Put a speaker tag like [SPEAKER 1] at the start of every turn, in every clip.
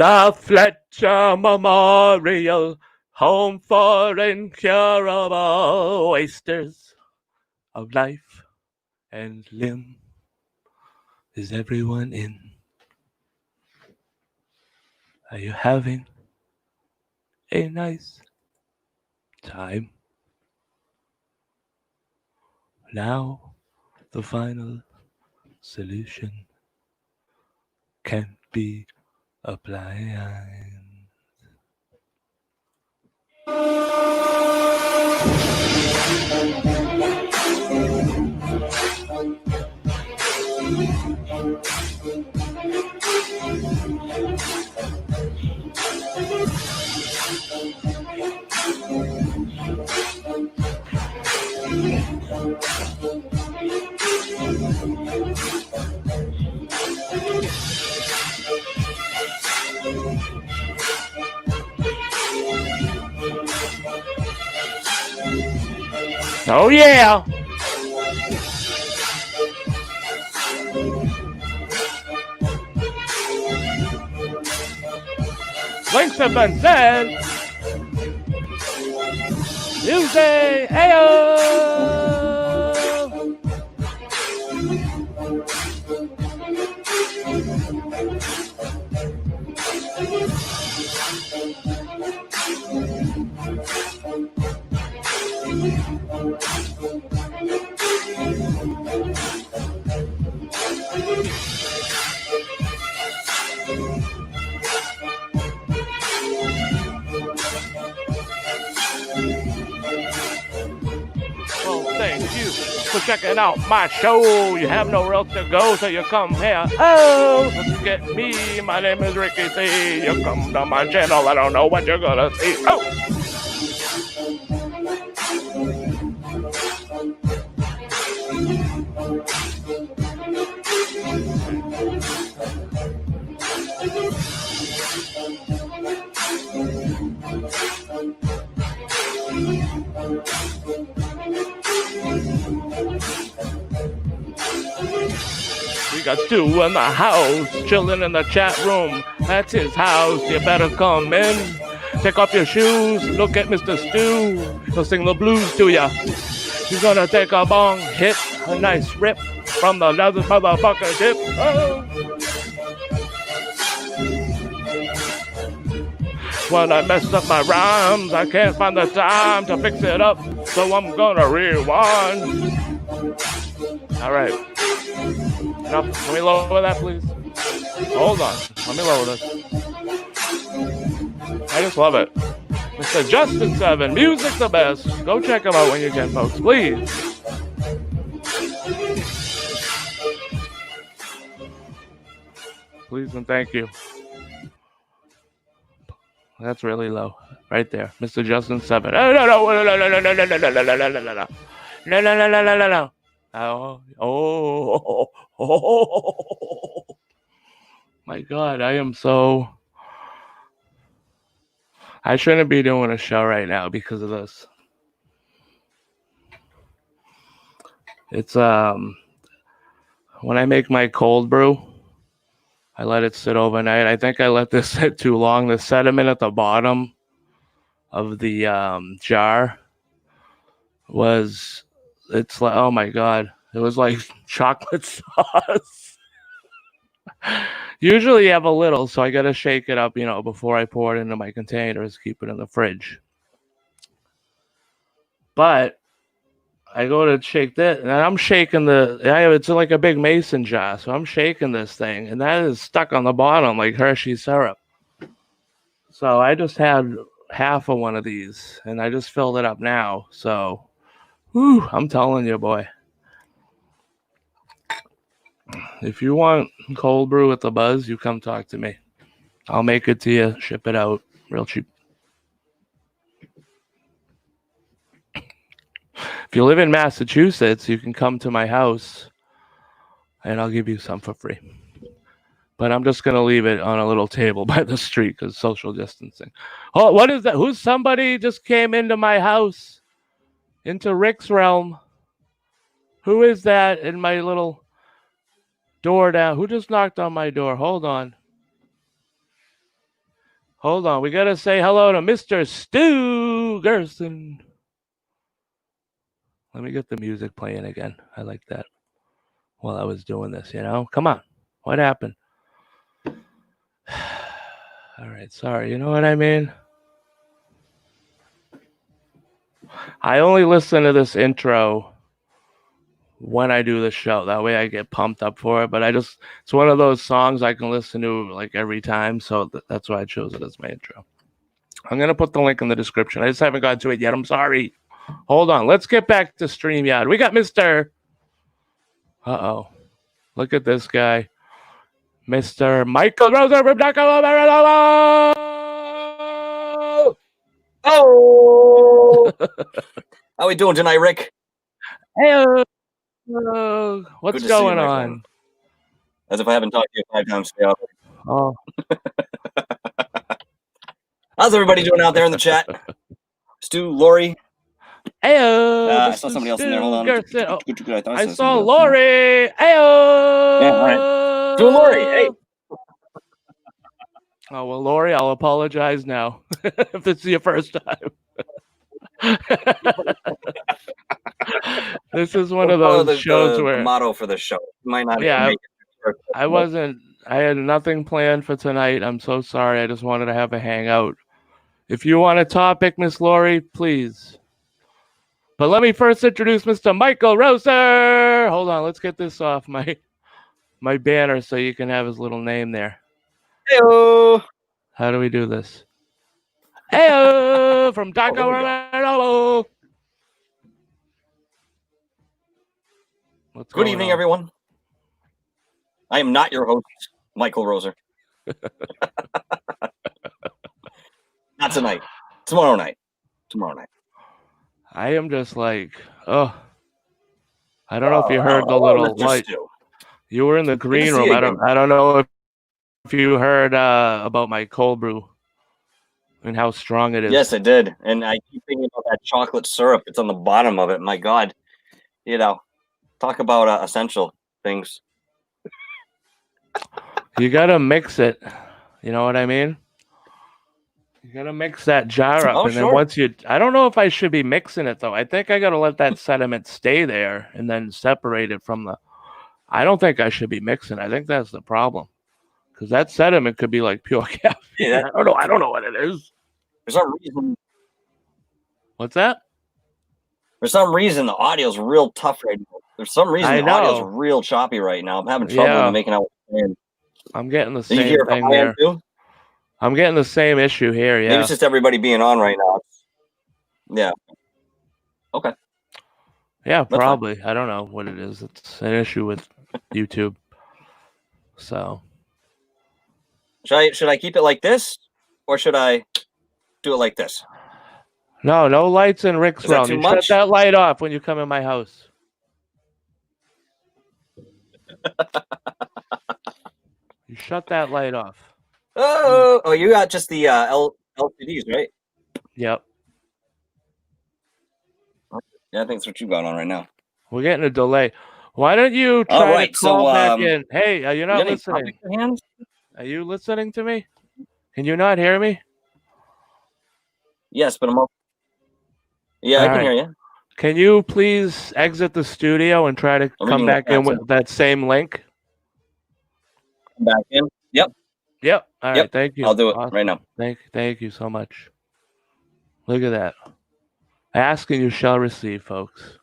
[SPEAKER 1] The Fletcher Memorial Home for Incurable Wasters of Life and Limb. Is everyone in? Are you having a nice time? Now, the final solution can be applied. Oh yeah! Links have been said. Tuesday, ayo! Well, thank you for checking out my show. You have nowhere else to go, so you come here. Oh, look at me. My name is Ricky C. You come to my channel. I don't know what you're gonna see. Oh! We got Stu in the house, chilling in the chat room. That's his house. You better come in. Take off your shoes. Look at Mr. Stu. He'll sing the blues to ya. He's gonna take a bong hit, a nice rip from the leather motherfucker tip. Oh. When I mess up my rhymes, I can't find the time to fix it up, so I'm gonna rewind. All right. Enough. Can we lower that, please? Hold on. Let me lower this. I just love it. Mr. Justin 7, music the best. Go check him out when you can, folks, please. Please and thank you. That's really low. Right there. Mr. Justin 7. No. Oh. My God, I am so... I shouldn't be doing a show right now because of this. It's, when I make my cold brew, I let it sit overnight. I think I let this sit too long. The sediment at the bottom of the jar was, it's like, oh my God, it was like chocolate sauce. Usually you have a little, so I got to shake it up, before I pour it into my containers, keep it in the fridge. But I go to shake that, and I'm shaking it's like a big mason jar, so I'm shaking this thing, and that is stuck on the bottom like Hershey syrup. So I just had half of one of these, and I just filled it up now. So, whew, I'm telling you, boy. If you want cold brew with the buzz, you come talk to me. I'll make it to you, ship it out real cheap. If you live in Massachusetts, you can come to my house, and I'll give you some for free. But I'm just going to leave it on a little table by the street because social distancing. Oh, what is that? Somebody just came into my house, into Rick's realm. Who is that in my little door down? Who just knocked on my door? Hold on. Hold on. We got to say hello to Mr. Stu Gerson. Let me get the music playing again. I like that while I was doing this, Come on. What happened? All right. Sorry. You know what I mean? I only listen to this intro when I do the show. That way I get pumped up for it. But it's one of those songs I can listen to like every time. So that's why I chose it as my intro. I'm going to put the link in the description. I just haven't gotten to it yet. I'm sorry. Hold on. Let's get back to StreamYard. We got Mr. Uh-oh. Look at this guy. Mr. Michael Roser from Taco.
[SPEAKER 2] Oh! How we doing tonight, Rick?
[SPEAKER 1] Hey, what's going on?
[SPEAKER 2] As if I haven't talked to you 5 times today.
[SPEAKER 1] Oh.
[SPEAKER 2] How's everybody doing out there in the chat? Stu, Lori.
[SPEAKER 1] Hey,
[SPEAKER 2] I saw somebody else in there. Hold on.
[SPEAKER 1] I saw Lori. Hey,
[SPEAKER 2] yeah, all right. Stu and Lori. Hey.
[SPEAKER 1] Oh, well, Lori, I'll apologize now if it's your first time. This is one of those shows where
[SPEAKER 2] the motto for the show might not.
[SPEAKER 1] Yeah, I had nothing planned for tonight. I'm so sorry. I just wanted to have a hangout. If you want a topic, Miss Lori, please. But let me first introduce Mr. Michael Roser. Hold on, let's get this off my banner so you can have his little name there.
[SPEAKER 2] Heyo.
[SPEAKER 1] How do we do this? Heyo from Taco.
[SPEAKER 2] Good evening, everyone. I am not your host, Michael Roser. Not tonight. Tomorrow night.
[SPEAKER 1] I am just like, I don't know if you heard the little light. You were in the green room. I don't know if you heard about my cold brew and how strong it is.
[SPEAKER 2] Yes, I did. And I keep thinking about that chocolate syrup. It's on the bottom of it. My God. Talk about essential things.
[SPEAKER 1] You got to mix it. You know what I mean? You got to mix that jar up. And then once I don't know if I should be mixing it, though. I think I got to let that sediment stay there and then separate it from I don't think I should be mixing. I think that's the problem. Because that sediment could be like pure caffeine. Yeah, I don't know what it is.
[SPEAKER 2] For some reason.
[SPEAKER 1] What's that?
[SPEAKER 2] For some reason, the audio's real tough right now. There's some reason the audio's real choppy right now. I'm having trouble making out with it.
[SPEAKER 1] I'm getting the same thing there. I'm getting the same issue here, yeah.
[SPEAKER 2] Maybe it's just everybody being on right now. Yeah. Okay.
[SPEAKER 1] Yeah, probably. I don't know what it is. It's an issue with YouTube. So.
[SPEAKER 2] Should I keep it like this? Or should I do it like this?
[SPEAKER 1] No lights in Rick's realm. You shut that light off when you come in my house. You shut that light off.
[SPEAKER 2] Oh, you got just the LCDs, right?
[SPEAKER 1] Yep.
[SPEAKER 2] Yeah, I think that's what you got on right now.
[SPEAKER 1] We're getting a delay. Why don't you try to call back in? Hey, you're not listening. Are you listening to me? Can you not hear me?
[SPEAKER 2] Yes, but I'm okay. Yeah, I can hear you.
[SPEAKER 1] Can you please exit the studio and try to come back in with that same link?
[SPEAKER 2] Come back in? Yep.
[SPEAKER 1] All right. Thank you.
[SPEAKER 2] I'll do it right now.
[SPEAKER 1] Thank you so much. Look at that. Ask and you shall receive, folks.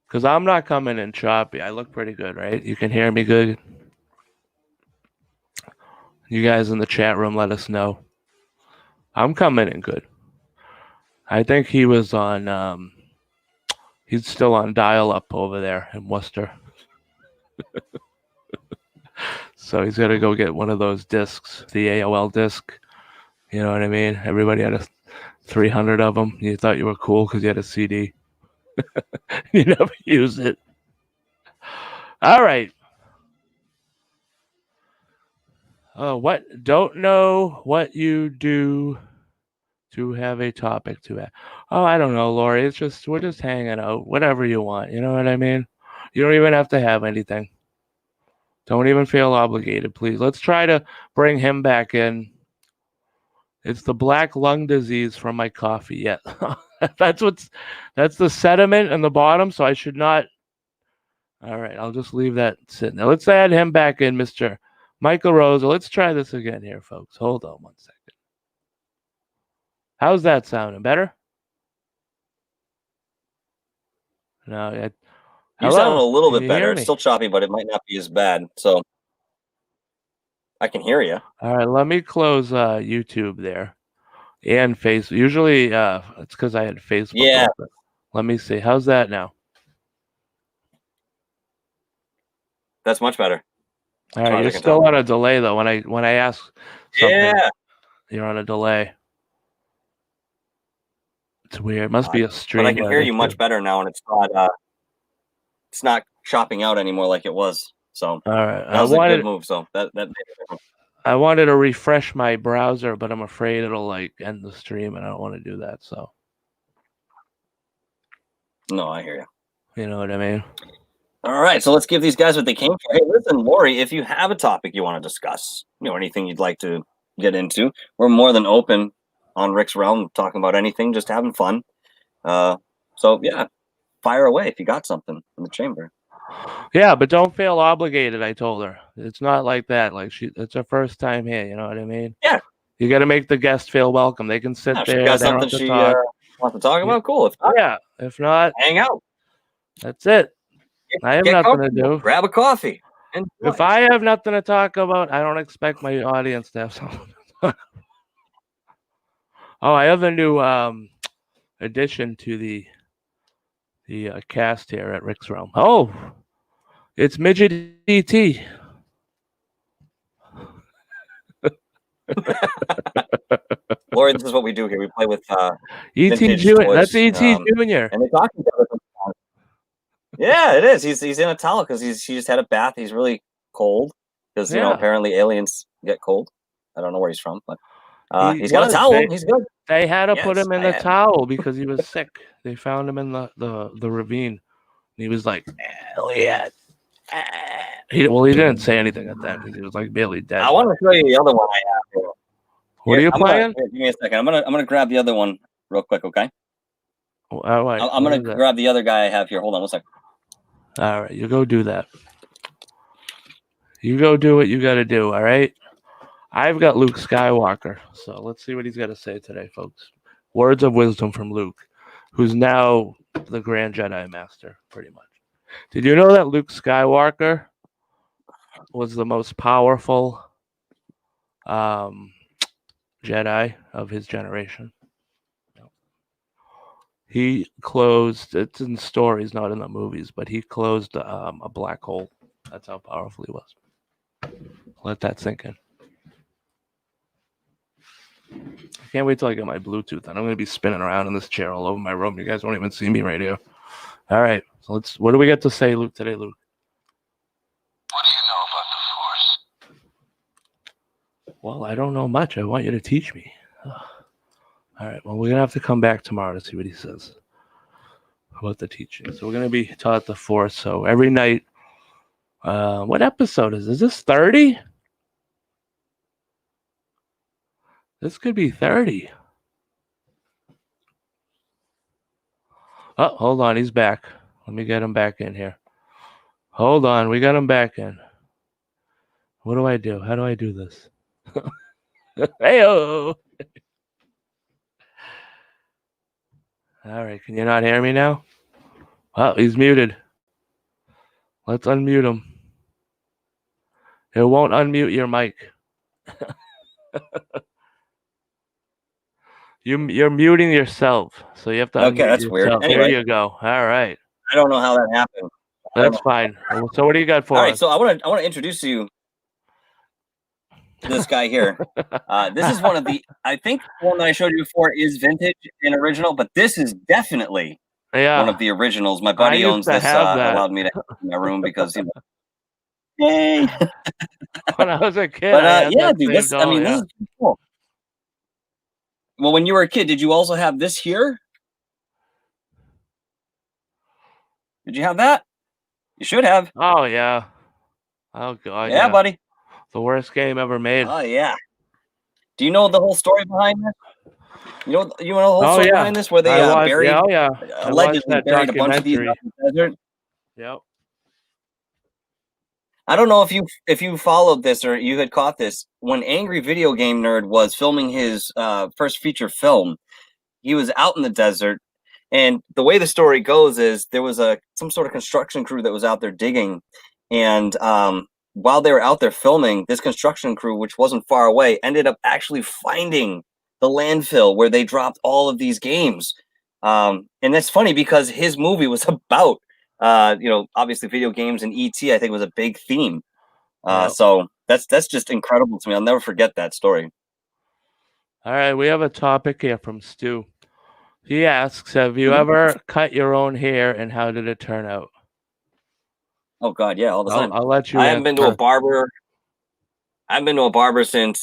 [SPEAKER 1] Because I'm not coming in choppy. I look pretty good, right? You can hear me good. You guys in the chat room, let us know. I'm coming in good. I think he was on, he's still on dial-up over there in Worcester. So he's got to go get one of those discs, the AOL disc. You know what I mean? Everybody had 300 of them. You thought you were cool because you had a CD. You never used it. All right. What? Don't know what you do to have a topic to add. Oh, I don't know, Lori. It's just we're just hanging out. Whatever you want. You know what I mean? You don't even have to have anything. Don't even feel obligated, please. Let's try to bring him back in. It's the black lung disease from my coffee. Yeah, that's the sediment in the bottom. So I should not. All right, I'll just leave that sitting. Now let's add him back in, Mr. Michael Rosa. Let's try this again here, folks. Hold on 1 second. How's that sounding? Better? No, yeah.
[SPEAKER 2] You sound a
[SPEAKER 1] Hello?
[SPEAKER 2] little
[SPEAKER 1] Can
[SPEAKER 2] bit
[SPEAKER 1] you hear
[SPEAKER 2] better. It's
[SPEAKER 1] me?
[SPEAKER 2] still choppy, but it might not be as bad. So I can hear you.
[SPEAKER 1] All right, let me close YouTube there and Facebook. Usually, it's because I had Facebook
[SPEAKER 2] Yeah.
[SPEAKER 1] open. Let me see. How's that now?
[SPEAKER 2] That's much better.
[SPEAKER 1] All right, you're still on a delay though. When I ask something,
[SPEAKER 2] Yeah.
[SPEAKER 1] you're on a delay. It's weird. It must be a stream.
[SPEAKER 2] But I can hear you much better now, and it's not chopping out anymore like it was. So
[SPEAKER 1] all right,
[SPEAKER 2] that was a good move. So that made a difference.
[SPEAKER 1] I wanted to refresh my browser, but I'm afraid it'll like end the stream, and I don't want to do that. So
[SPEAKER 2] no, I hear you.
[SPEAKER 1] You know what I mean?
[SPEAKER 2] All right, so let's give these guys what they came for. Hey, listen, Lori, if you have a topic you want to discuss, anything you'd like to get into, we're more than open on Rick's Realm, talking about anything, just having fun. So yeah, fire away if you got something in the chamber.
[SPEAKER 1] Yeah, but don't feel obligated. I told her it's not like that. Like it's her first time here. You know what I mean?
[SPEAKER 2] Yeah.
[SPEAKER 1] You got to make the guest feel welcome. They can sit there.
[SPEAKER 2] She got something she wants to talk about. Cool.
[SPEAKER 1] If not,
[SPEAKER 2] hang out.
[SPEAKER 1] That's it. I have nothing to do.
[SPEAKER 2] Grab a coffee.
[SPEAKER 1] If I have nothing to talk about, I don't expect my audience to have something. Oh, I have a new addition to the cast here at Rick's Realm. Oh, it's Midget ET.
[SPEAKER 2] Lori, this is what we do here. We play with
[SPEAKER 1] ET Junior. That's ET Junior.
[SPEAKER 2] And they talk together. Yeah, it is. He's in a towel because he just had a bath. He's really cold because apparently aliens get cold. I don't know where he's from, but he's got a towel. He's good.
[SPEAKER 1] They had to put him in the towel because he was sick. They found him in the ravine. And he was like, Elliot. He didn't say anything at that. He was like barely dead.
[SPEAKER 2] I want to show you the other one I have here.
[SPEAKER 1] What are you playing?
[SPEAKER 2] Give me a second. I'm gonna grab the other one real quick, okay?
[SPEAKER 1] All right.
[SPEAKER 2] I'm gonna grab the other guy I have here. Hold on 1 second.
[SPEAKER 1] All right, you go do that. You go do what you got to do. All right. I've got Luke Skywalker, so let's see what he's got to say today, folks. Words of wisdom from Luke, who's now the Grand Jedi Master, pretty much. Did you know that Luke Skywalker was the most powerful Jedi of his generation? He closed, it's in stories, not in the movies, but he closed a black hole. That's how powerful he was. Let that sink in. I can't wait till I get my Bluetooth, and I'm going to be spinning around in this chair all over my room. You guys won't even see me right here. All right, so what do we get to say, Luke, today, Luke?
[SPEAKER 3] What do you know about the Force?
[SPEAKER 1] Well, I don't know much. I want you to teach me. All right, well, we're going to have to come back tomorrow to see what he says about the teaching. So we're going to be taught the Force. So every night, what episode is this? Is this 30? This could be 30. Oh, hold on. He's back. Let me get him back in here. Hold on. We got him back in. What do I do? How do I do this? Hey-oh. All right. Can you not hear me now? Oh, he's muted. Let's unmute him. It won't unmute your mic. You're muting yourself, so you have to.
[SPEAKER 2] Okay, that's
[SPEAKER 1] yourself.
[SPEAKER 2] weird. Anyway,
[SPEAKER 1] there you go. All right.
[SPEAKER 2] I don't know how that happened.
[SPEAKER 1] That's fine. So what do you got for us?
[SPEAKER 2] All right, so I want to introduce you to this guy here. This is one of the. I think the one that I showed you before is vintage and original, but this is definitely one of the originals. My buddy owns this. Allowed me to have in my room because Hey.
[SPEAKER 1] When I was a kid.
[SPEAKER 2] But yeah, dude, this is cool. Well, when you were a kid, did you also have this here? Did you have that? You should have.
[SPEAKER 1] Oh yeah. Oh god.
[SPEAKER 2] Yeah, buddy.
[SPEAKER 1] The worst game ever made.
[SPEAKER 2] Oh yeah. Do you know the whole story behind this? You know the whole story behind this, where they buried, allegedly buried a bunch of these out in the desert.
[SPEAKER 1] Yep.
[SPEAKER 2] I don't know if you followed this or you had caught this. When Angry Video Game Nerd was filming his first feature film, he was out in the desert, and the way the story goes is there was some sort of construction crew that was out there digging, and while they were out there filming, this construction crew, which wasn't far away, ended up actually finding the landfill where they dropped all of these games. And that's funny because his movie was about obviously video games, and E.T. I think was a big theme. So that's just incredible to me. I'll never forget that story.
[SPEAKER 1] All right, we have a topic here from Stu. He asks, have you ever cut your own hair, and how did it turn out?
[SPEAKER 2] Oh God, yeah, all the time.
[SPEAKER 1] I'll let you.
[SPEAKER 2] I haven't been to a barber. I haven't been to a barber since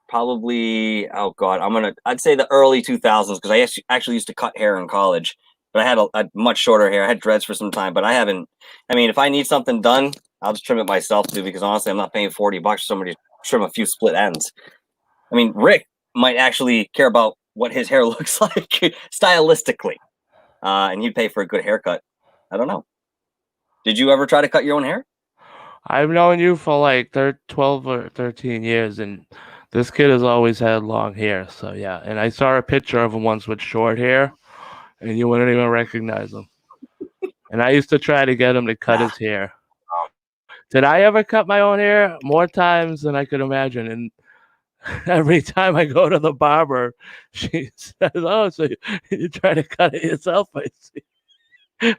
[SPEAKER 2] probably, oh God, I'd say the early 2000s, because I actually used to cut hair in college, but I had a much shorter hair. I had dreads for some time, but I mean, if I need something done, I'll just trim it myself too, because honestly, I'm not paying $40 for somebody to trim a few split ends. I mean, Rick might actually care about what his hair looks like stylistically, and he'd pay for a good haircut. I don't know. Did you ever try to cut your own hair?
[SPEAKER 1] I've known you for like 12 or 13 years, and this kid has always had long hair. So yeah, and I saw a picture of him once with short hair, and you wouldn't even recognize him. And I used to try to get him to cut his hair. Did I ever cut my own hair? More times than I could imagine. And every time I go to the barber, she says, "Oh, so you try to cut it yourself?" I see.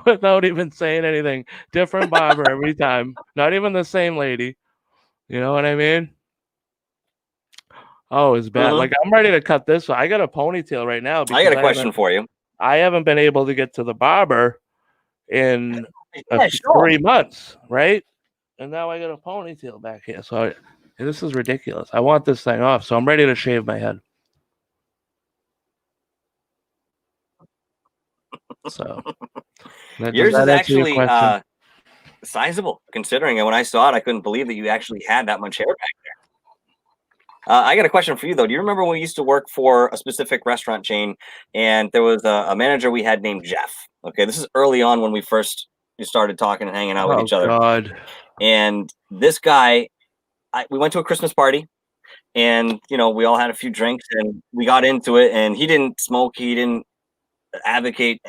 [SPEAKER 1] Without even saying anything. Different barber every time. Not even the same lady. You know what I mean? Oh, it's bad. Like, I'm ready to cut this. I got a ponytail right now.
[SPEAKER 2] I got a question for you.
[SPEAKER 1] I haven't been able to get to the barber in 3 months, right? And now I got a ponytail back here. So this is ridiculous. I want this thing off. So I'm ready to shave my head. So
[SPEAKER 2] yours is actually sizable, considering. And when I saw it, I couldn't believe that you actually had that much hair back there. I got a question for you though. Do you remember when we used to work for a specific restaurant chain, and there was a manager we had named Jeff? Okay, this is early on when we first started talking and hanging out with each other.
[SPEAKER 1] God.
[SPEAKER 2] And this guy, we went to a Christmas party, and we all had a few drinks, and we got into it. And he didn't smoke. He didn't advocate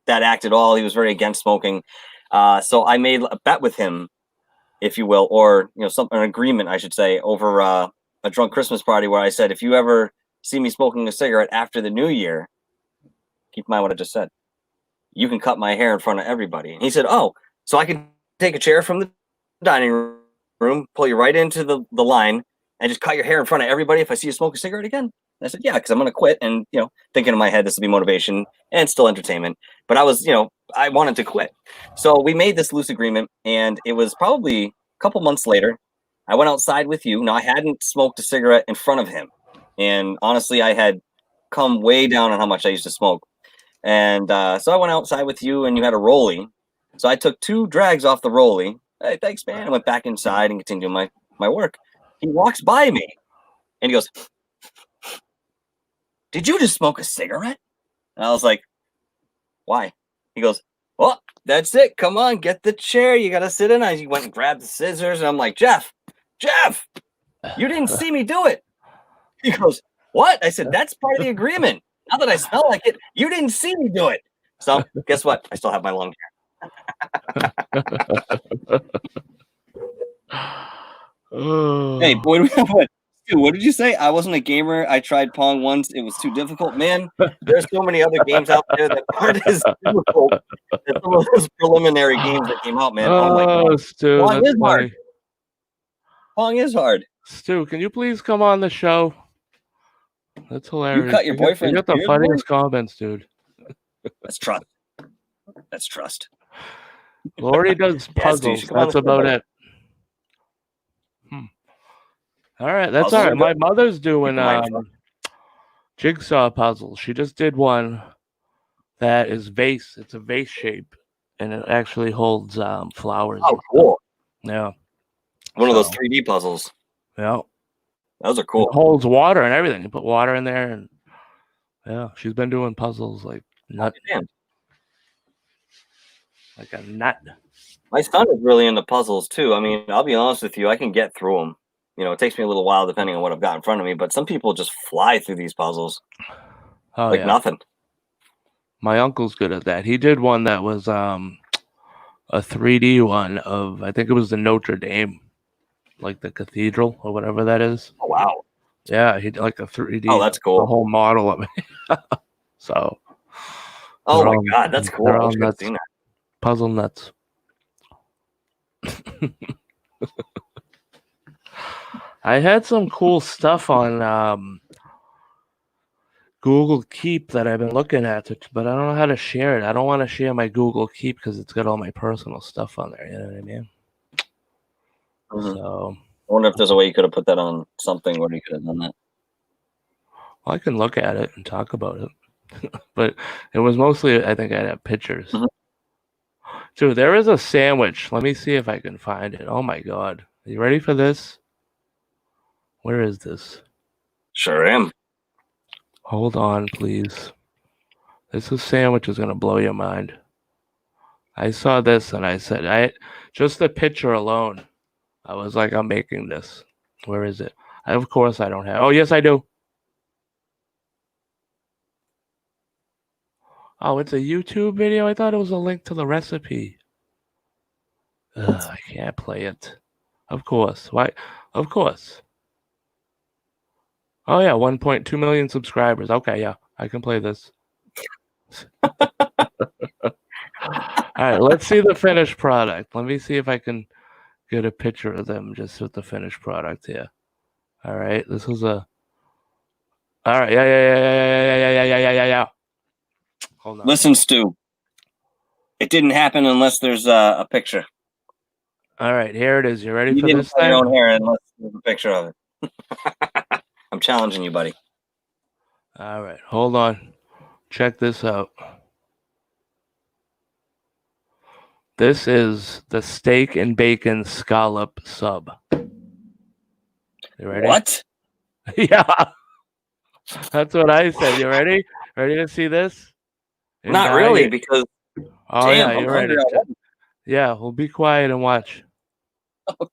[SPEAKER 2] that act at all. He was very against smoking. So I made a bet with him, if you will, or an agreement, I should say, over a drunk Christmas party, where I said, if you ever see me smoking a cigarette after the new year, keep in mind what I just said, you can cut my hair in front of everybody. And he said, oh, so I can take a chair from the dining room, pull you right into the line, and just cut your hair in front of everybody if I see you smoke a cigarette again? And I said, yeah, because I'm going to quit. And, thinking in my head, this would be motivation and still entertainment. But I was, I wanted to quit. So we made this loose agreement, and it was probably a couple months later. I went outside with you. Now, I hadn't smoked a cigarette in front of him. And honestly, I had come way down on how much I used to smoke. And so I went outside with you, and you had a rollie. So I took 2 drags off the rollie. Hey, thanks, man. I went back inside and continued my work. He walks by me, and he goes, did you just smoke a cigarette? And I was like, why? He goes, well, that's it. Come on, get the chair. You got to sit in. He went and grabbed the scissors. And I'm like, Jeff, you didn't see me do it. He goes, what? I said, that's part of the agreement. Now that I smell like it, you didn't see me do it. So guess what? I still have my long hair. Hey, what did you say? I wasn't a gamer. I tried Pong once. It was too difficult. Man, there's so many other games out there that aren't as difficult as some of those preliminary games that came out, man. Oh my God.
[SPEAKER 1] Stu,
[SPEAKER 2] Pong is hard. Pong is hard.
[SPEAKER 1] Stu, can you please come on the show? That's hilarious.
[SPEAKER 2] You cut your boyfriend.
[SPEAKER 1] You got the funniest comments, dude.
[SPEAKER 2] That's trust. That's trust.
[SPEAKER 1] Lori does puzzles. That's about it. All right, that's all right. My mother's doing jigsaw puzzles. She just did one that is vase. It's a vase shape, and it actually holds flowers.
[SPEAKER 2] Oh, cool.
[SPEAKER 1] Yeah.
[SPEAKER 2] One of those 3D puzzles.
[SPEAKER 1] Yeah.
[SPEAKER 2] Those are cool.
[SPEAKER 1] It holds water and everything. You put water in there, and yeah, she's been doing puzzles like
[SPEAKER 2] Damn.
[SPEAKER 1] like a nut.
[SPEAKER 2] My son is really into puzzles too. I mean, I'll be honest with you, I can get through them. It takes me a little while depending on what I've got in front of me, but some people just fly through these puzzles
[SPEAKER 1] Oh
[SPEAKER 2] like
[SPEAKER 1] yeah,
[SPEAKER 2] nothing.
[SPEAKER 1] my uncle's good at that. He did one that was a 3D one of, I think it was the Notre Dame, like the cathedral or whatever that is.
[SPEAKER 2] Oh wow.
[SPEAKER 1] Yeah, he did like a 3D.
[SPEAKER 2] Oh, that's cool.
[SPEAKER 1] The whole model of it. So.
[SPEAKER 2] Oh my god, that's cool.
[SPEAKER 1] They're
[SPEAKER 2] I
[SPEAKER 1] all
[SPEAKER 2] wish I could
[SPEAKER 1] nuts.
[SPEAKER 2] seen that.
[SPEAKER 1] Puzzle nuts. I had some cool stuff on Google Keep that I've been looking at, but I don't know how to share it. I don't want to share my Google Keep because it's got all my personal stuff on there. You know what I mean?
[SPEAKER 2] Mhm.
[SPEAKER 1] So
[SPEAKER 2] I wonder if there's a way you could have put that on something where you could have done that.
[SPEAKER 1] well, I can look at it and talk about it. But it was mostly, I think I'd have pictures.
[SPEAKER 2] Mhm.
[SPEAKER 1] Dude, there is a sandwich. Let me see if I can find it. Oh my god. Are you ready for this? Where is this?
[SPEAKER 2] Sure am.
[SPEAKER 1] Hold on, please. This sandwich is going to blow your mind. I saw this and I said, just the picture alone, I was like, I'm making this. Where is it? Of course I don't have. Oh, yes, I do. Oh, it's a YouTube video? I thought it was a link to the recipe. Ugh, I can't play it. Of course. Why? Of course. Oh, yeah, 1.2 million subscribers. Okay, yeah, I can play this. All right, let's see the finished product. Let me see if I can get a picture of them just with the finished product here. All right, this is a. All right, yeah. Hold on.
[SPEAKER 2] Listen, Stu. It didn't happen unless there's a picture.
[SPEAKER 1] All right, here it is. You ready
[SPEAKER 2] You
[SPEAKER 1] for
[SPEAKER 2] didn't
[SPEAKER 1] this
[SPEAKER 2] cut your own
[SPEAKER 1] thing?
[SPEAKER 2] hair unless there's a picture of it. I'm challenging you, buddy.
[SPEAKER 1] All right, hold on. Check this out. This is the steak and bacon scallop sub. You ready?
[SPEAKER 2] What?
[SPEAKER 1] Yeah. That's what I said. You ready? Ready to see this?
[SPEAKER 2] Not really, because
[SPEAKER 1] oh
[SPEAKER 2] damn,
[SPEAKER 1] yeah,
[SPEAKER 2] I'm
[SPEAKER 1] you're ready.
[SPEAKER 2] hungry already.
[SPEAKER 1] Yeah, well, be quiet and watch.
[SPEAKER 2] Oh,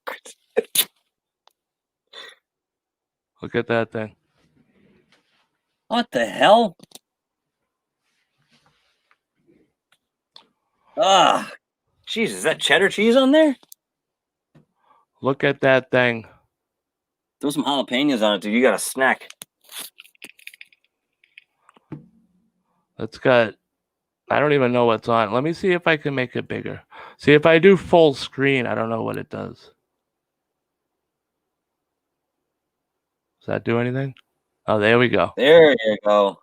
[SPEAKER 1] Look at that thing.
[SPEAKER 2] what the hell? Ah, jeez, is that cheddar cheese on there?
[SPEAKER 1] Look at that thing.
[SPEAKER 2] Throw some jalapenos on it, dude. You got a snack.
[SPEAKER 1] It's got, I don't even know what's on. Let me see if I can make it bigger. See, if I do full screen, I don't know what it does. Does that do anything? Oh, there we go.
[SPEAKER 2] There you go.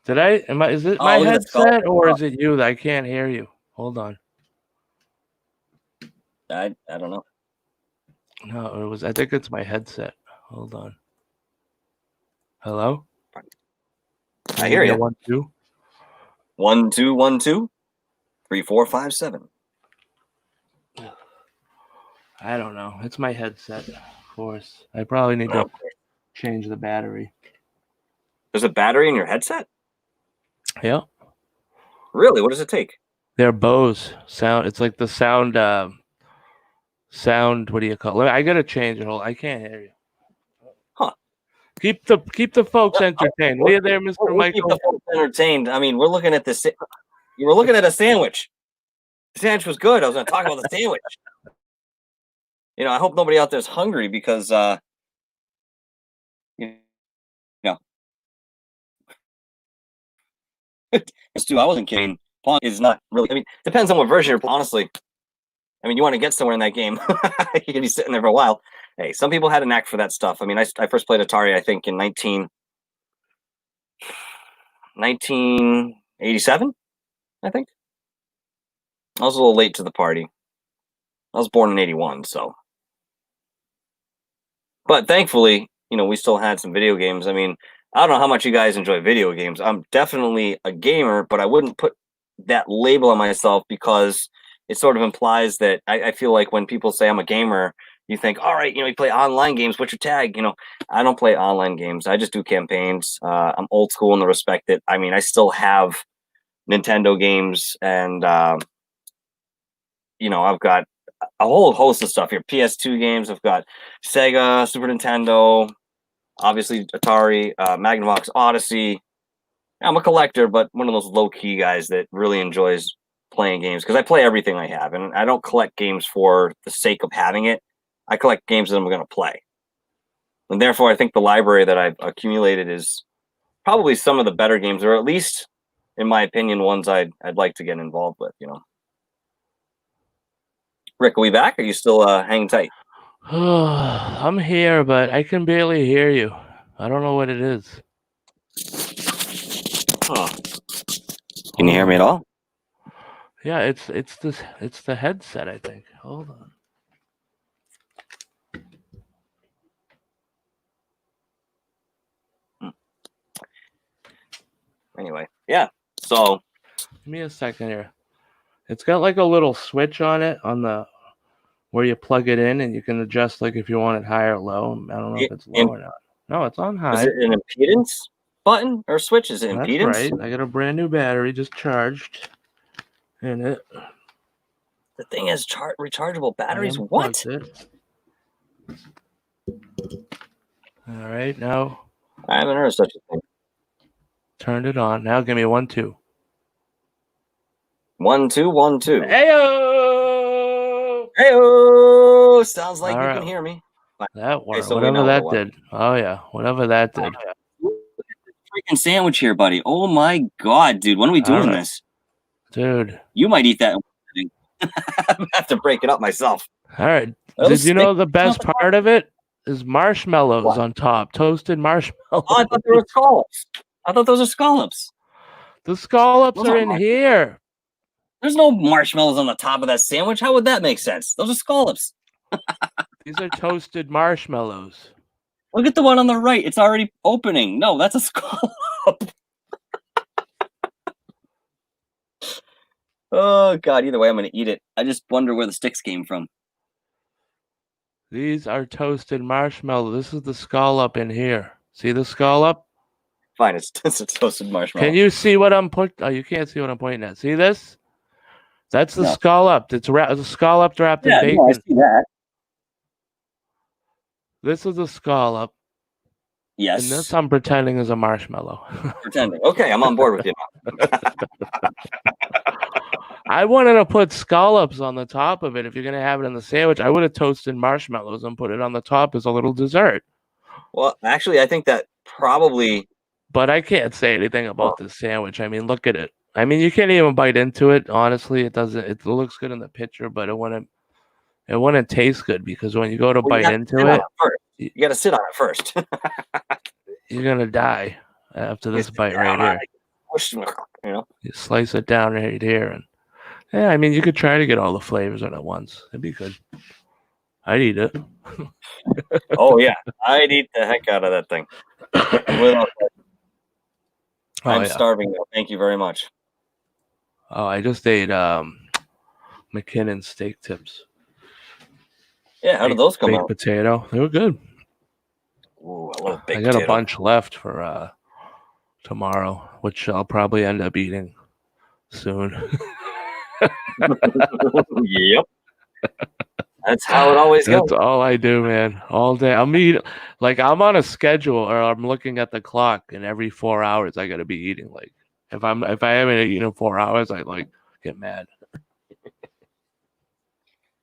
[SPEAKER 1] Is it my headset or is it you that I can't hear you? Hold on.
[SPEAKER 2] I don't know.
[SPEAKER 1] No, I think it's my headset. Hold on. Hello?
[SPEAKER 2] I hear you.
[SPEAKER 1] 1 2.
[SPEAKER 2] 1 2 1 2 3 4 5 7.
[SPEAKER 1] I don't know. It's my headset, of course. I probably need to change the battery.
[SPEAKER 2] There's a battery in your headset?
[SPEAKER 1] Yeah.
[SPEAKER 2] Really? What does it take?
[SPEAKER 1] They're Bose sound. It's like the sound. What do you call it? I gotta change it. I can't hear you.
[SPEAKER 2] Huh?
[SPEAKER 1] Keep the folks entertained. Are you there, Mr. Michael?
[SPEAKER 2] Keep the folks entertained. I mean, we're looking at this. You were looking at a sandwich. The sandwich was good. I was going to talk about the sandwich. I hope nobody out there is hungry because, Stu, I wasn't kidding. Pong is not really. I mean, depends on what version you're. Honestly, I mean, you want to get somewhere in that game. You can be sitting there for a while. Hey, some people had a knack for that stuff. I mean, I first played Atari, I think, in 1987. I think I was a little late to the party. I was born in 81, so. But thankfully, we still had some video games. I mean, I don't know how much you guys enjoy video games. I'm definitely a gamer, but I wouldn't put that label on myself because it sort of implies that I feel like when people say I'm a gamer, you think, all right, you play online games. What's your tag? I don't play online games. I just do campaigns. I'm old school in the respect that, I still have Nintendo games, and I've got a whole host of stuff here. PS2 games. I've got Sega, Super Nintendo, obviously Atari, Magnavox Odyssey. I'm a collector, but one of those low-key guys that really enjoys playing games because I play everything I have, and I don't collect games for the sake of having it. I collect games that I'm going to play. And therefore, I think the library that I've accumulated is probably some of the better games, or at least, in my opinion, ones I'd like to get involved with, Rick, are we back? Are you still hanging tight?
[SPEAKER 1] I'm here, but I can barely hear you. I don't know what it is.
[SPEAKER 2] Huh. Can you hear me at all?
[SPEAKER 1] Yeah, it's the headset, I think. Hold on.
[SPEAKER 2] Anyway, yeah. So
[SPEAKER 1] give me a second here. It's got like a little switch on it on the where you plug it in, and you can adjust like if you want it high or low. I don't know if it's low or not. No, it's on high.
[SPEAKER 2] Is it an impedance button or switch? Is it impedance?
[SPEAKER 1] That's right. I got a brand new battery just charged in it.
[SPEAKER 2] The thing has rechargeable batteries. What?
[SPEAKER 1] All right, now
[SPEAKER 2] I haven't heard of such a thing.
[SPEAKER 1] Turned it on. Now give me 1 2.
[SPEAKER 2] 1 2 1 2.
[SPEAKER 1] Heyo!
[SPEAKER 2] Heyo! Sounds like you can hear me.
[SPEAKER 1] That worked. So whatever that did. Oh yeah, whatever that did.
[SPEAKER 2] Freaking sandwich here, buddy. Oh my god, dude. When are we doing this?
[SPEAKER 1] Dude.
[SPEAKER 2] You might eat that. I have to break it up myself.
[SPEAKER 1] All right. Did you know the best part of it is marshmallows on top? Toasted marshmallows.
[SPEAKER 2] Oh, I thought they were scallops. I thought those are scallops.
[SPEAKER 1] The scallops are in here.
[SPEAKER 2] There's no marshmallows on the top of that sandwich. How would that make sense? Those are scallops.
[SPEAKER 1] These are toasted marshmallows.
[SPEAKER 2] Look at the one on the right. It's already opening. No, that's a scallop. Oh, God. Either way, I'm going to eat it. I just wonder where the sticks came from.
[SPEAKER 1] These are toasted marshmallows. This is the scallop in here. See the scallop?
[SPEAKER 2] Fine. It's a toasted marshmallow.
[SPEAKER 1] Can you see what I'm pointing? Oh, you can't see what I'm pointing at. See this? That's the scallop. It's a scallop wrapped in bacon.
[SPEAKER 2] No, I see that.
[SPEAKER 1] This is a scallop.
[SPEAKER 2] Yes.
[SPEAKER 1] And this I'm pretending is a marshmallow.
[SPEAKER 2] Pretending. Okay, I'm on board with you now.
[SPEAKER 1] I wanted to put scallops on the top of it. If you're going to have it in the sandwich, I would have toasted marshmallows and put it on the top as a little dessert.
[SPEAKER 2] Well, actually, I think that probably...
[SPEAKER 1] But I can't say anything about this sandwich. I mean, look at it. I mean, you can't even bite into it. Honestly, it doesn't. It looks good in the picture, but it wouldn't taste good because when you go to bite into it,
[SPEAKER 2] you got to sit on it first.
[SPEAKER 1] You're gonna die after this bite right here. You slice it down right here, and yeah, I mean, you could try to get all the flavors in at once. It'd be good. I'd eat it.
[SPEAKER 2] Oh yeah, I'd eat the heck out of that thing. I'm starving now. Thank you very much.
[SPEAKER 1] Oh, I just ate McKinnon steak tips.
[SPEAKER 2] Yeah, how did those come out?
[SPEAKER 1] Baked potato. They were good.
[SPEAKER 2] Ooh, I love baked
[SPEAKER 1] potato. I got
[SPEAKER 2] a
[SPEAKER 1] bunch left for tomorrow, which I'll probably end up eating soon.
[SPEAKER 2] Yep. That's how it always goes.
[SPEAKER 1] That's all I do, man. All day. I'm on a schedule, or I'm looking at the clock, and every 4 hours I gotta be eating. Like if I haven't eaten in 4 hours, I get mad.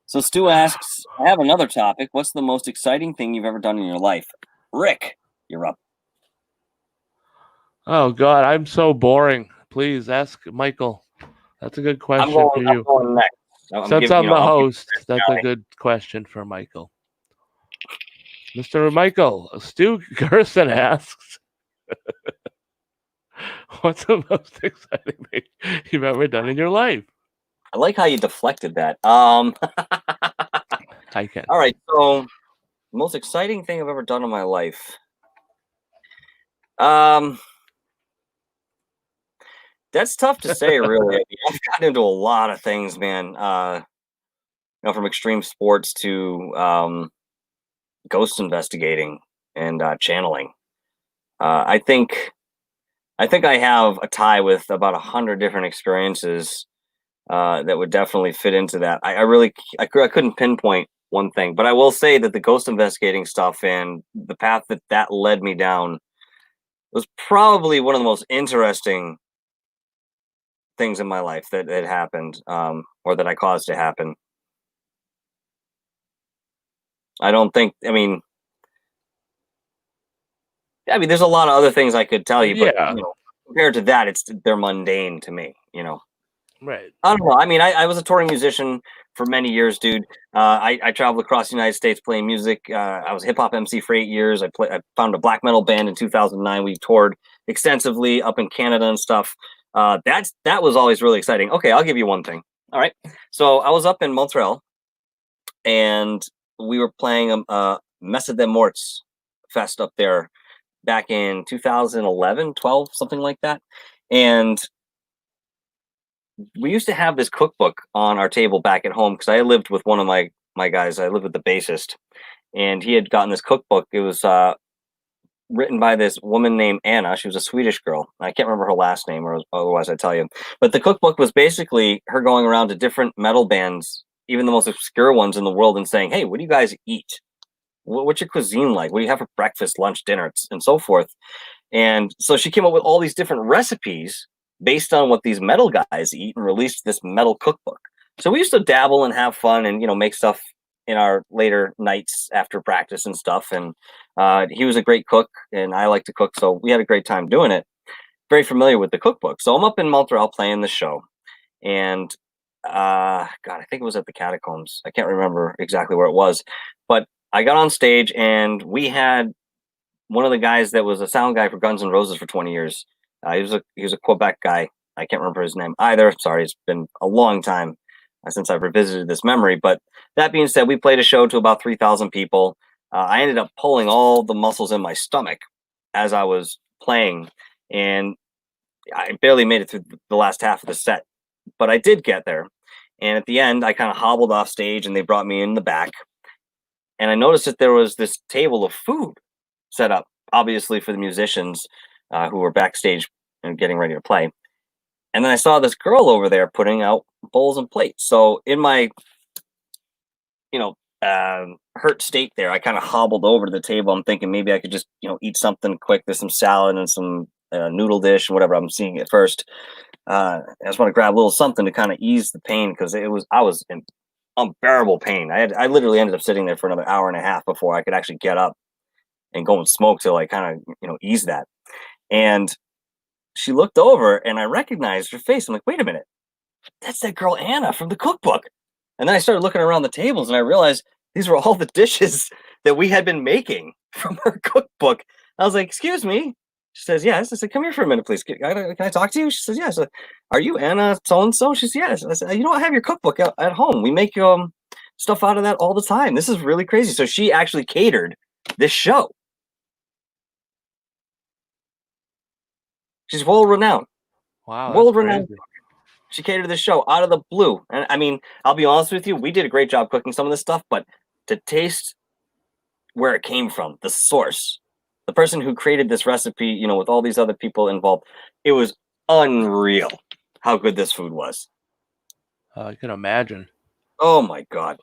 [SPEAKER 2] So Stu asks, I have another topic. What's the most exciting thing you've ever done in your life? Rick, you're up.
[SPEAKER 1] Oh God, I'm so boring. Please ask Michael. That's a good question for you.
[SPEAKER 2] I'm going next.
[SPEAKER 1] Since I'm the host, that's a good question for Michael. Mr. Michael, Stu Gerson asks, what's the most exciting thing you've ever done in your life?
[SPEAKER 2] I like how you deflected that.
[SPEAKER 1] I can.
[SPEAKER 2] All right, so the most exciting thing I've ever done in my life. That's tough to say, really. I mean, I've gotten into a lot of things, man. from extreme sports to ghost investigating and channeling. I think I have a tie with about 100 different experiences that would definitely fit into that. I couldn't pinpoint one thing, but I will say that the ghost investigating stuff and the path that led me down was probably one of the most interesting things in my life that happened, or that I caused to happen. I don't think. I mean, there's a lot of other things I could tell you, but
[SPEAKER 1] Yeah.
[SPEAKER 2] compared to that, they're mundane to me.
[SPEAKER 1] Right.
[SPEAKER 2] I don't know. I mean, I was a touring musician for many years, dude. I traveled across the United States playing music. I was a hip hop MC for 8 years. I found a black metal band in 2009. We toured extensively up in Canada and stuff. That was always really exciting. Okay, I'll give you one thing. All right. So I was up in Montreal, and we were playing Messe des Morts fest up there back in 2011, 12, something like that. And we used to have this cookbook on our table back at home because I lived with one of my guys. I lived with the bassist, and he had gotten this cookbook. It was written by this woman named Anna. She was a Swedish girl. I can't remember her last name, or otherwise I'd tell you. But the cookbook was basically her going around to different metal bands, even the most obscure ones in the world, and saying, "Hey, what do you guys eat? What's your cuisine like? What do you have for breakfast, lunch, dinner, and so forth?" And so she came up with all these different recipes based on what these metal guys eat and released this metal cookbook. So we used to dabble and have fun and, make stuff in our later nights after practice and stuff. And he was a great cook and I like to cook. So we had a great time doing it. Very familiar with the cookbook. So I'm up in Montreal playing the show. And God, I think it was at the Catacombs. I can't remember exactly where it was. But I got on stage and we had one of the guys that was a sound guy for Guns N' Roses for 20 years. He was a Quebec guy. I can't remember his name either. Sorry, it's been a long time since I've revisited this memory. But that being said, we played a show to about 3,000 people. I ended up pulling all the muscles in my stomach as I was playing, and I barely made it through the last half of the set. But I did get there. And at the end, I kind of hobbled off stage, and they brought me in the back. And I noticed that there was this table of food set up, obviously for the musicians who were backstage and getting ready to play. And then I saw this girl over there putting out bowls and plates. So in my, hurt state there, I kind of hobbled over to the table. I'm thinking maybe I could just, eat something quick. There's some salad and some noodle dish and whatever I'm seeing at first. I just want to grab a little something to kind of ease the pain because I was in unbearable pain. I literally ended up sitting there for another hour and a half before I could actually get up and go and smoke to like kind of, ease that. And she looked over and I recognized her face. I'm like, wait a minute, that's that girl Anna from the cookbook. And then I started looking around the tables and I realized these were all the dishes that we had been making from her cookbook. I was like, excuse me. She says, yes. I said, come here for a minute, please. Can I talk to you? She says, yes. Are you Anna so-and-so? She says, yes. I said, I have your cookbook at home. We make stuff out of that all the time. This is really crazy. So she actually catered this show. She's world-renowned.
[SPEAKER 1] Wow.
[SPEAKER 2] World-renowned. She catered this show out of the blue. And I mean, I'll be honest with you, we did a great job cooking some of this stuff, but to taste where it came from, the source, the person who created this recipe, with all these other people involved, it was unreal how good this food was.
[SPEAKER 1] I can imagine.
[SPEAKER 2] Oh my God.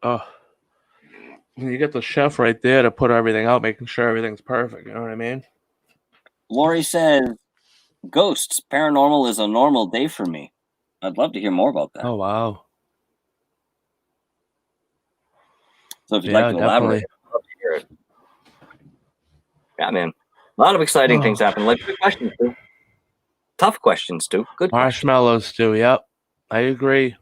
[SPEAKER 1] Oh, you get the chef right there to put everything out, making sure everything's perfect. You know what I mean?
[SPEAKER 2] Lori says, ghosts, paranormal is a normal day for me. I'd love to hear more about that.
[SPEAKER 1] Oh, wow.
[SPEAKER 2] So if you'd like to elaborate, I'd love to hear it. Yeah, man. A lot of exciting things happen. Like good questions, too. Tough questions, too. Good
[SPEAKER 1] marshmallows, too. Yep. I agree.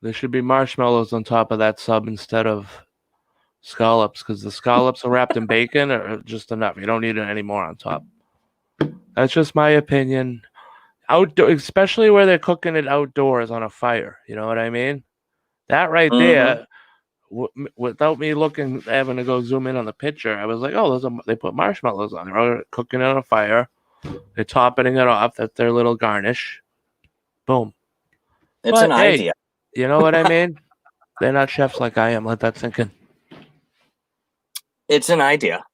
[SPEAKER 1] There should be marshmallows on top of that sub instead of scallops, because the scallops are wrapped in bacon are just enough. You don't need it anymore on top. That's just my opinion. Outdoor, especially where they're cooking it outdoors on a fire. You know what I mean? That right there, without me having to go zoom in on the picture, I was like, oh, they put marshmallows on. They're cooking it on a fire. They're topping it off. That's their little garnish. Boom.
[SPEAKER 2] It's
[SPEAKER 1] But,
[SPEAKER 2] an
[SPEAKER 1] hey,
[SPEAKER 2] idea.
[SPEAKER 1] You know what I mean? They're not chefs like I am. Let that sink in.
[SPEAKER 2] It's an idea.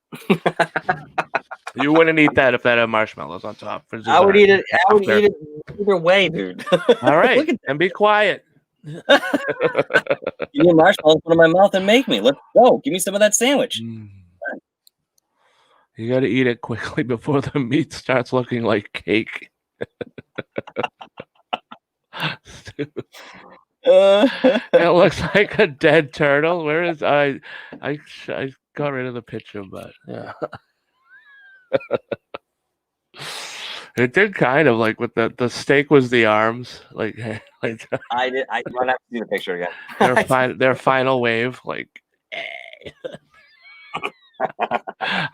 [SPEAKER 1] You wouldn't eat that if that had marshmallows on top. For
[SPEAKER 2] I would
[SPEAKER 1] dessert.
[SPEAKER 2] eat it. I would eat it either way, dude.
[SPEAKER 1] All right,
[SPEAKER 2] Look at
[SPEAKER 1] and be quiet.
[SPEAKER 2] Give me a marshmallow, put it in my mouth, and make me. Let's go. Give me some of that sandwich.
[SPEAKER 1] You got to eat it quickly before the meat starts looking like cake. It looks like a dead turtle. Where is I got rid of the picture, but yeah. It did kind of like with the steak was the arms, like
[SPEAKER 2] I did. I might have to see the picture again.
[SPEAKER 1] their final wave, like.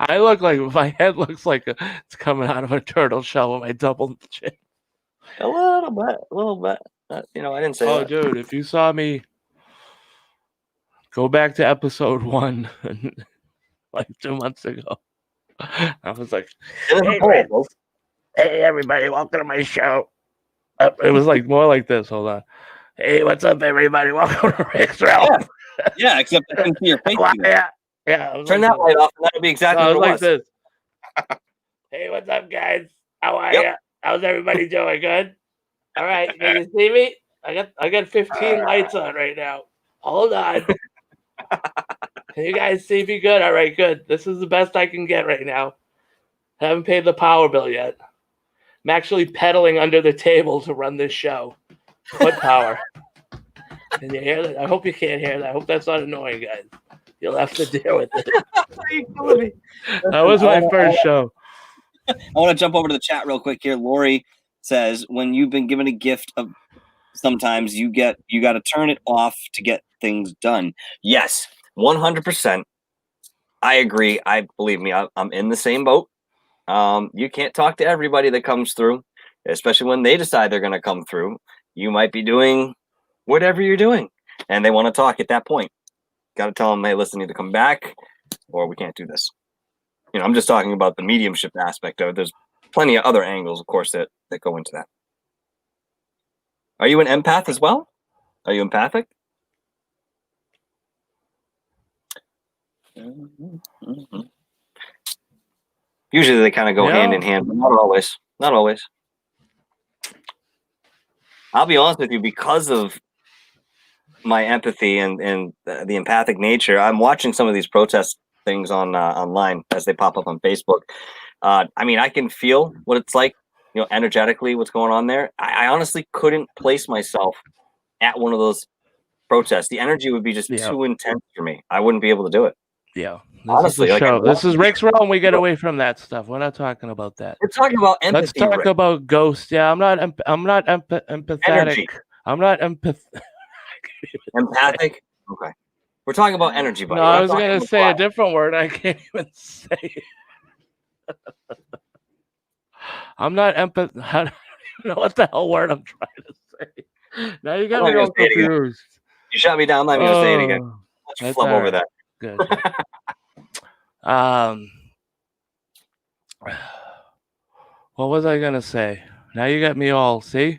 [SPEAKER 1] I look like my head looks like it's coming out of a turtle shell with my double chin.
[SPEAKER 2] A little bit. I didn't say that.
[SPEAKER 1] Oh, dude, if you saw me, go back to episode 1, like 2 months ago. I was like, hey, everybody, welcome to my show. It was like more like this. Hold on. Hey, what's up, everybody? Welcome to Rick's Realm.
[SPEAKER 2] Yeah, except I couldn't see your face.
[SPEAKER 1] Yeah.
[SPEAKER 2] Turn that light off, and that'll be exactly what it was.
[SPEAKER 1] This. Hey, what's up, guys? How are you? How's everybody doing? Good? All right, can you see me? I got 15 lights on right now. Hold on. Can you guys see me good? All right, good. This is the best I can get right now. Haven't paid the power bill yet. I'm actually pedaling under the table to run this show. Foot power. Can you hear that? I hope you can't hear that. I hope that's not annoying, guys. You'll have to deal with it. That was my first show.
[SPEAKER 2] I want to jump over to the chat real quick here. Lori says, when you've been given a gift of sometimes you got to turn it off to get things done. Yes, 100%. I agree. Believe me, I'm in the same boat. You can't talk to everybody that comes through, especially when they decide they're going to come through. You might be doing whatever you're doing, and they want to talk at that point. Got to tell them, hey, listen, either come back or we can't do this. I'm just talking about the mediumship aspect of it. There's plenty of other angles, of course, that go into that. Are you an empath as well? Are you empathic? Mm-hmm. Usually they kind of go hand in hand, but not always. Not always. I'll be honest with you, because of my empathy and the empathic nature, I'm watching some of these protest things online as they pop up on Facebook. I can feel what it's like, energetically what's going on there. I honestly couldn't place myself at one of those protests. The energy would be just too intense for me. I wouldn't be able to do it.
[SPEAKER 1] Yeah. Honestly, this is Rick's Realm. We get away from that stuff. We're not talking about that.
[SPEAKER 2] We're talking about empathy.
[SPEAKER 1] Let's talk about ghosts. Yeah, I'm not empathetic.
[SPEAKER 2] Energy.
[SPEAKER 1] I'm not
[SPEAKER 2] empathic. Okay. We're talking about energy, buddy.
[SPEAKER 1] No, I was going to say a different word. I can't even say it. I'm not I don't even know what the hell word I'm trying to say. Now you got me all confused.
[SPEAKER 2] You shut me down. Let me say it again. Let's flub over that.
[SPEAKER 1] Good. What was I gonna say? Now you got me all. See,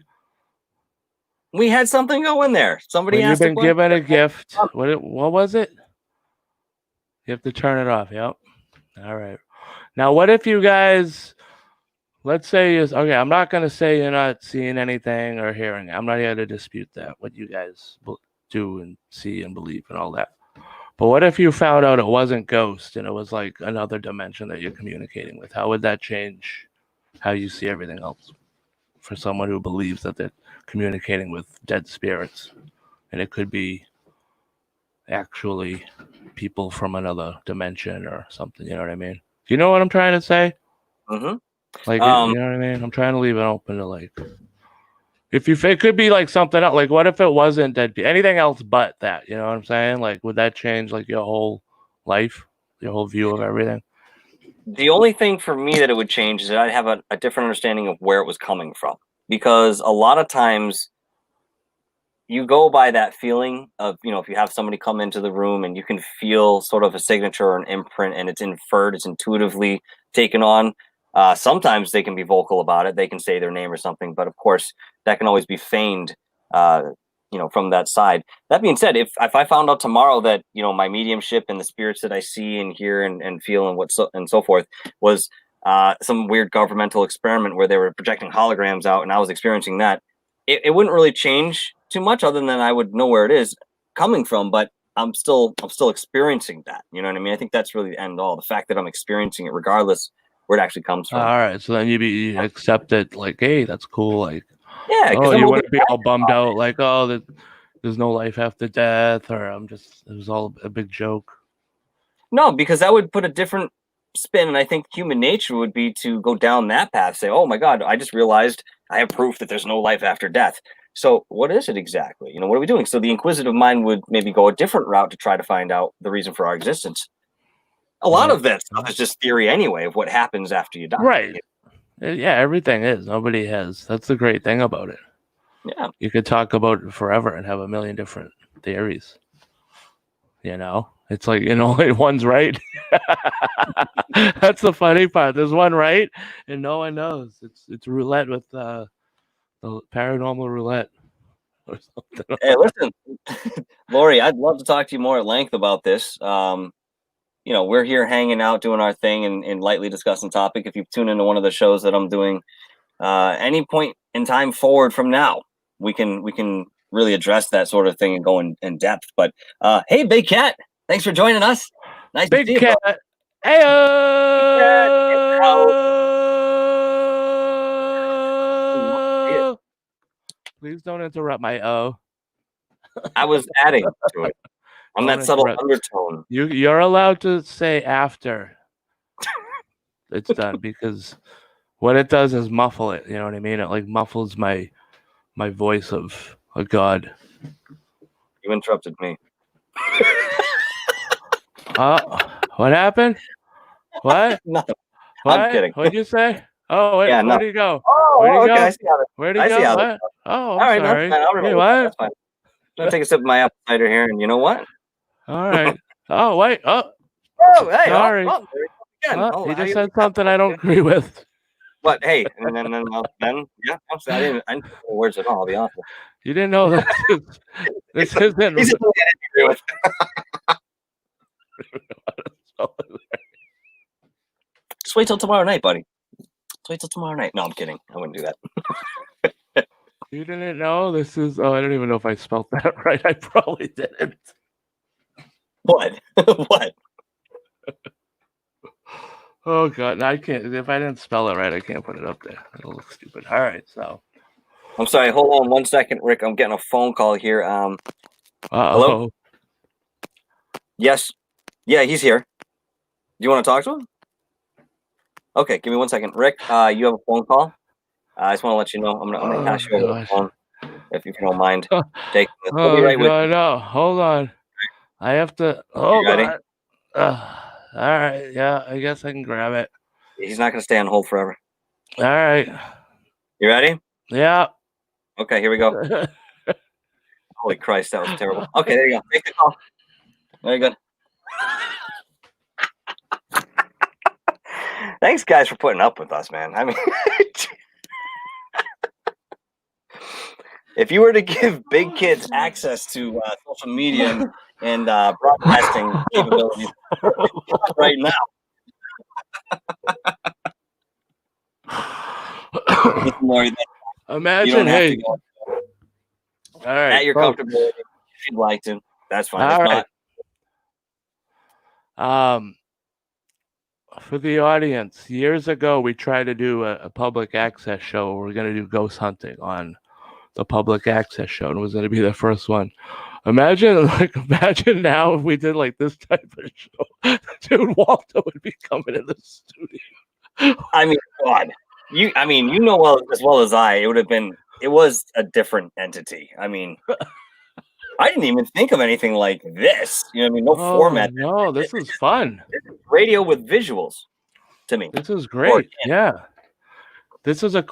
[SPEAKER 2] we had something going there. Somebody
[SPEAKER 1] asked. You've been given a gift. What was it? You have to turn it off. Yep. All right. Now, what if you guys? Let's say okay. I'm not gonna say you're not seeing anything or hearing. I'm not here to dispute that. What you guys do and see and believe and all that. But what if you found out it wasn't ghost and it was like another dimension that you're communicating with? How would that change how you see everything else for someone who believes that they're communicating with dead spirits? And it could be actually people from another dimension or something. You know what I mean? Do you know what I'm trying to say?
[SPEAKER 2] Mm-hmm.
[SPEAKER 1] Like, you know what I mean? I'm trying to leave it open to like... it could be like something else. Like, what if it wasn't dead people? Anything else but that? You know what I'm saying? Like, would that change like your whole life, your whole view of everything?
[SPEAKER 2] The only thing for me that it would change is that I'd have a different understanding of where it was coming from. Because a lot of times you go by that feeling of, if you have somebody come into the room and you can feel sort of a signature or an imprint and it's inferred, it's intuitively taken on. Sometimes they can be vocal about it. They can say their name or something. But of course, that can always be feigned from that side. That being said, if I found out tomorrow that my mediumship and the spirits that I see and hear and feel and so forth was some weird governmental experiment where they were projecting holograms out and I was experiencing that, it wouldn't really change too much other than I would know where it is coming from, but I'm still experiencing that. You know what I mean? I think that's really the end all. The fact that I'm experiencing it regardless where it actually comes from.
[SPEAKER 1] All right, so then you accept it like, hey, that's cool. Like,
[SPEAKER 2] yeah,
[SPEAKER 1] you wouldn't be all bummed out like, oh, there's no life after death, or it was all a big joke.
[SPEAKER 2] No, because that would put a different spin, and I think human nature would be to go down that path, say, oh my God, I just realized I have proof that there's no life after death. So what is it exactly? What are we doing? So the inquisitive mind would maybe go a different route to try to find out the reason for our existence. A lot of that stuff is just theory anyway of what happens after you die.
[SPEAKER 1] Right. Yeah, everything is. Nobody has. That's the great thing about it.
[SPEAKER 2] Yeah.
[SPEAKER 1] You could talk about it forever and have a million different theories. It's like, only one's right. That's the funny part. There's one right, and no one knows. It's roulette with the paranormal roulette or something.
[SPEAKER 2] Hey, listen, Lori, I'd love to talk to you more at length about this. We're here hanging out, doing our thing, and lightly discussing topic. If you tune into one of the shows that I'm doing, any point in time forward from now, we can really address that sort of thing and go in depth. But hey, Big Cat, thanks for joining us. Nice
[SPEAKER 1] Big
[SPEAKER 2] to see
[SPEAKER 1] Cat.
[SPEAKER 2] you.
[SPEAKER 1] Hey, please don't interrupt my O.
[SPEAKER 2] I was adding to it on that subtle undertone.
[SPEAKER 1] You're allowed to say after it's done, because what it does is muffle it. You know what I mean? It like muffles my voice of a god.
[SPEAKER 2] You interrupted me.
[SPEAKER 1] What happened? What?
[SPEAKER 2] Nothing.
[SPEAKER 1] What?
[SPEAKER 2] I'm kidding.
[SPEAKER 1] What'd you say? Oh, wait, where'd he go?
[SPEAKER 2] Oh,
[SPEAKER 1] Where'd he
[SPEAKER 2] okay.
[SPEAKER 1] go?
[SPEAKER 2] I see how that.
[SPEAKER 1] Where'd he go? What? Oh, I'm
[SPEAKER 2] all right,
[SPEAKER 1] sorry.
[SPEAKER 2] That's fine. I'll remember.
[SPEAKER 1] Hey, what?
[SPEAKER 2] That's fine. I'm gonna take a sip of my apple cider here, and you know what?
[SPEAKER 1] All right. Oh, wait. Oh,
[SPEAKER 2] hey.
[SPEAKER 1] Sorry. He just said something I don't agree with.
[SPEAKER 2] But hey, and then yeah, I didn't know the words at all. I'll be honest.
[SPEAKER 1] You didn't know this. This isn't.
[SPEAKER 2] He's agree with. Just wait till tomorrow night, buddy. Just wait till tomorrow night. No, I'm kidding. I wouldn't do that.
[SPEAKER 1] You didn't know this is. Oh, I don't even know if I spelled that right. I probably didn't.
[SPEAKER 2] What? What?
[SPEAKER 1] Oh God, no, I can't. If I didn't spell it right, I can't put it up there. It'll look stupid. All right, so.
[SPEAKER 2] I'm sorry. Hold on 1 second, Rick. I'm getting a phone call here. Hello? Yes. Yeah, he's here. Do you want to talk to him? Okay, give me 1 second, Rick. You have a phone call. I just want to let you know. I'm gonna pass you over the phone if you don't mind. Take.
[SPEAKER 1] Oh right God, no! Hold on. I have to. Hold on. All right. Yeah, I guess I can grab it.
[SPEAKER 2] He's not gonna stay on hold forever.
[SPEAKER 1] All right.
[SPEAKER 2] You ready?
[SPEAKER 1] Yeah.
[SPEAKER 2] Okay, here we go. Holy Christ, that was terrible. Okay, there you go. Take the call. Very good. Thanks, guys, for putting up with us, man. I mean, if you were to give big kids access to social media and broadcasting capabilities right now,
[SPEAKER 1] imagine, hey, all right,
[SPEAKER 2] at your comfortability, if you'd like to, that's fine.
[SPEAKER 1] All right. For the audience, years ago, we tried to do a public access show. We're going to do ghost hunting on the public access show, and it was going to be the first one. Imagine now if we did like this type of show. Dude, Walter would be coming in the studio.
[SPEAKER 2] I mean, God, you know as well as I, it was a different entity. I mean, I didn't even think of anything like this. You know what I mean? No format.
[SPEAKER 1] No, this is fun.
[SPEAKER 2] This is radio with visuals to me.
[SPEAKER 1] This is great. Yeah. This is a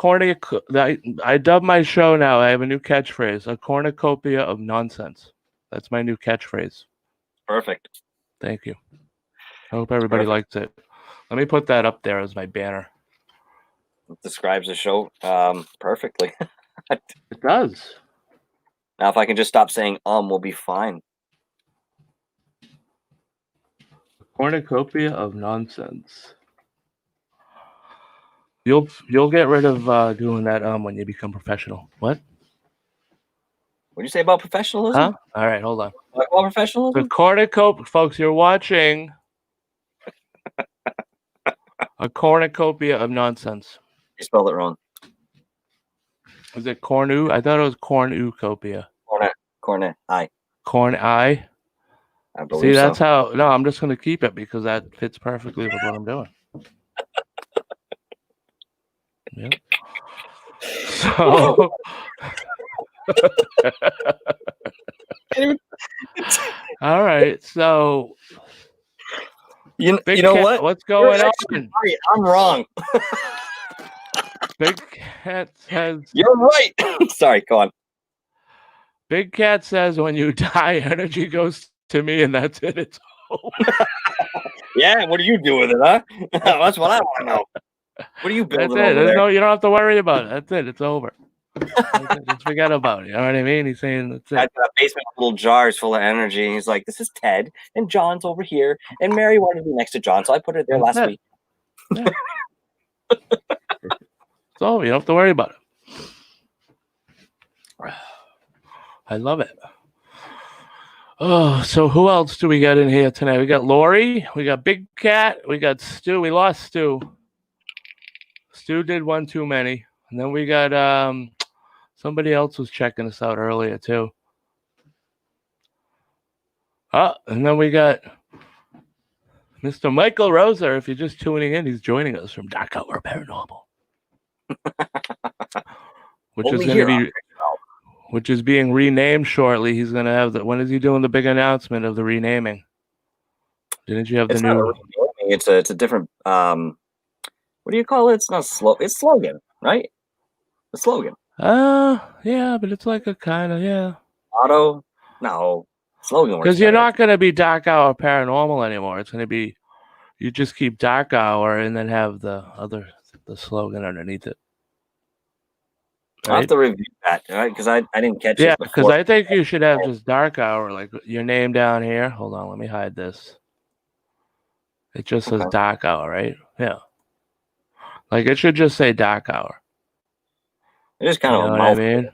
[SPEAKER 1] I dub my show now. I have a new catchphrase, a cornucopia of nonsense. That's my new catchphrase.
[SPEAKER 2] Perfect.
[SPEAKER 1] Thank you. I hope everybody likes it. Let me put that up there as my banner.
[SPEAKER 2] It describes the show perfectly.
[SPEAKER 1] It does.
[SPEAKER 2] Now, if I can just stop saying we'll be fine.
[SPEAKER 1] Cornucopia of nonsense. You'll get rid of doing that when you become professional. What?
[SPEAKER 2] What do you say about professionalism?
[SPEAKER 1] Huh? All right, hold on.
[SPEAKER 2] What about professionalism?
[SPEAKER 1] The cornucopia, folks, you're watching a cornucopia of nonsense.
[SPEAKER 2] You spelled it wrong.
[SPEAKER 1] Is it cornu? I thought it was cornucopia.
[SPEAKER 2] Cornet. I.
[SPEAKER 1] Corn eye.
[SPEAKER 2] I believe
[SPEAKER 1] See, that's
[SPEAKER 2] so.
[SPEAKER 1] how. No, I'm just going to keep it because that fits perfectly with what I'm doing. Yep. So. All right. So.
[SPEAKER 2] You know
[SPEAKER 1] Cat,
[SPEAKER 2] what?
[SPEAKER 1] What's going on?
[SPEAKER 2] Right. I'm wrong.
[SPEAKER 1] Big Cat says.
[SPEAKER 2] You're right. Sorry, go on.
[SPEAKER 1] Big Cat says when you die, energy goes to me, and that's it. It's over.
[SPEAKER 2] Yeah, what do you do with it, huh? That's what I want to know. What are you building
[SPEAKER 1] That's it.
[SPEAKER 2] over there?
[SPEAKER 1] You don't have to worry about it. That's it. It's over. Just forget about it. You know what I mean? He's saying that's it.
[SPEAKER 2] That's a basement with little jars full of energy. He's like, this is Ted, and John's over here, and Mary wanted to be next to John, so I put it there last week.
[SPEAKER 1] Yeah. It's over. You don't have to worry about it. I love it. Oh, so who else do we got in here tonight? We got Lori, we got Big Cat, we got Stu. We lost Stu. Stu did one too many. And then we got somebody else was checking us out earlier too. And then we got Mr. Michael Rosa. If you're just tuning in, he's joining us from Dark Hour Paranormal. Which is being renamed shortly. He's going to have when is he doing the big announcement of the renaming? Didn't you have the new?
[SPEAKER 2] It's a different. What do you call it? It's not It's slogan, right? The slogan.
[SPEAKER 1] Yeah, but it's like a kind of
[SPEAKER 2] Auto. No slogan.
[SPEAKER 1] Because you're not going to be Dark Hour Paranormal anymore. It's going to be you just keep Dark Hour and then have the slogan underneath it.
[SPEAKER 2] I'll have to review that, right? Because I didn't catch it.
[SPEAKER 1] Yeah, because I think you should have just Dark Hour, like your name down here. Hold on, let me hide this. It just says Dark Hour, right? Yeah. Like it should just say Dark Hour.
[SPEAKER 2] It is kind of
[SPEAKER 1] a mouthful. I mean?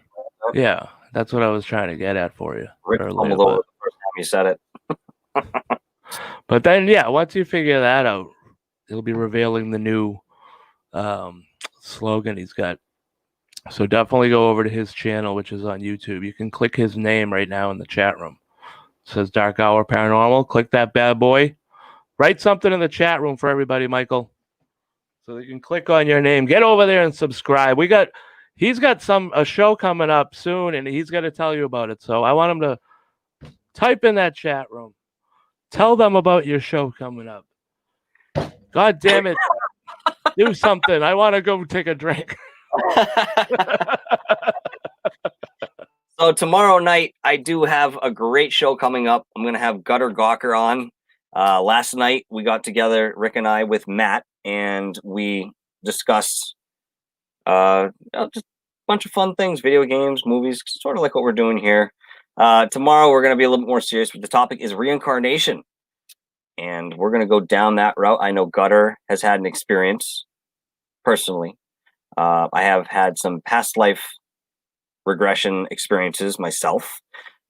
[SPEAKER 1] Yeah, that's what I was trying to get at for you.
[SPEAKER 2] Rick fumbled over the first time you said it.
[SPEAKER 1] But then, once you figure that out, he'll be revealing the new slogan he's got. So definitely go over to his channel, which is on YouTube. You can click his name right now in the chat room. It says Dark Hour Paranormal. Click that bad boy. Write something in the chat room for everybody, Michael. So they can click on your name. Get over there and subscribe. He's got a show coming up soon, and he's going to tell you about it. So I want him to type in that chat room. Tell them about your show coming up. God damn it. Do something. I want to go take a drink.
[SPEAKER 2] So tomorrow night, I do have a great show coming up. I'm going to have Gutter Gawker on. Last night, we got together, Rick and I, with Matt, and we discussed just a bunch of fun things, video games, movies, sort of like what we're doing here. Tomorrow, we're going to be a little bit more serious. The topic is reincarnation, and we're going to go down that route. I know Gutter has had an experience personally. I have had some past life regression experiences myself.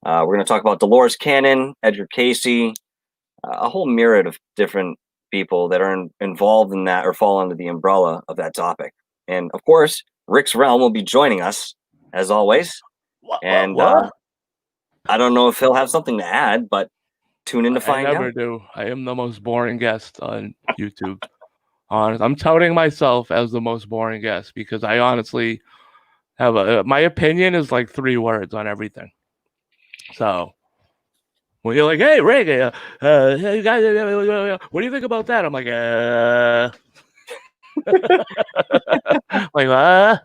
[SPEAKER 2] We're going to talk about Dolores Cannon, Edgar Casey, a whole myriad of different people that are involved in that or fall under the umbrella of that topic. And of course, Rick's Realm will be joining us as always. And I don't know if he'll have something to add, but tune in to find out.
[SPEAKER 1] I never do. I am the most boring guest on YouTube. I'm touting myself as the most boring guest because I honestly have my opinion is like 3 words on everything. So when you're like, "Hey, Rick, hey guys, what do you think about that?" I'm like,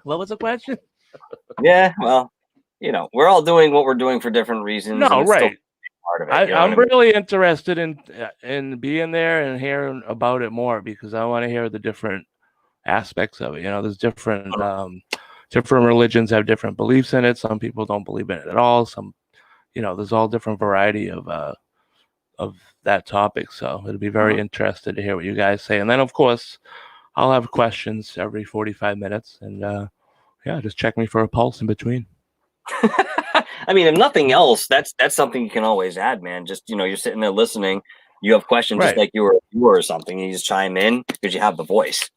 [SPEAKER 1] what was the question?
[SPEAKER 2] Yeah, well, we're all doing what we're doing for different reasons.
[SPEAKER 1] No, right.
[SPEAKER 2] Part of it,
[SPEAKER 1] I'm really interested in being there and hearing about it more because I want to hear the different aspects of it. There's different different religions have different beliefs in it. Some people don't believe in it at all. Some, there's all different variety of that topic. So it'll be very interested to hear what you guys say. And then, of course, I'll have questions every 45 minutes. And just check me for a pulse in between.
[SPEAKER 2] I mean, if nothing else, that's something you can always add, man. Just, you're sitting there listening. You have questions just like you were a viewer or something. You just chime in because you have the voice.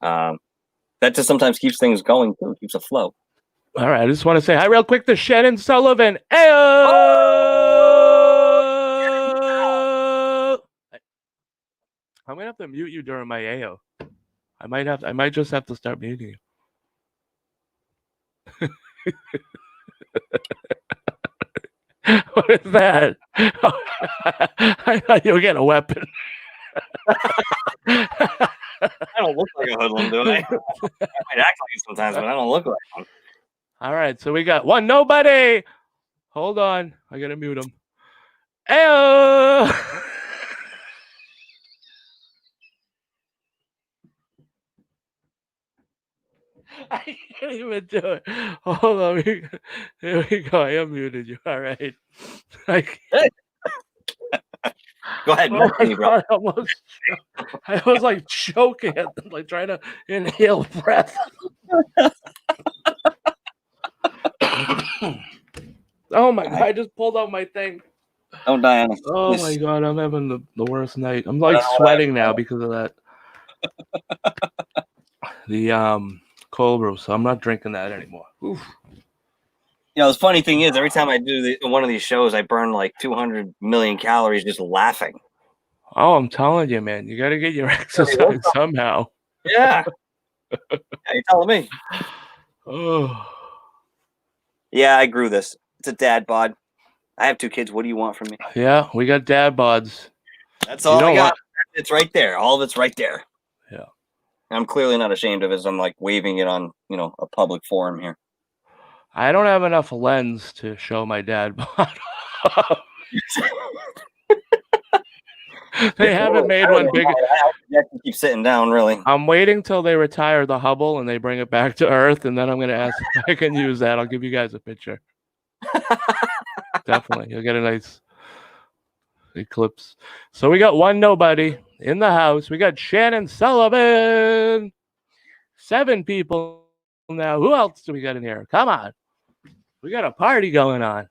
[SPEAKER 2] That just sometimes keeps things going too. Keeps afloat.
[SPEAKER 1] All right. I just want to say hi real quick to Shannon Sullivan. Ayo! I'm gonna have to mute you during my AO. I might just have to start muting you. What is that? I thought you were getting a weapon.
[SPEAKER 2] I don't look like a hoodlum, do I? I might act like it sometimes, but I don't look like one.
[SPEAKER 1] All right, so we got one nobody. Hold on, I gotta mute him. Ayo! I can't even do it. Hold on. Here we go. I unmuted you. All right.
[SPEAKER 2] Go ahead.
[SPEAKER 1] Oh my God, I was like choking, like trying to inhale breath. Oh my God, I just pulled out my thing.
[SPEAKER 2] Don't die on us.
[SPEAKER 1] Oh my God, I'm having the worst night. I'm like sweating now because of that. The cold brew, so I'm not drinking that anymore. Oof.
[SPEAKER 2] The funny thing is, every time I do one of these shows, I burn like 200 million calories just laughing.
[SPEAKER 1] Oh, I'm telling you, man, you got to get your exercise somehow.
[SPEAKER 2] Yeah. You're telling me.
[SPEAKER 1] Oh.
[SPEAKER 2] Yeah, I grew this. It's a dad bod. I have 2 kids. What do you want from me?
[SPEAKER 1] Yeah, we got dad bods.
[SPEAKER 2] That's all I got. It's right there. All of it's right there.
[SPEAKER 1] Yeah.
[SPEAKER 2] I'm clearly not ashamed of it as I'm like waving it on, a public forum here.
[SPEAKER 1] I don't have enough lens to show my dad bod. They haven't made one big.
[SPEAKER 2] I have to keep sitting down, really.
[SPEAKER 1] I'm waiting till they retire the Hubble and they bring it back to Earth, and then I'm going to ask if I can use that. I'll give you guys a picture. Definitely. You'll get a nice eclipse. So we got one nobody in the house. We got Shannon Sullivan. 7 people now. Who else do we got in here? Come on. We got a party going on.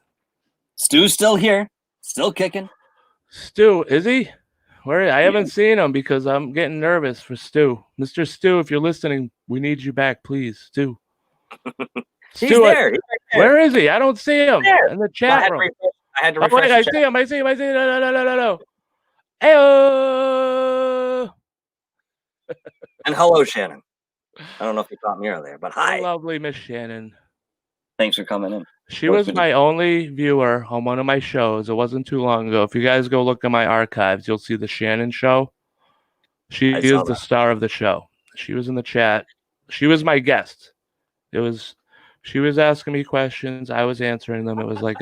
[SPEAKER 2] Stu's still here. Still kicking.
[SPEAKER 1] Stu, is he? Where? I haven't seen him because I'm getting nervous for Stu. Mr. Stu, if you're listening, we need you back, please. Stu.
[SPEAKER 2] He's there. He's right there.
[SPEAKER 1] Where is he? I don't see him in the chat room.
[SPEAKER 2] I had to refresh.
[SPEAKER 1] I see him. I see him. No. Ayo!
[SPEAKER 2] And hello, Shannon. I don't know if you caught me earlier, but hi.
[SPEAKER 1] Lovely Miss Shannon.
[SPEAKER 2] Thanks for coming in.
[SPEAKER 1] She was my only viewer on one of my shows. It wasn't too long ago. If you guys go look at my archives, you'll see the Shannon show. She is the star of the show. She was in the chat. She was my guest. She was asking me questions. I was answering them. It was like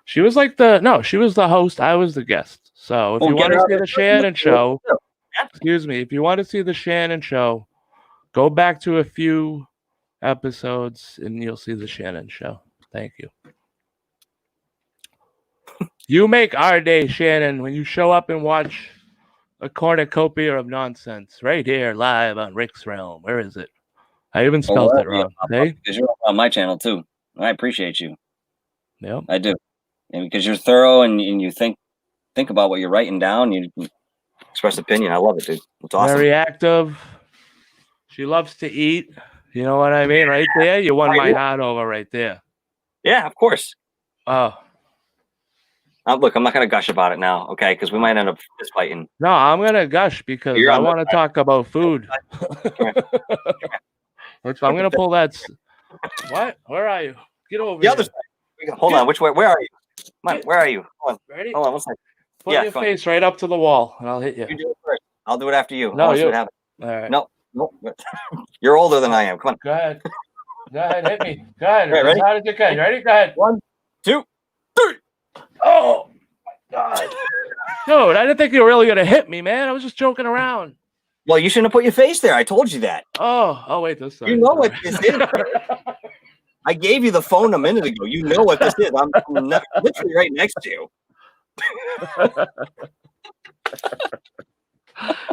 [SPEAKER 1] she was the host. I was the guest. So if you want to see the Shannon show, if you want to see the Shannon show, go back to a few episodes and you'll see the Shannon show. Thank you. You make our day, Shannon, when you show up and watch a cornucopia of nonsense right here live on Rick's Realm. Where is it? I even spelled it wrong.
[SPEAKER 2] Because you're on my channel too. I appreciate you.
[SPEAKER 1] Yep.
[SPEAKER 2] I do. And because you're thorough and you think about what you're writing down, you express opinion. I love it, dude. It's awesome.
[SPEAKER 1] Very active. She loves to eat. You know what I mean? Right there. You won my heart over right there.
[SPEAKER 2] Yeah, of course.
[SPEAKER 1] Oh.
[SPEAKER 2] Look, I'm not going to gush about it now, okay? Because we might end up fist fighting.
[SPEAKER 1] No, I'm going to gush because I want to talk about food. I'm going to pull that. What? Where are you? Get over
[SPEAKER 2] the other side. Hold on. Which way? Where are you? Come on, where are you? Hold on.
[SPEAKER 1] Ready?
[SPEAKER 2] Hold on. 1 second.
[SPEAKER 1] Put your face right up to the wall, and I'll hit you.
[SPEAKER 2] You do it first. I'll do it after you.
[SPEAKER 1] No, you.
[SPEAKER 2] All
[SPEAKER 1] right.
[SPEAKER 2] No. You're older than I am. Come on.
[SPEAKER 1] Go ahead. Go ahead. Hit me. Go ahead.
[SPEAKER 2] Right, ready?
[SPEAKER 1] How did you get? You ready? Go ahead.
[SPEAKER 2] 1, 2, 3.
[SPEAKER 1] Oh, my God. Dude, I didn't think you were really going to hit me, man. I was just joking around.
[SPEAKER 2] Well, you shouldn't have put your face there. I told you that.
[SPEAKER 1] Oh, wait, this side.
[SPEAKER 2] You know what this is. I gave you the phone a minute ago. You know what this is. I'm literally right next to you.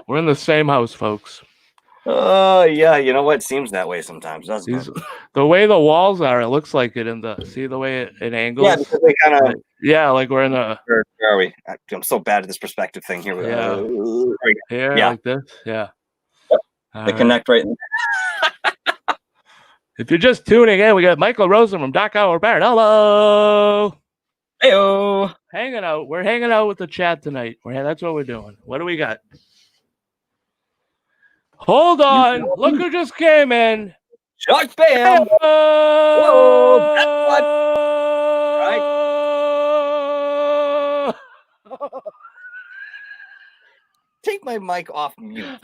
[SPEAKER 1] We're in the same house, folks.
[SPEAKER 2] Oh, yeah. You know what? Seems that way sometimes, doesn't it?
[SPEAKER 1] The way the walls are, it looks like it in the. See the way it angles?
[SPEAKER 2] Yeah, because they kind of.
[SPEAKER 1] Yeah, like we're in a.
[SPEAKER 2] Where are we? I'm so bad at this perspective thing here.
[SPEAKER 1] Yeah. Here,
[SPEAKER 2] yeah.
[SPEAKER 1] like this. Yeah.
[SPEAKER 2] They connect right.
[SPEAKER 1] If you're just tuning in, we got Michael Rosen from Dark Hour Barrett. Hello.
[SPEAKER 2] Heyo.
[SPEAKER 1] Hanging out. We're hanging out with the chat tonight. That's what we're doing. What do we got? Hold on. Look who just came in.
[SPEAKER 2] Chuck Bam. Whoa. That's what. Right. Take my mic off mute.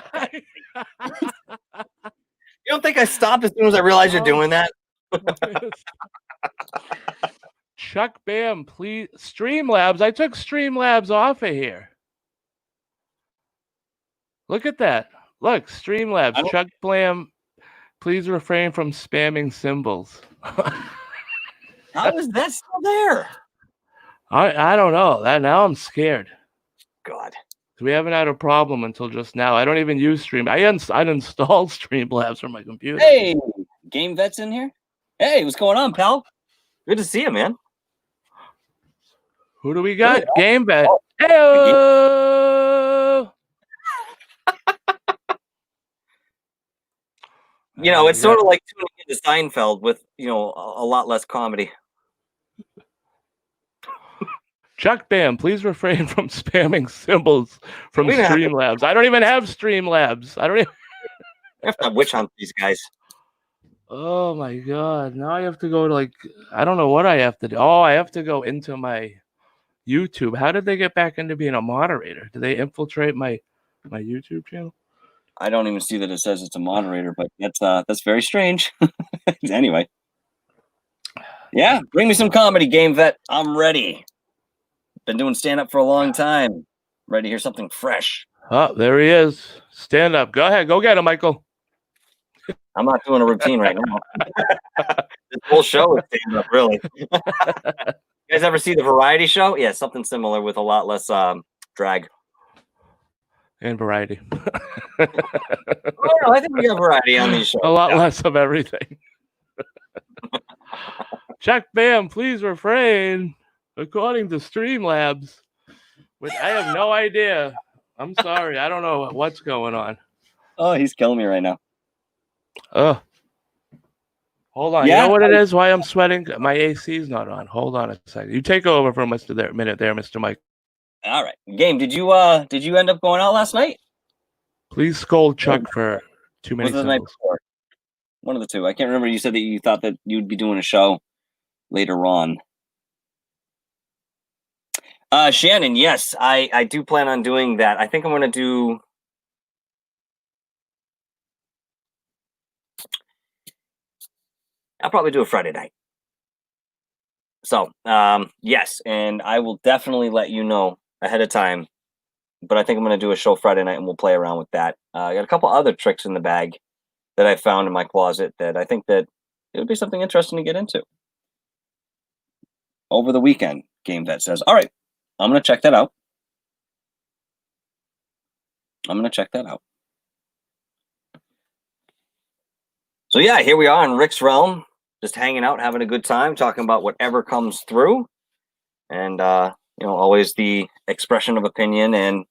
[SPEAKER 2] You don't think I stopped as soon as I realized you're doing that?
[SPEAKER 1] Chuck Bam, please. Streamlabs. I took Streamlabs off of here. Look at that. Look, Streamlabs. Chuck Bam, please refrain from spamming symbols.
[SPEAKER 2] How is that still there?
[SPEAKER 1] I don't know. Now I'm scared.
[SPEAKER 2] God.
[SPEAKER 1] We haven't had a problem until just now. I don't even use Stream. I uninstalled Streamlabs from my computer.
[SPEAKER 2] Hey, Game Vet's in here. Hey, what's going on, pal? Good to see you, man.
[SPEAKER 1] Who do we got? Game Vet. Hey.
[SPEAKER 2] You know, it's sort of like tuning into Seinfeld with, a lot less comedy.
[SPEAKER 1] Chuck Bam, please refrain from spamming symbols from Streamlabs. I don't even have Streamlabs. I don't even
[SPEAKER 2] have to witch hunt these guys.
[SPEAKER 1] Oh my God. Now I have to go to I don't know what I have to do. Oh, I have to go into my YouTube. How did they get back into being a moderator? Did they infiltrate my YouTube channel?
[SPEAKER 2] I don't even see that it says it's a moderator, but that's very strange. Anyway. Yeah, bring me some comedy, Game Vet. I'm ready. Been doing stand-up for a long time. Ready to hear something fresh.
[SPEAKER 1] Oh, there he is. Stand up. Go ahead. Go get him, Michael.
[SPEAKER 2] I'm not doing a routine right now. This whole show is stand-up, really. You guys ever see the variety show? Yeah, something similar with a lot less drag.
[SPEAKER 1] And variety.
[SPEAKER 2] Oh, no, I think we got variety on these shows.
[SPEAKER 1] A lot less of everything. Chuck Bam, please refrain. According to Streamlabs, which I have no idea. I'm sorry. I don't know what's going on.
[SPEAKER 2] Oh, he's killing me right now.
[SPEAKER 1] Oh. Hold on. Yeah, you know what it is? Why I'm sweating? My AC's not on. Hold on a second. You take over for a minute there, Mr. Mike.
[SPEAKER 2] All right. Game, did you end up going out last night?
[SPEAKER 1] Please scold Chuck for too many symbols.
[SPEAKER 2] One of the two. I can't remember. You said that you thought that you'd be doing a show later on. Shannon, yes, I do plan on doing that. I think I'm going to do... I'll probably do a Friday night. So, yes, and I will definitely let you know ahead of time. But I think I'm going to do a show Friday night, and we'll play around with that. I got a couple other tricks in the bag that I found in my closet that I think that it would be something interesting to get into. Over the weekend, Game Vet says, all right, I'm going to check that out. So yeah, here we are in Rick's realm, just hanging out, having a good time, talking about whatever comes through. And, always the expression of opinion and,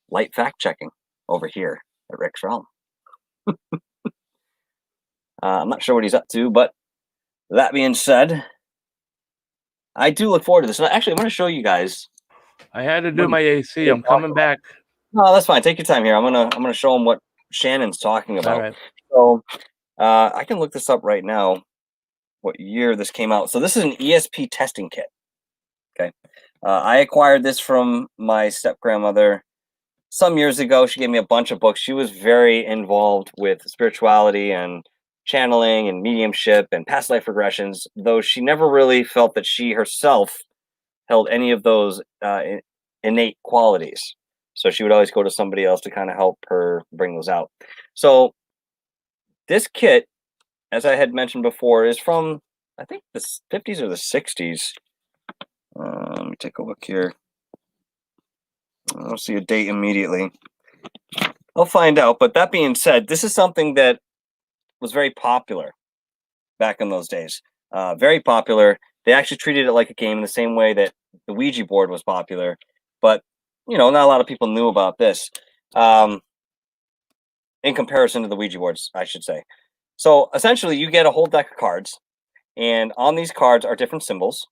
[SPEAKER 2] light fact checking over here at Rick's realm. I'm not sure what he's up to, but that being said, I do look forward to this. Actually, I'm going to show you guys.
[SPEAKER 1] I had to do my AC. I'm coming back.
[SPEAKER 2] No, that's fine. Take your time here. I'm gonna show them what Shannon's talking about.
[SPEAKER 1] All right.
[SPEAKER 2] So I can look this up right now. What year this came out? So this is an ESP testing kit. Okay, I acquired this from my step grandmother some years ago. She gave me a bunch of books. She was very involved with spirituality and channeling and mediumship and past life regressions, though she never really felt that she herself held any of those innate qualities. So she would always go to somebody else to kind of help her bring those out. So this kit, as I had mentioned before, is from, I think, the 50s or the 60s. Let me take a look here. I don't see a date immediately. I'll find out. But that being said, this is something that was very popular back in those days. Very popular. They actually treated it like a game in the same way that the Ouija board was popular. But, not a lot of people knew about this in comparison to the Ouija boards, I should say. So essentially, you get a whole deck of cards. And on these cards are different symbols,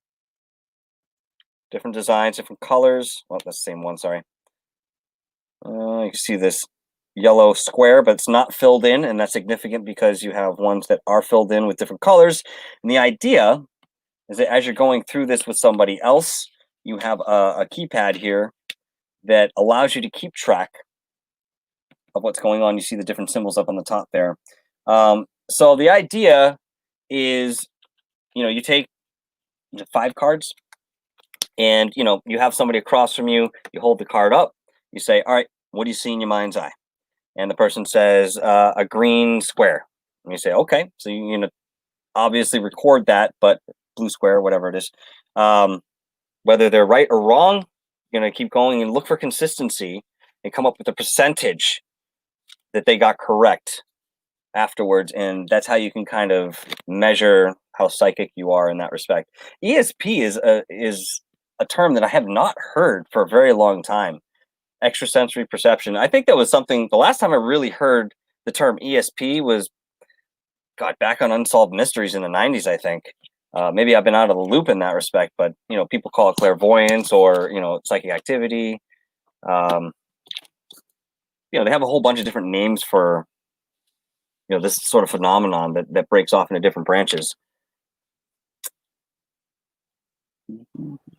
[SPEAKER 2] different designs, different colors. Well, that's the same one, sorry. You can see this yellow square, but it's not filled in, and that's significant because you have ones that are filled in with different colors. And the idea is that as you're going through this with somebody else, you have a keypad here that allows you to keep track of what's going on. You see the different symbols up on the top there. So the idea is, you take 5 cards, and you have somebody across from you. You hold the card up. You say, "All right, what do you see in your mind's eye?" And the person says, "A green square." And you say, "Okay." So you obviously record that, but blue square, whatever it is. Whether they're right or wrong, you're going to keep going and look for consistency and come up with a percentage that they got correct afterwards. And that's how you can kind of measure how psychic you are in that respect. ESP is a term that I have not heard for a very long time. Extrasensory perception. I think that was something, the last time I really heard the term ESP was, back on Unsolved Mysteries in the 90s, I think. Maybe I've been out of the loop in that respect, but, people call it clairvoyance or, psychic activity. They have a whole bunch of different names for, this sort of phenomenon that breaks off into different branches.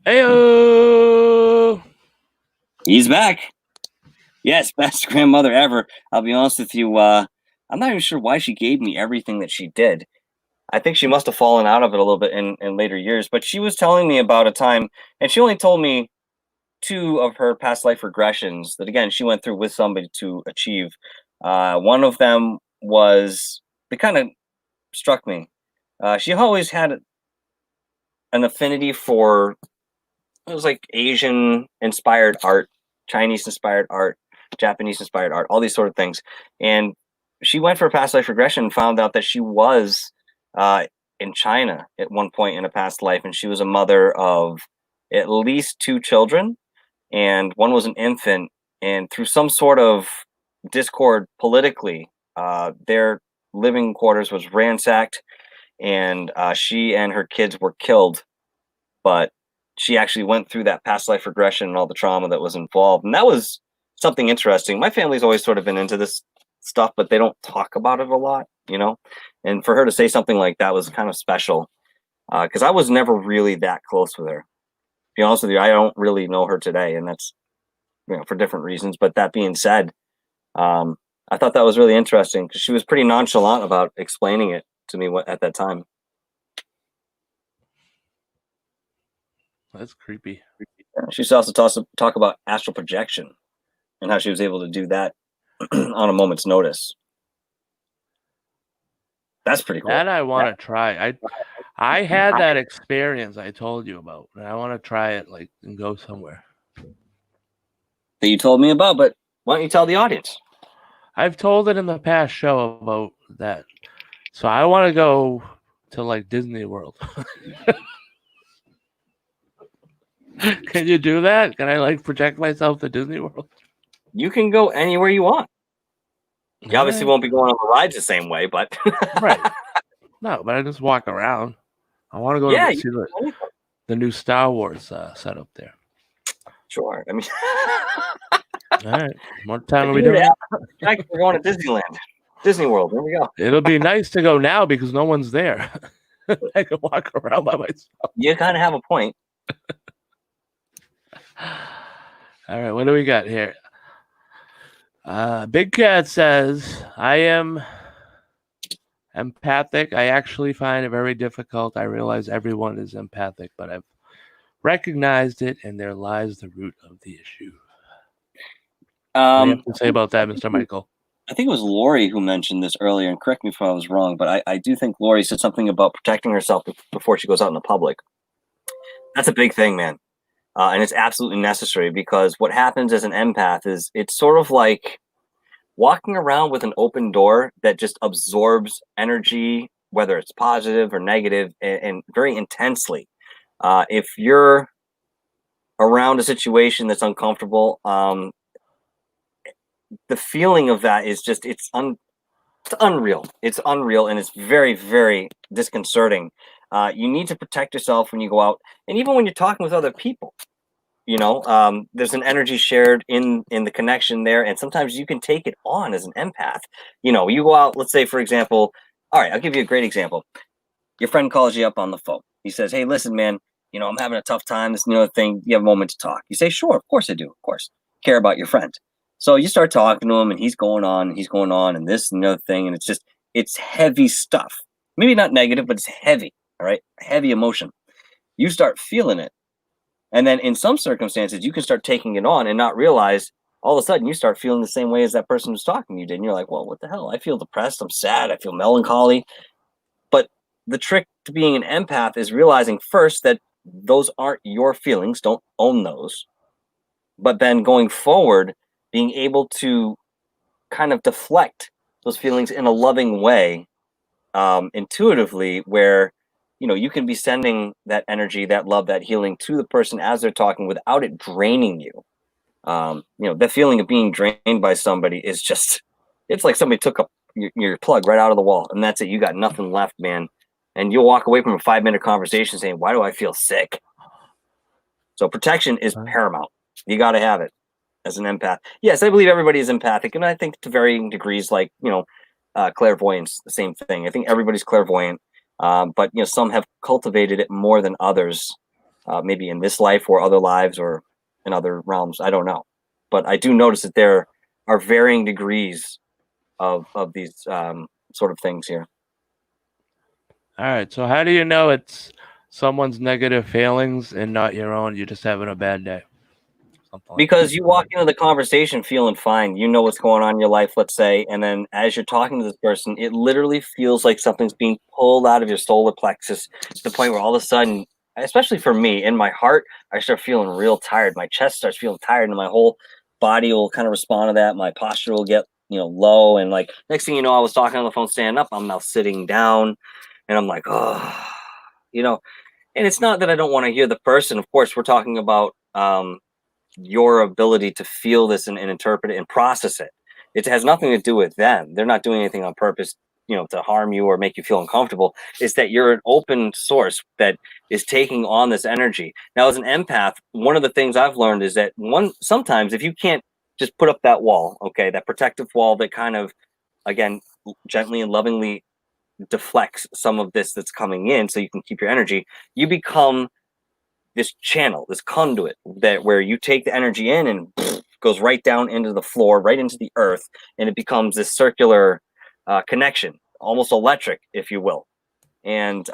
[SPEAKER 1] Heyo!
[SPEAKER 2] He's back. Yes, best grandmother ever. I'll be honest with you. I'm not even sure why she gave me everything that she did. I think she must have fallen out of it a little bit in later years. But she was telling me about a time, and she only told me 2 of her past life regressions that, again, she went through with somebody to achieve. One of them was, it kind of struck me. She always had an affinity for, it was like Asian inspired art, Chinese inspired art, Japanese inspired art, all these sort of things. And she went for a past life regression and found out that she was in China at one point in a past life, and she was a mother of at least 2 children, and one was an infant. And through some sort of discord politically, their living quarters was ransacked, and she and her kids were killed. But she actually went through that past life regression and all the trauma that was involved. And that was something interesting. My family's always sort of been into this stuff, but they don't talk about it a lot, And for her to say something like that was kind of special, because I was never really that close with her. To be honest with you, I don't really know her today, and that's for different reasons. But that being said, I thought that was really interesting because she was pretty nonchalant about explaining it to me at that time.
[SPEAKER 1] That's creepy.
[SPEAKER 2] She used to also talk about astral projection and how she was able to do that on a moment's notice. That's pretty cool.
[SPEAKER 1] That I want to try. I had that experience I told you about, and I want to try it and go somewhere.
[SPEAKER 2] That you told me about, but why don't you tell the audience?
[SPEAKER 1] I've told it in the past show about that. So I want to go to Disney World. Can you do that? Can I project myself to Disney World?
[SPEAKER 2] You can go anywhere you want. You obviously won't be going on the rides the same way, but
[SPEAKER 1] right. No, but I just walk around. I want to go to see the new Star Wars setup there.
[SPEAKER 2] Sure. I mean,
[SPEAKER 1] all right. What time are we doing?
[SPEAKER 2] We're going to Disneyland, Disney World. There we go.
[SPEAKER 1] It'll be nice to go now because no one's there. I can walk around by myself.
[SPEAKER 2] You kind of have a point.
[SPEAKER 1] All right, what do we got here? Big Cat says, I am empathic. I actually find it very difficult. I realize everyone is empathic, but I've recognized it, and there lies the root of the issue. What do you have to say about that, Mr. Michael?
[SPEAKER 2] I think it was Lori who mentioned this earlier, and correct me if I was wrong, but I do think Lori said something about protecting herself before she goes out in the public. That's a big thing, man. And it's absolutely necessary, because what happens as an empath is it's sort of like walking around with an open door that just absorbs energy, whether it's positive or negative, and very intensely. If you're around a situation that's uncomfortable, the feeling of that is just it's unreal. It's unreal, and it's very, very disconcerting. You need to protect yourself when you go out, and even when you're talking with other people. There's an energy shared in the connection there, and sometimes you can take it on as an empath. You go out, let's say, for example, all right, I'll give you a great example. Your friend calls you up on the phone. He says, "Hey, listen, man, I'm having a tough time. This thing. You have a moment to talk." You say, "Sure, of course I do. Of course, care about your friend." So you start talking to him, and he's going on, and this and the other thing, and it's heavy stuff. Maybe not negative, but it's heavy. All right, heavy emotion. You start feeling it, and then in some circumstances, you can start taking it on and not realize. All of a sudden, you start feeling the same way as that person who's talking to you did, and you're like, "Well, what the hell? I feel depressed. I'm sad. I feel melancholy." But the trick to being an empath is realizing first that those aren't your feelings. Don't own those. But then going forward, being able to kind of deflect those feelings in a loving way, intuitively, where you can be sending that energy, that love, that healing to the person as they're talking without it draining you. The feeling of being drained by somebody is just, it's like somebody took your plug right out of the wall, and that's it. You got nothing left, man. And you'll walk away from a 5-minute conversation saying, "Why do I feel sick?" So protection is paramount. You got to have it as an empath. Yes, I believe everybody is empathic, and I think to varying degrees, like clairvoyance, the same thing. I think everybody's clairvoyant, but some have cultivated it more than others, maybe in this life or other lives or in other realms. I don't know, but I do notice that there are varying degrees of these sort of things here.
[SPEAKER 1] All right. So how do you know it's someone's negative feelings and not your own? You're just having a bad day.
[SPEAKER 2] Because you walk into the conversation feeling fine, you know what's going on in your life, let's say, and then as you're talking to this person, it literally feels like something's being pulled out of your solar plexus to the point where all of a sudden, especially for me, in my heart, I start feeling real tired. My chest starts feeling tired, and my whole body will kind of respond to that. My posture will get low, and like next thing you know, I was talking on the phone standing up, I'm now sitting down, and I'm like, oh, and it's not that I don't want to hear the person. Of course, we're talking about your ability to feel this and interpret it and process it. It has nothing to do with them. They're not doing anything on purpose, to harm you or make you feel uncomfortable. It's that you're an open source that is taking on this energy. Now, as an empath, one of the things I've learned is that sometimes if you can't just put up that wall, okay, that protective wall that kind of, again, gently and lovingly deflects some of this that's coming in so you can keep your energy, you become this channel, this conduit where you take the energy in and goes right down into the floor, right into the earth, and it becomes this circular connection, almost electric, if you will. And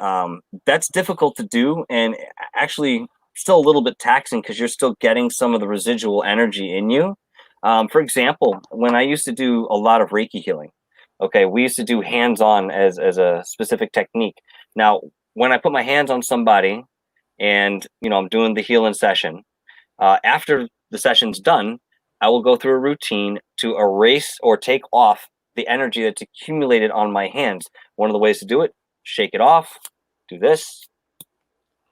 [SPEAKER 2] that's difficult to do, and actually still a little bit taxing because you're still getting some of the residual energy in you. For example, when I used to do a lot of Reiki healing, okay, we used to do hands-on as a specific technique. Now, when I put my hands on somebody, and I'm doing the healing session, after the session's done, I will go through a routine to erase or take off the energy that's accumulated on my hands. One of the ways to do it: shake it off, do this,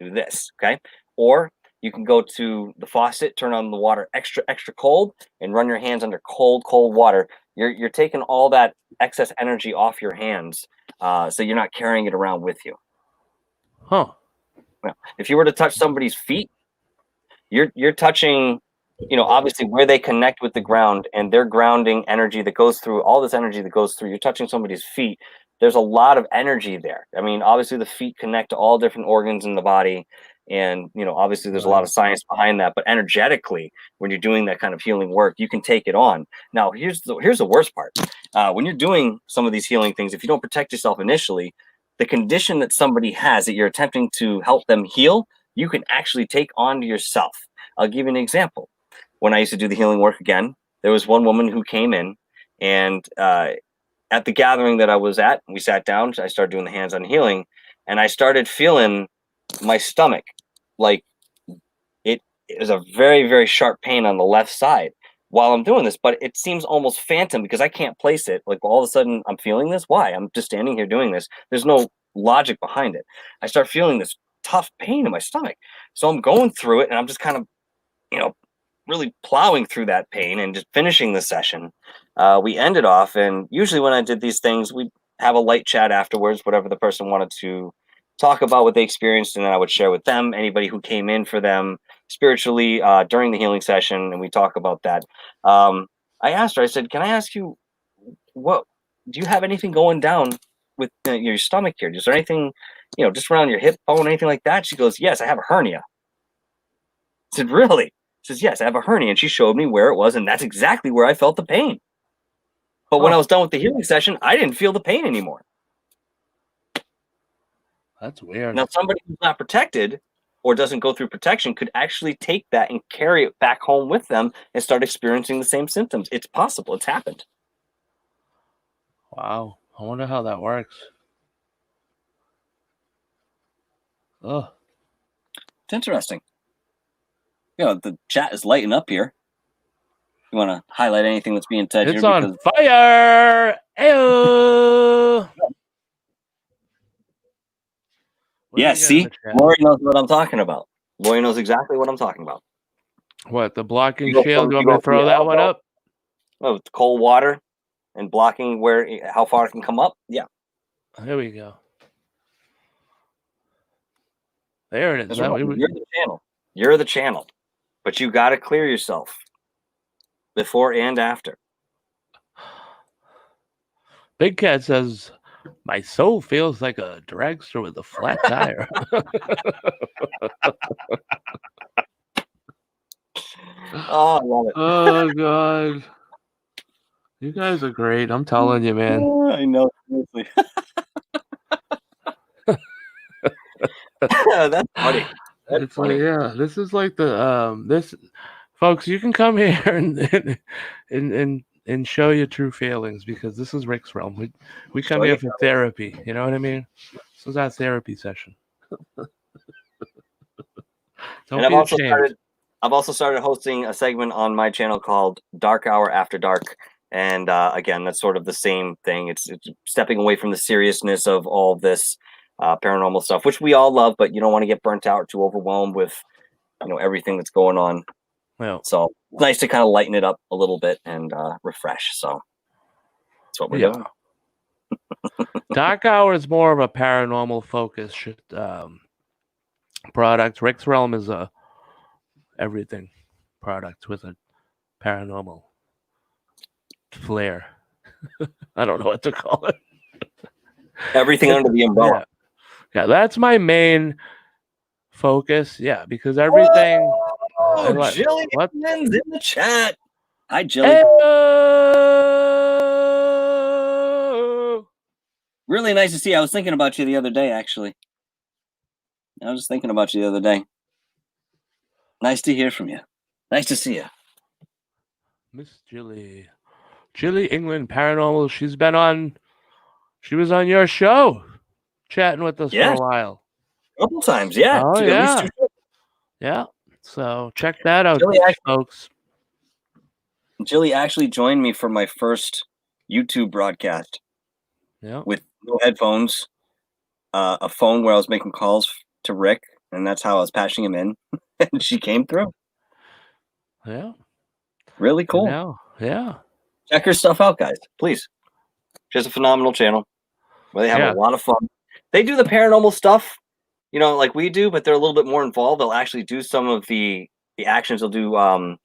[SPEAKER 2] okay? Or you can go to the faucet, turn on the water extra cold, and run your hands under cold water. You're taking all that excess energy off your hands, so you're not carrying it around with you.
[SPEAKER 1] Huh.
[SPEAKER 2] If you were to touch somebody's feet, you're touching, obviously where they connect with the ground, and their grounding energy that goes through all this energy that goes through. You're touching somebody's feet. There's a lot of energy there. I mean, obviously the feet connect to all different organs in the body, and obviously there's a lot of science behind that. But energetically, when you're doing that kind of healing work, you can take it on. Now, here's the worst part. When you're doing some of these healing things, if you don't protect yourself initially, the condition that somebody has that you're attempting to help them heal, you can actually take on to yourself. I'll give you an example. When I used to do the healing work again, there was one woman who came in, and at the gathering that I was at, we sat down. I started doing the hands-on healing, and I started feeling my stomach, like it was a very, very sharp pain on the left side while I'm doing this, but it seems almost phantom because I can't place it. Like all of a sudden I'm feeling this. Why? I'm just standing here doing this. There's no logic behind it. I start feeling this tough pain in my stomach. So I'm going through it and I'm just kind of, really plowing through that pain and just finishing the session. We ended off, and usually when I did these things, we have a light chat afterwards, whatever the person wanted to talk about what they experienced, and then I would share with them, anybody who came in for them spiritually during the healing session, and we talk about that. I asked her, I said, can I ask you, what do you have anything going down with your stomach here? Is there anything, just around your hip bone, anything like that? She goes, yes, I have a hernia. I said, really? She says, yes, I have a hernia. And she showed me where it was, and that's exactly where I felt the pain. But when I was done with the healing session, I didn't feel the pain anymore.
[SPEAKER 1] That's weird.
[SPEAKER 2] Now, somebody who's not protected or doesn't go through protection could actually take that and carry it back home with them and start experiencing the same symptoms. It's possible. It's happened.
[SPEAKER 1] Wow. I wonder how that works. Oh.
[SPEAKER 2] It's interesting. The chat is lighting up here. You want to highlight anything that's being said here?
[SPEAKER 1] It's on fire! Ayo!
[SPEAKER 2] Yeah, see? Lori knows what I'm talking about. Lori knows exactly what I'm talking about.
[SPEAKER 1] What, the blocking shield? You want me to throw that one up?
[SPEAKER 2] Oh, it's cold water and blocking how far it can come up? Yeah.
[SPEAKER 1] There we go. There it is.
[SPEAKER 2] You're the channel. You're the channel. But you got to clear yourself before and after.
[SPEAKER 1] Big Cat says, my soul feels like a dragster with a flat tire.
[SPEAKER 2] Oh, I love it.
[SPEAKER 1] Oh, God. You guys are great. I'm telling you, man.
[SPEAKER 2] I know. Seriously. That's funny. That's funny.
[SPEAKER 1] Yeah, this is like the folks, you can come here and show your true feelings, because this is Rick's realm. We come here for therapy. You know what I mean? This is our therapy session. Don't be ashamed.
[SPEAKER 2] I've also started hosting a segment on my channel called Dark Hour After Dark. And again, that's sort of the same thing. It's stepping away from the seriousness of all this paranormal stuff, which we all love, but you don't want to get burnt out or too overwhelmed with, everything that's going on.
[SPEAKER 1] Well,
[SPEAKER 2] so it's nice to kind of lighten it up a little bit and refresh. So that's what we're doing.
[SPEAKER 1] Dark Hour is more of a paranormal focus product. Rick's Realm is a everything product with a paranormal flair. I don't know what to call it.
[SPEAKER 2] Everything under the umbrella.
[SPEAKER 1] Yeah, that's my main focus. Yeah, because everything.
[SPEAKER 2] Oh, Jillian's in the chat. Hi, Jillian.
[SPEAKER 1] Hey-o!
[SPEAKER 2] Really nice to see you. I was thinking about you the other day, actually. I was just thinking about you the other day. Nice to hear from you. Nice to see you.
[SPEAKER 1] Miss Jilly. Jilly England Paranormal. She was on your show chatting with us for a while.
[SPEAKER 2] A couple times, yeah.
[SPEAKER 1] Oh, yeah. Yeah. So check that out, folks.
[SPEAKER 2] Jilly actually joined me for my first YouTube broadcast.
[SPEAKER 1] Yeah.
[SPEAKER 2] With no headphones, a phone where I was making calls to Rick, and that's how I was patching him in. And she came through.
[SPEAKER 1] Yeah.
[SPEAKER 2] Really cool.
[SPEAKER 1] Yeah.
[SPEAKER 2] Check her stuff out, guys. Please. She's a phenomenal channel where they have a lot of fun. They do the paranormal stuff, like we do, but they're a little bit more involved. They'll actually do some of the actions. They'll do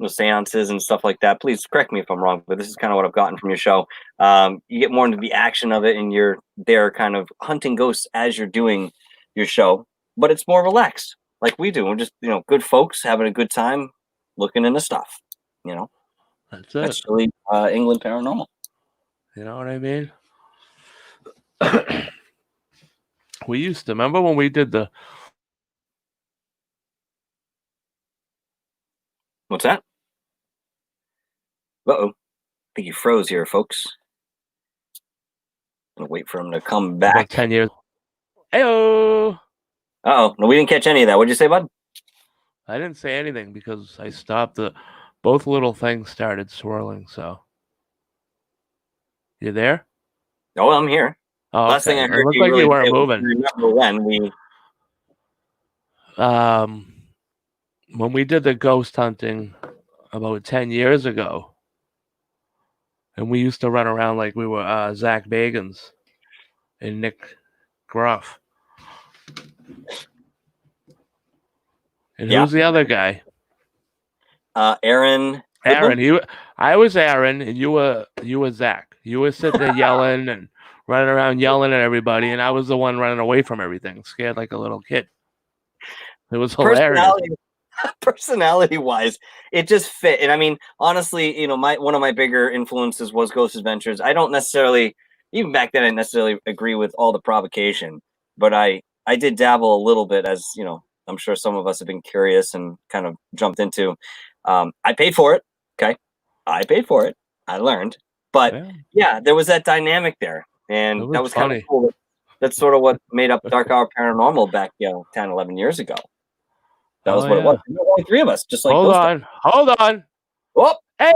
[SPEAKER 2] seances and stuff like that. Please correct me if I'm wrong, but this is kind of what I've gotten from your show. You get more into the action of it, and you're there kind of hunting ghosts as you're doing your show, but it's more relaxed like we do. We're just, good folks having a good time looking into stuff,
[SPEAKER 1] That's it.
[SPEAKER 2] That's really England Paranormal.
[SPEAKER 1] You know what I mean? We used to remember when we did the.
[SPEAKER 2] What's that? Uh-oh. I think he froze here, folks. I'm gonna wait for him to come
[SPEAKER 1] About
[SPEAKER 2] back.
[SPEAKER 1] 10 years. Heyo!
[SPEAKER 2] Uh-oh. No, we didn't catch any of that. What'd you say, bud?
[SPEAKER 1] I didn't say anything because I stopped both little things started swirling, so. You there?
[SPEAKER 2] Oh, I'm here.
[SPEAKER 1] Oh,
[SPEAKER 2] Last thing I
[SPEAKER 1] okay. It
[SPEAKER 2] heard
[SPEAKER 1] looked
[SPEAKER 2] you
[SPEAKER 1] like
[SPEAKER 2] really
[SPEAKER 1] you weren't
[SPEAKER 2] did was
[SPEAKER 1] moving.
[SPEAKER 2] remember
[SPEAKER 1] When we did the ghost hunting about 10 years ago, and we used to run around like we were Zach Bagans and Nick Groff. And
[SPEAKER 2] Yeah.
[SPEAKER 1] who's the other guy?
[SPEAKER 2] Aaron.
[SPEAKER 1] Aaron. I was Aaron, and you were Zach. You were sitting there yelling and running around yelling at everybody, and I was the one running away from everything, scared like a little kid. It was hilarious.
[SPEAKER 2] Personality-wise, it just fit. And I mean, honestly, one of my bigger influences was Ghost Adventures. I don't necessarily, even back then, I didn't necessarily agree with all the provocation, but I did dabble a little bit, as I'm sure some of us have been curious and kind of jumped into. I paid for it. Okay, I paid for it. I learned, but yeah, there was that dynamic there, and that was kind of cool. That's sort of what made up Dark Hour Paranormal back, 10, 11 years ago. That was what it was. There were only 3 of us, just like
[SPEAKER 1] Hold on.
[SPEAKER 2] Oh,
[SPEAKER 1] hey,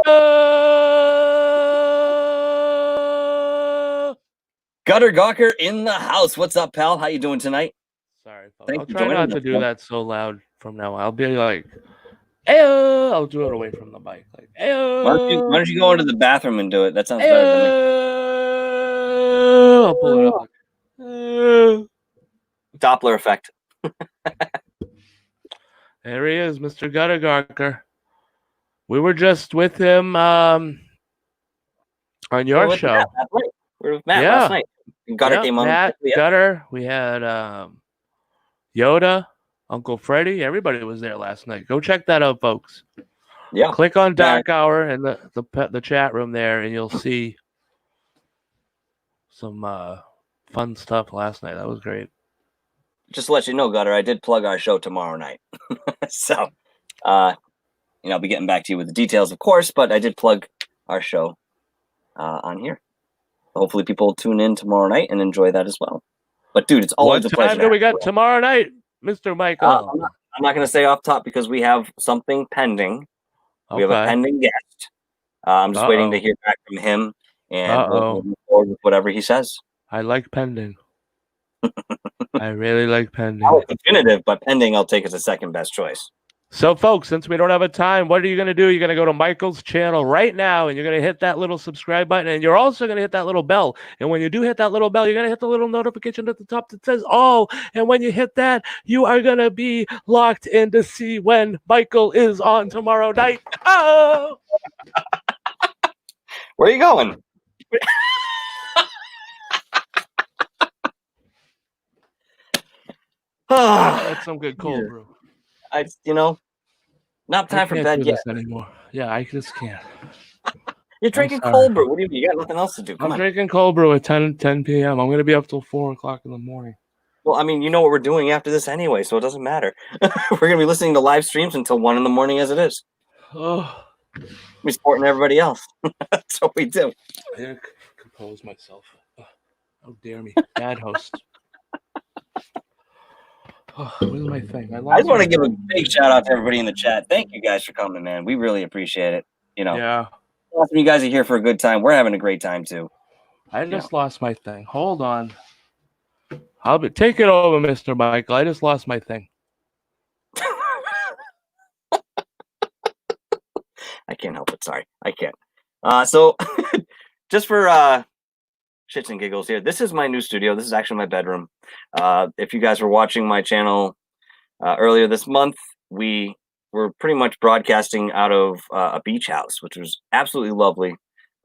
[SPEAKER 2] Gutter Gawker in the house. What's up, pal? How you doing tonight?
[SPEAKER 1] Sorry, I'll try not to do that so loud from now on. I'll be like, hey, I'll do it away from the mic. Like, hey,
[SPEAKER 2] why don't you go into the bathroom and do it? That sounds better than me.
[SPEAKER 1] I'll pull it up.
[SPEAKER 2] Doppler effect.
[SPEAKER 1] There he is, Mr. Gutter Gawker. We were just with him on your show.
[SPEAKER 2] We were with Matt last night. Gutter came on.
[SPEAKER 1] Matt, Gutter. We had Yoda, Uncle Freddie. Everybody was there last night. Go check that out, folks.
[SPEAKER 2] Yeah.
[SPEAKER 1] Click on Dark Hour in the chat room there, and you'll see some fun stuff last night. That was great.
[SPEAKER 2] Just to let you know, Gutter, I did plug our show tomorrow night. So, I'll be getting back to you with the details, of course, but I did plug our show on here. Hopefully people will tune in tomorrow night and enjoy that as well. But, dude, it's always a pleasure.
[SPEAKER 1] What time do we got tomorrow night, Mr. Michael?
[SPEAKER 2] I'm not going to say off top because we have something pending. Okay. We have a pending guest. I'm just waiting to hear back from him, and we'll move forward with whatever he says.
[SPEAKER 1] I like pending. I really like pending.
[SPEAKER 2] I was definitive, but pending I'll take as a second best choice.
[SPEAKER 1] So, folks, since we don't have a time, what are you going to do? You're going to go to Michael's channel right now, and you're going to hit that little subscribe button, and you're also going to hit that little bell. And when you do hit that little bell, you're going to hit the little notification at the top that says all. And when you hit that, you are going to be locked in to see when Michael is on tomorrow night. Oh!
[SPEAKER 2] Where are you going?
[SPEAKER 1] That's some good cold brew.
[SPEAKER 2] Not time for bed yet
[SPEAKER 1] anymore. Yeah, I just can't.
[SPEAKER 2] You're drinking cold brew. What do you mean? You got nothing else to do.
[SPEAKER 1] I'm drinking cold brew at 10 p.m. I'm going to be up till 4 o'clock in the morning.
[SPEAKER 2] Well, I mean, you know what we're doing after this anyway, so it doesn't matter. We're going to be listening to live streams until 1 in the morning as it is.
[SPEAKER 1] Oh.
[SPEAKER 2] We're supporting everybody else. That's what we do.
[SPEAKER 1] I didn't compose myself. Oh, dare me. Bad host. Oh, where's my thing?
[SPEAKER 2] I just want to give a big shout out to everybody in the chat. Thank you guys for coming, man. We really appreciate it.
[SPEAKER 1] Yeah.
[SPEAKER 2] Awesome. You guys are here for a good time. We're having a great time too.
[SPEAKER 1] I just lost my thing. Hold on. Take it over, Mr. Michael. I just lost my thing.
[SPEAKER 2] I can't help it. Sorry, I can't. So, just for shits and giggles here, this is my new studio. This is actually my bedroom. If you guys were watching my channel earlier this month, we were pretty much broadcasting out of a beach house, which was absolutely lovely.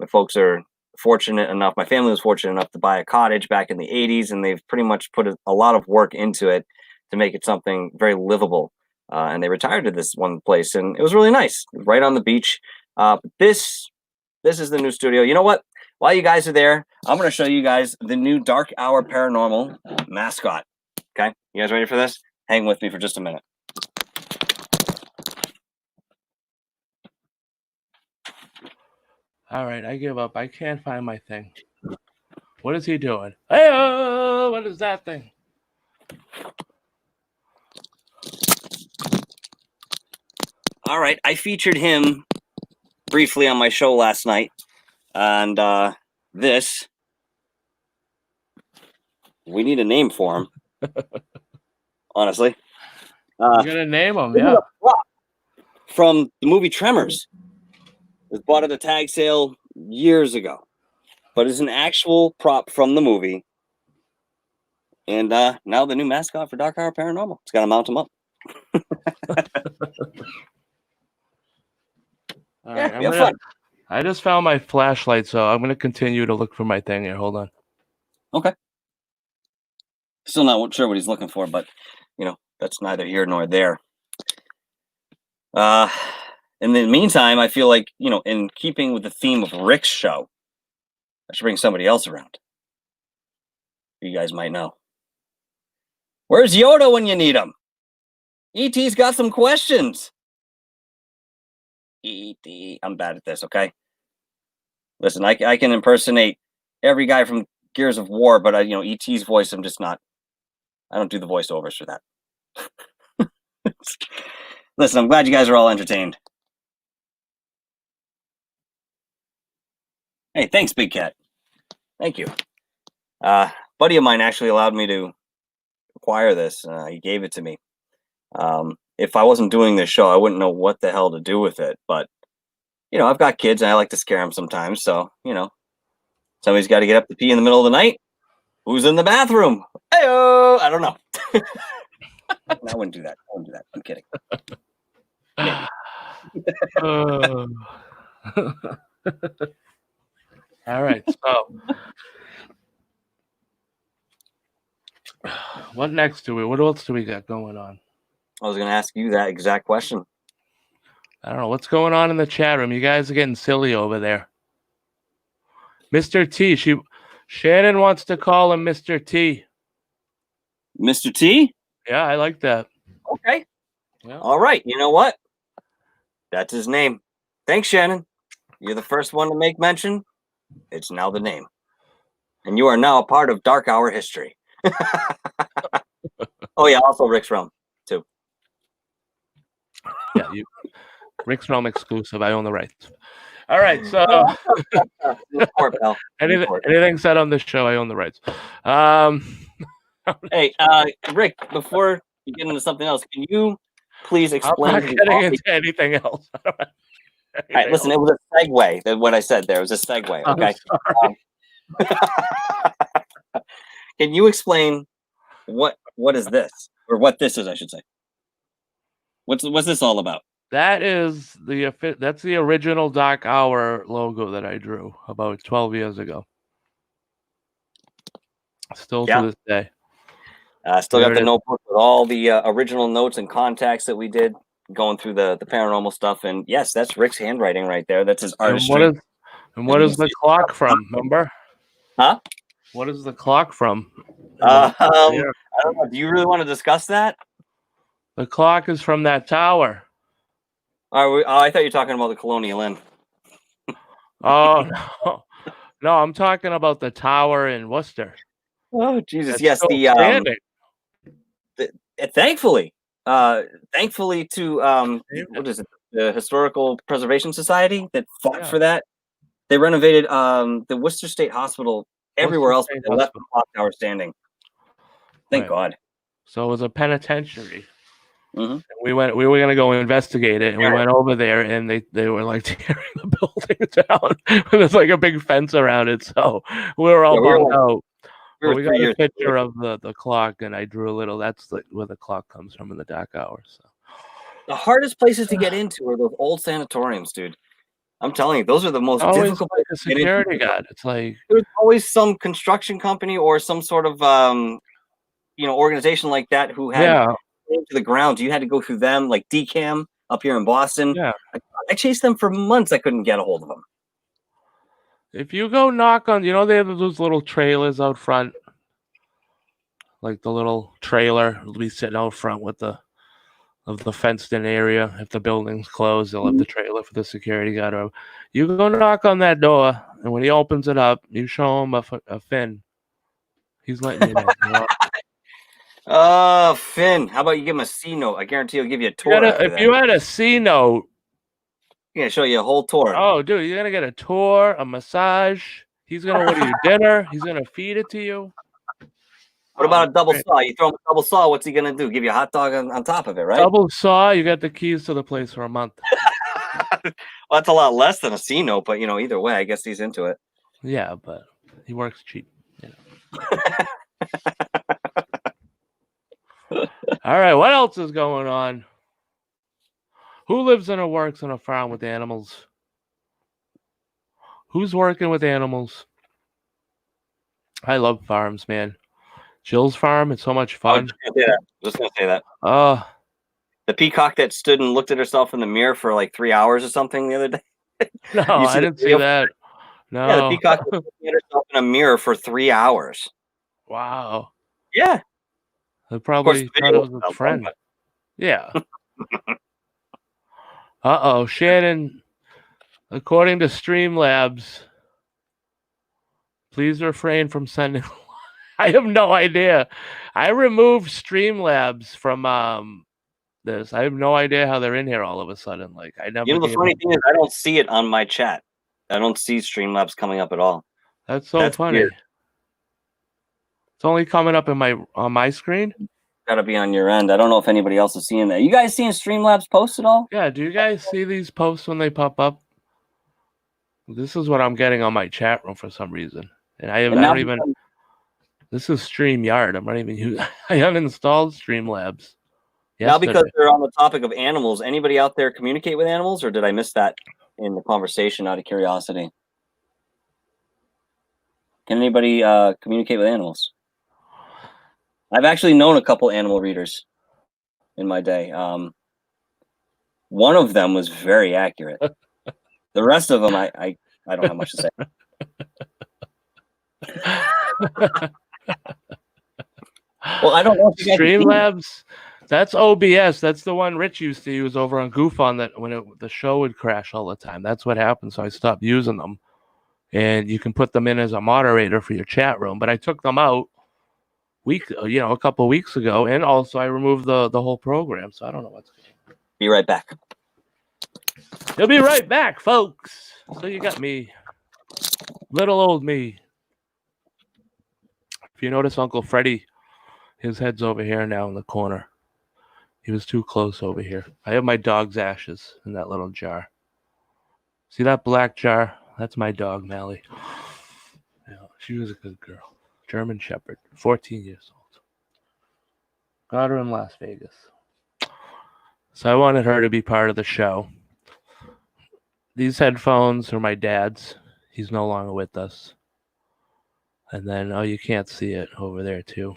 [SPEAKER 2] My folks are fortunate enough, my family was fortunate enough to buy a cottage back in the 80s, and they've pretty much put a lot of work into it to make it something very livable. And they retired to this one place, and it was really nice, right on the beach. This is the new studio. You know what? While you guys are there, I'm going to show you guys the new Dark Hour Paranormal mascot. Okay? You guys ready for this? Hang with me for just a minute.
[SPEAKER 1] All right, I give up. I can't find my thing. What is he doing? Hey, what is that thing?
[SPEAKER 2] All right, I featured him briefly on my show last night, and this, we need a name for him. Honestly,
[SPEAKER 1] I'm gonna name him. Yeah.
[SPEAKER 2] From the movie Tremors, it was bought at a tag sale years ago, but it's an actual prop from the movie. And now the new mascot for Dark Hour Paranormal. It's got to mount him up.
[SPEAKER 1] All right, I just found my flashlight, so I'm gonna continue to look for my thing here. Hold on.
[SPEAKER 2] Okay. Still not sure what he's looking for, but that's neither here nor there. In the meantime, I feel like in keeping with the theme of Rick's show, I should bring somebody else around. You guys might know. Where's Yoda when you need him? E.T.'s got some questions. E.T. I'm bad at this, okay? Listen, I can impersonate every guy from Gears of War, but E.T.'s voice, I'm just not. I don't do the voiceovers for that. Listen, I'm glad you guys are all entertained. Hey, thanks, Big Cat. Thank you. Buddy of mine actually allowed me to acquire this. He gave it to me. If I wasn't doing this show, I wouldn't know what the hell to do with it. But, I've got kids and I like to scare them sometimes. So, somebody's got to get up to pee in the middle of the night. Who's in the bathroom? Hey-oh! I don't know. I wouldn't do that. I'm kidding.
[SPEAKER 1] All right. So, what else do we got going on?
[SPEAKER 2] I was going to ask you that exact question.
[SPEAKER 1] I don't know. What's going on in the chat room? You guys are getting silly over there. Mr. T. Shannon wants to call him Mr. T.
[SPEAKER 2] Mr. T?
[SPEAKER 1] Yeah, I like that.
[SPEAKER 2] Okay. Yeah. All right. You know what? That's his name. Thanks, Shannon. You're the first one to make mention. It's now the name. And you are now a part of Dark Hour history. Oh, yeah. Also Rick's Realm, too.
[SPEAKER 1] Yeah, Rick's Realm exclusive. I own the rights. All right. So anything said on this show, I own the rights.
[SPEAKER 2] Hey, Rick, before you get into something else, can you please explain?
[SPEAKER 1] I'm not getting into anything else.
[SPEAKER 2] All right, listen, it was a segue. What I said there was a segue. Okay. Can you explain what is this, or what this is? I should say. What's this all about?
[SPEAKER 1] That's the original Dark Hour logo that I drew about 12 years ago. Still to this day.
[SPEAKER 2] Still got the notebook with all the original notes and contacts that we did going through the paranormal stuff. And yes, that's Rick's handwriting right there. That's his artistry.
[SPEAKER 1] And what is the clock from? Remember?
[SPEAKER 2] Huh?
[SPEAKER 1] What is the clock from?
[SPEAKER 2] I don't know. Do you really want to discuss that?
[SPEAKER 1] The clock is from that tower.
[SPEAKER 2] I thought you were talking about the Colonial Inn.
[SPEAKER 1] Oh, no, I'm talking about the tower in Worcester.
[SPEAKER 2] Oh, Jesus. Yes, thankfully to what is it? The Historical Preservation Society that fought for that. They renovated the Worcester State Hospital. Everywhere else, they left the clock tower standing. Thank God.
[SPEAKER 1] So it was a penitentiary.
[SPEAKER 2] Mm-hmm.
[SPEAKER 1] We were going to go investigate it, and we went over there, and they were like tearing the building down. There's like a big fence around it, so we were all bummed out. We got a picture of the clock, and I drew a little. That's where the clock comes from in the Dark Hour. So
[SPEAKER 2] the hardest places to get into are those old sanatoriums, dude. I'm telling you, those are the most difficult.
[SPEAKER 1] Like a security guard. It's like
[SPEAKER 2] there's always some construction company or some sort of organization like that who had to the ground. You had to go through them, like DCAM up here in Boston.
[SPEAKER 1] Yeah,
[SPEAKER 2] I chased them for months. I couldn't get a hold of them.
[SPEAKER 1] If you go knock on, they have those little trailers out front, like the little trailer will be sitting out front with the of the fenced-in area. If the building's closed, they'll have the trailer for the security guard. You go knock on that door, and when he opens it up, you show him a fin. He's letting you in.
[SPEAKER 2] Oh, Finn, how about you give him a C note? I guarantee he'll give you a tour.
[SPEAKER 1] If you had a C note,
[SPEAKER 2] he's gonna show you a whole tour.
[SPEAKER 1] Oh, dude, you're gonna get a tour, a massage. He's gonna order you dinner. He's gonna feed it to you.
[SPEAKER 2] What about a double saw? You throw him a double saw, what's he gonna do? Give you a hot dog on top of it, right?
[SPEAKER 1] Double saw, you got the keys to the place for a month.
[SPEAKER 2] Well, that's a lot less than a C note, but either way, I guess he's into it.
[SPEAKER 1] Yeah, but he works cheap. All right, what else is going on? Who lives and works on a farm with animals? Who's working with animals? I love farms, man. Jill's farm, it's so much fun.
[SPEAKER 2] Just gonna say that.
[SPEAKER 1] The
[SPEAKER 2] peacock that stood and looked at herself in the mirror for like 3 hours or something the other day.
[SPEAKER 1] No, I didn't see that. No.
[SPEAKER 2] Yeah, the peacock looked at herself in a mirror for 3 hours.
[SPEAKER 1] Wow.
[SPEAKER 2] Yeah.
[SPEAKER 1] They probably thought it was a friend. But... Yeah. Shannon, according to Streamlabs, please refrain from sending. I have no idea. I removed Streamlabs from this. I have no idea how they're in here all of a sudden. Like I never.
[SPEAKER 2] The funny thing is, I don't see it on my chat. I don't see Streamlabs coming up at all.
[SPEAKER 1] That's funny. Weird. It's only coming up on my screen.
[SPEAKER 2] Got to be on your end. I don't know if anybody else is seeing that. You guys seeing Streamlabs posts at all?
[SPEAKER 1] Yeah. Do you guys see these posts when they pop up? This is what I'm getting on my chat room for some reason, and I don't even. This is StreamYard. I'm not even using. I uninstalled Streamlabs. Yesterday.
[SPEAKER 2] Now, because they're on the topic of animals, anybody out there communicate with animals, or did I miss that in the conversation out of curiosity? Can anybody communicate with animals? I've actually known a couple animal readers in my day. One of them was very accurate. The rest of them, I don't have much to say. Well, I don't know.
[SPEAKER 1] Streamlabs, that's OBS. That's the one Rich used to use over on GoofOn. That when the show would crash all the time. That's what happened. So I stopped using them. And you can put them in as a moderator for your chat room. But I took them out a couple of weeks ago, and also I removed the whole program. So I don't know what's going on.
[SPEAKER 2] Be right back.
[SPEAKER 1] He'll be right back, folks. So you got me, little old me. If you notice, Uncle Freddie, his head's over here now in the corner. He was too close over here. I have my dog's ashes in that little jar. See that black jar? That's my dog, Mally. Yeah, she was a good girl. German Shepherd, 14 years old. Got her in Las Vegas. So I wanted her to be part of the show. These headphones are my dad's. He's no longer with us. And then, you can't see it over there, too.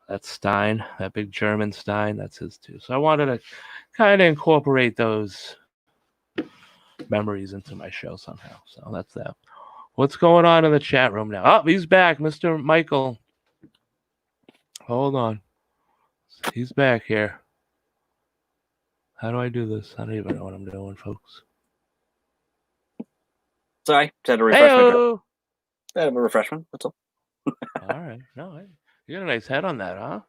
[SPEAKER 1] That's Stein, that big German Stein, that's his, too. So I wanted to kind of incorporate those memories into my show somehow. So that's that. What's going on in the chat room now? Oh, he's back, Mr. Michael. Hold on. He's back here. How do I do this? I don't even know what I'm doing, folks.
[SPEAKER 2] Sorry, just had a refreshment.
[SPEAKER 1] Hey-o!
[SPEAKER 2] Had a refreshment, that's all.
[SPEAKER 1] All right. No, you got a nice head on that, huh?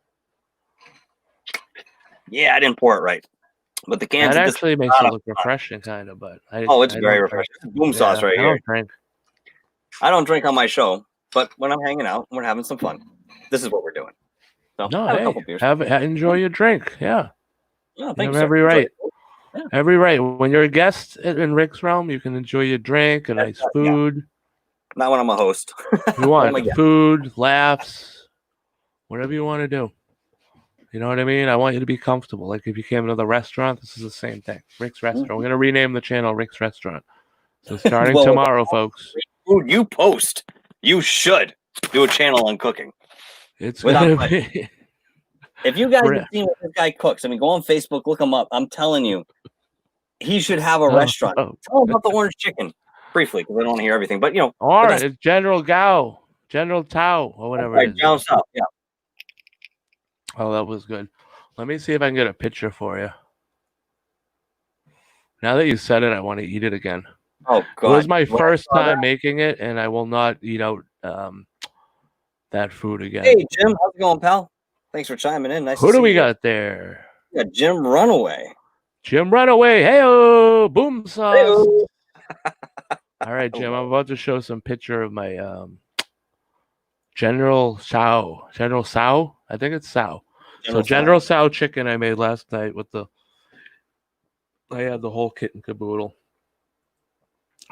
[SPEAKER 2] Yeah, I didn't pour it right. But the cans
[SPEAKER 1] that actually makes it look refreshing, kind of. But
[SPEAKER 2] it's very refreshing. It's boom sauce right here. I don't drink on my show, but when I'm hanging out, we're having some fun. This is what we're doing. So,
[SPEAKER 1] no, have a couple beers. Enjoy your drink. Yeah.
[SPEAKER 2] Oh, thanks.
[SPEAKER 1] Every right. Yeah. Every right. When you're a guest in Rick's Realm, you can enjoy your drink, a nice food.
[SPEAKER 2] Yeah. Not when I'm a host.
[SPEAKER 1] You want food, laughs, whatever you want to do. You know what I mean? I want you to be comfortable. Like if you came to the restaurant, this is the same thing. Rick's Restaurant. We're going to rename the channel Rick's Restaurant. So starting tomorrow, folks.
[SPEAKER 2] Food you post. You should do a channel on cooking.
[SPEAKER 1] It's going to be...
[SPEAKER 2] If you guys have seen what this guy cooks, go on Facebook, look him up. I'm telling you, he should have a restaurant. Tell him about the orange chicken. Briefly, because I don't want to hear everything, but all
[SPEAKER 1] right, it's General Gao, General Tao, or whatever.
[SPEAKER 2] Right, General Tao, yeah.
[SPEAKER 1] Oh, that was good. Let me see if I can get a picture for you. Now that you said it, I want to eat it again.
[SPEAKER 2] Oh God!
[SPEAKER 1] It was my
[SPEAKER 2] When I
[SPEAKER 1] first
[SPEAKER 2] saw
[SPEAKER 1] time
[SPEAKER 2] that-
[SPEAKER 1] making it, and I will not eat out that food again.
[SPEAKER 2] Hey Jim, how's it going, pal? Thanks for chiming in. Nice
[SPEAKER 1] Who
[SPEAKER 2] to
[SPEAKER 1] do
[SPEAKER 2] see
[SPEAKER 1] we
[SPEAKER 2] you.
[SPEAKER 1] got there?
[SPEAKER 2] We got Jim Runaway.
[SPEAKER 1] Jim Runaway. Hey-oh, boom sauce.
[SPEAKER 2] Hey-o.
[SPEAKER 1] All right, Jim, I'm about to show some picture of my General Tso. General Tso? I think it's Tso. General Tso chicken I made last night with I had the whole kit and caboodle.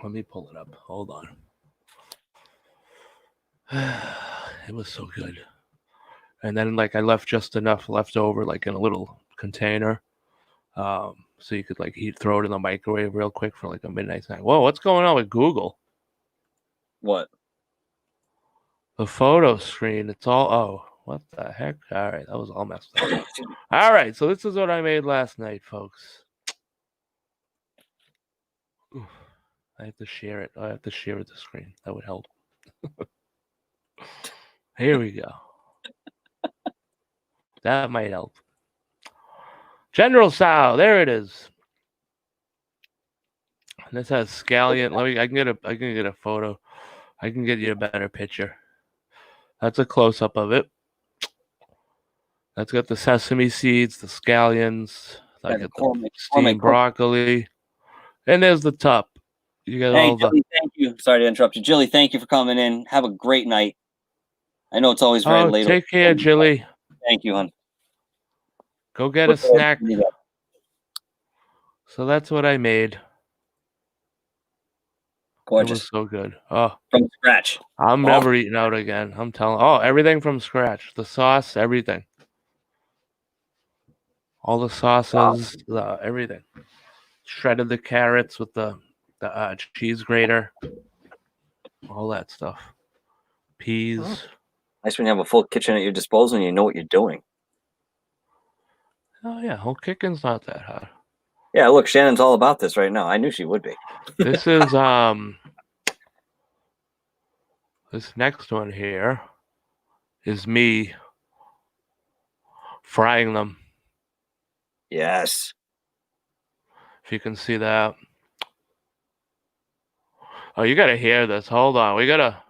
[SPEAKER 1] Let me pull it up. Hold on. It was so good. And then I left just enough left over in a little container. So you could throw it in the microwave real quick for a midnight snack. Whoa, what's going on with Google?
[SPEAKER 2] What?
[SPEAKER 1] The photo screen. It's all what the heck? All right, that was all messed up. All right, so this is what I made last night, folks. Oof, I have to share it. I have to share the screen. That would help. Here we go. That might help. General Tso, there it is. And this has scallion. I can get a photo. I can get you a better picture. That's a close up of it. That's got the sesame seeds, the scallions, the steamed broccoli, and there's the top. You got all the.
[SPEAKER 2] Jilly, thank you. Sorry to interrupt you, Jilly. Thank you for coming in. Have a great night. I know it's always very late.
[SPEAKER 1] Take care, Jilly.
[SPEAKER 2] Thank you, hon.
[SPEAKER 1] Go get a snack. So that's what I made.
[SPEAKER 2] Gorgeous.
[SPEAKER 1] It was so good. Oh,
[SPEAKER 2] from scratch.
[SPEAKER 1] I'm never eating out again. I'm telling. Oh, everything from scratch. The sauce, everything. All the sauces, everything. Shredded the carrots with the cheese grater. All that stuff. Peas.
[SPEAKER 2] Nice when you have a full kitchen at your disposal and you know what you're doing.
[SPEAKER 1] Oh yeah, whole kitchen's not that hard.
[SPEAKER 2] Yeah, look, Shannon's all about this right now. I knew she would be.
[SPEAKER 1] This is this next one here is me frying them.
[SPEAKER 2] Yes.
[SPEAKER 1] If you can see that. Oh, you gotta hear this. Hold on. We gotta.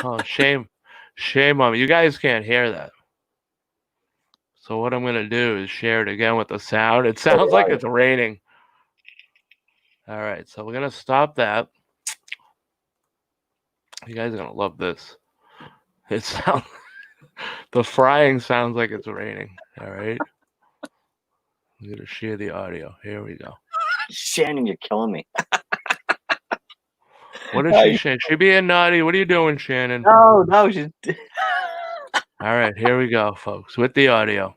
[SPEAKER 1] Oh, shame on me. You guys can't hear that. So what I'm gonna do is share it again with the sound. It sounds like it's raining. All right, so we're gonna stop that. You guys are gonna love this. It sounds. The frying sounds like it's raining. All right. I'm gonna share the audio. Here we go.
[SPEAKER 2] Shannon, you're killing me.
[SPEAKER 1] What is she saying? She being naughty. What are you doing, Shannon?
[SPEAKER 2] No, she's.
[SPEAKER 1] All right, here we go, folks, with the audio.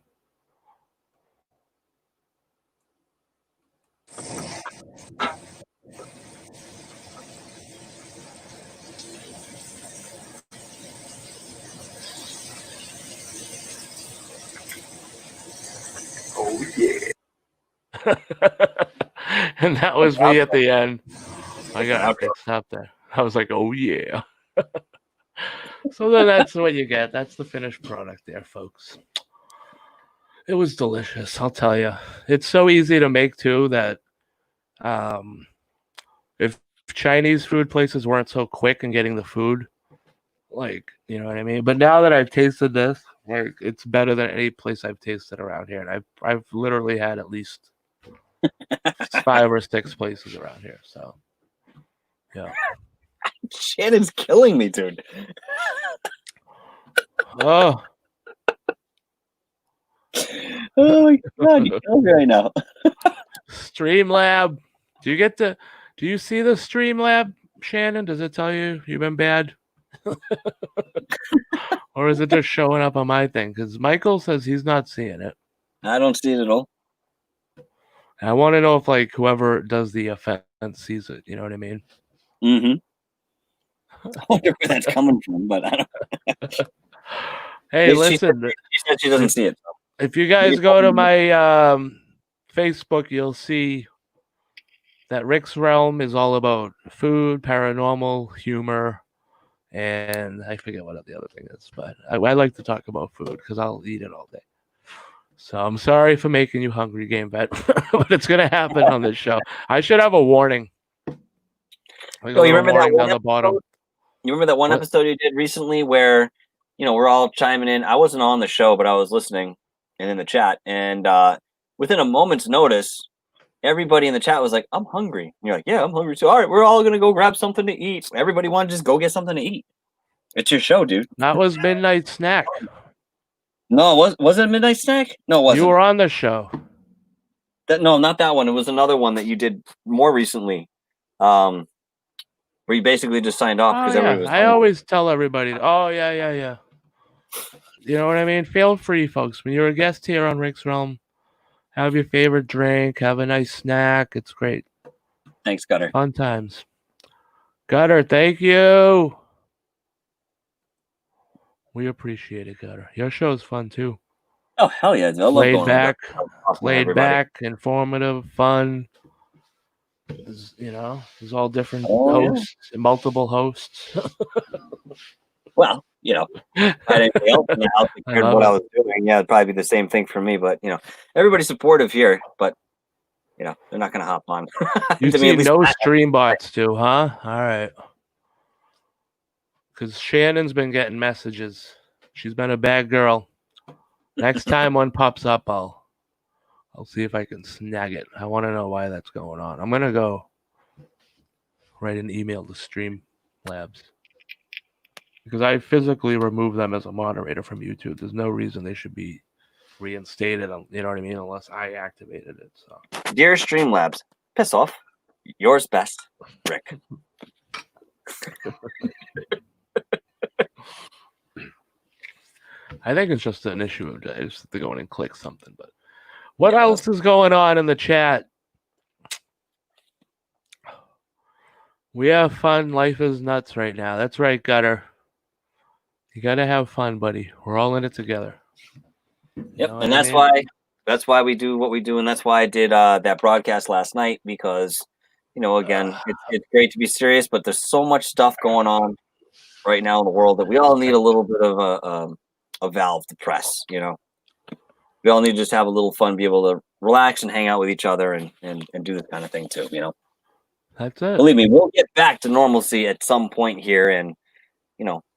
[SPEAKER 2] Oh yeah.
[SPEAKER 1] And that was me at the end. I got to stop that. I was like, oh yeah. So then that's what you get. That's the finished product there, folks. It was delicious, I'll tell you. It's so easy to make too that if Chinese food places weren't so quick in getting the food, you know what I mean? But now that I've tasted this, it's better than any place I've tasted around here. And I've literally had at least 5 or 6 places around here. So yeah.
[SPEAKER 2] Shannon's killing me, dude.
[SPEAKER 1] Oh.
[SPEAKER 2] Oh my God, you're killing me right now.
[SPEAKER 1] Streamlab. Do you see the Streamlab, Shannon? Does it tell you you've been bad? Or is it just showing up on my thing? Because Michael says he's not seeing it.
[SPEAKER 2] I don't see it at all.
[SPEAKER 1] I want to know if whoever does the offense sees it. You know what I mean?
[SPEAKER 2] Mm-hmm. I wonder where that's coming from, but I don't.
[SPEAKER 1] Hey, listen.
[SPEAKER 2] She said she doesn't see it.
[SPEAKER 1] If you guys go to my Facebook, you'll see that Rick's Realm is all about food, paranormal, humor, and I forget what the other thing is, but I like to talk about food because I'll eat it all day. So I'm sorry for making you hungry, Game Vet, but it's gonna happen on this show. I should have a warning. Like
[SPEAKER 2] Oh, you remember that
[SPEAKER 1] warning
[SPEAKER 2] one
[SPEAKER 1] down the bottom.
[SPEAKER 2] episode? You remember that one
[SPEAKER 1] What?
[SPEAKER 2] episode you did recently where, we're all chiming in. I wasn't on the show, but I was listening and in the chat. And within a moment's notice, everybody in the chat was like, I'm hungry. And you're like, yeah, I'm hungry too. All right, we're all going to go grab something to eat. Everybody want to just go get something to eat. It's your show, dude.
[SPEAKER 1] That was Midnight Snack.
[SPEAKER 2] No, was it a Midnight Snack? No, it wasn't.
[SPEAKER 1] You were on the show.
[SPEAKER 2] No, not that one. It was another one that you did more recently. Where you basically just signed off because everybody was
[SPEAKER 1] I always tell everybody, yeah. You know what I mean? Feel free, folks. When you're a guest here on Rick's Realm, have your favorite drink, have a nice snack. It's great.
[SPEAKER 2] Thanks, Gutter.
[SPEAKER 1] Fun times. Gutter, thank you. We appreciate it, Gutter. Your show is fun too.
[SPEAKER 2] Oh, hell yeah.
[SPEAKER 1] Laid back, informative, fun. There's all different hosts, multiple hosts.
[SPEAKER 2] Well, I had anything else in the house that cared what I was doing. Yeah, it'd probably be the same thing for me. But, everybody's supportive here. But, they're not going to hop on.
[SPEAKER 1] You see no stream bots too, huh? All right. Because Shannon's been getting messages. She's been a bad girl. Next time one pops up, I'll see if I can snag it. I want to know why that's going on. I'm going to go write an email to Streamlabs. Because I physically remove them as a moderator from YouTube. There's no reason they should be reinstated, you know what I mean, unless I activated it. So,
[SPEAKER 2] dear Streamlabs, piss off. Yours best, Rick.
[SPEAKER 1] I think it's just an issue of just to go in and click something. But what else is going on in the chat? We have fun. Life is nuts right now. That's right, Gutter. You gotta have fun, buddy. We're all in it together.
[SPEAKER 2] Yep, and that's why we do what we do, and that's why I did that broadcast last night because, again, it's great to be serious, but there's so much stuff going on right now in the world that we all need a little bit of a valve to press. We all need to just have a little fun, be able to relax and hang out with each other and do this kind of thing too.
[SPEAKER 1] That's it.
[SPEAKER 2] Believe me, we'll get back to normalcy at some point here, and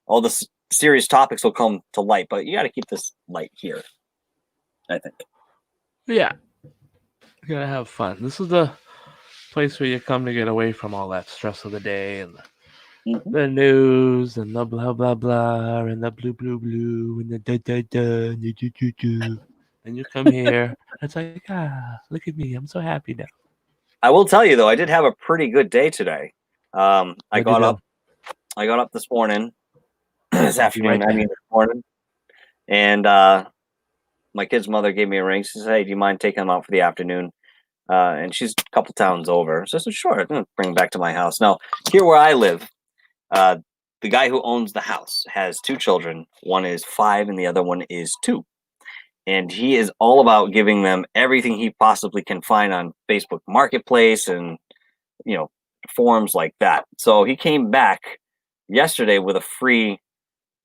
[SPEAKER 2] all the serious topics will come to light, but you got to keep this light here, I think.
[SPEAKER 1] Yeah. You got to have fun. This is the place where you come to get away from all that stress of the day and the news and the blah, blah, blah, and the blue, blue, blue, and the da, da, da, and the do, do, do. And you come here. It's like, look at me. I'm so happy now.
[SPEAKER 2] I will tell you, though, I did have a pretty good day today. I got up this morning. This morning, and my kid's mother gave me a ring. She said, "Hey, do you mind taking them out for the afternoon?" And she's a couple towns over, so I said, "Sure, bring them back to my house." Now, here where I live, the guy who owns the house has two children. One is 5, and the other one is 2. And he is all about giving them everything he possibly can find on Facebook Marketplace and forums like that. So he came back yesterday with a free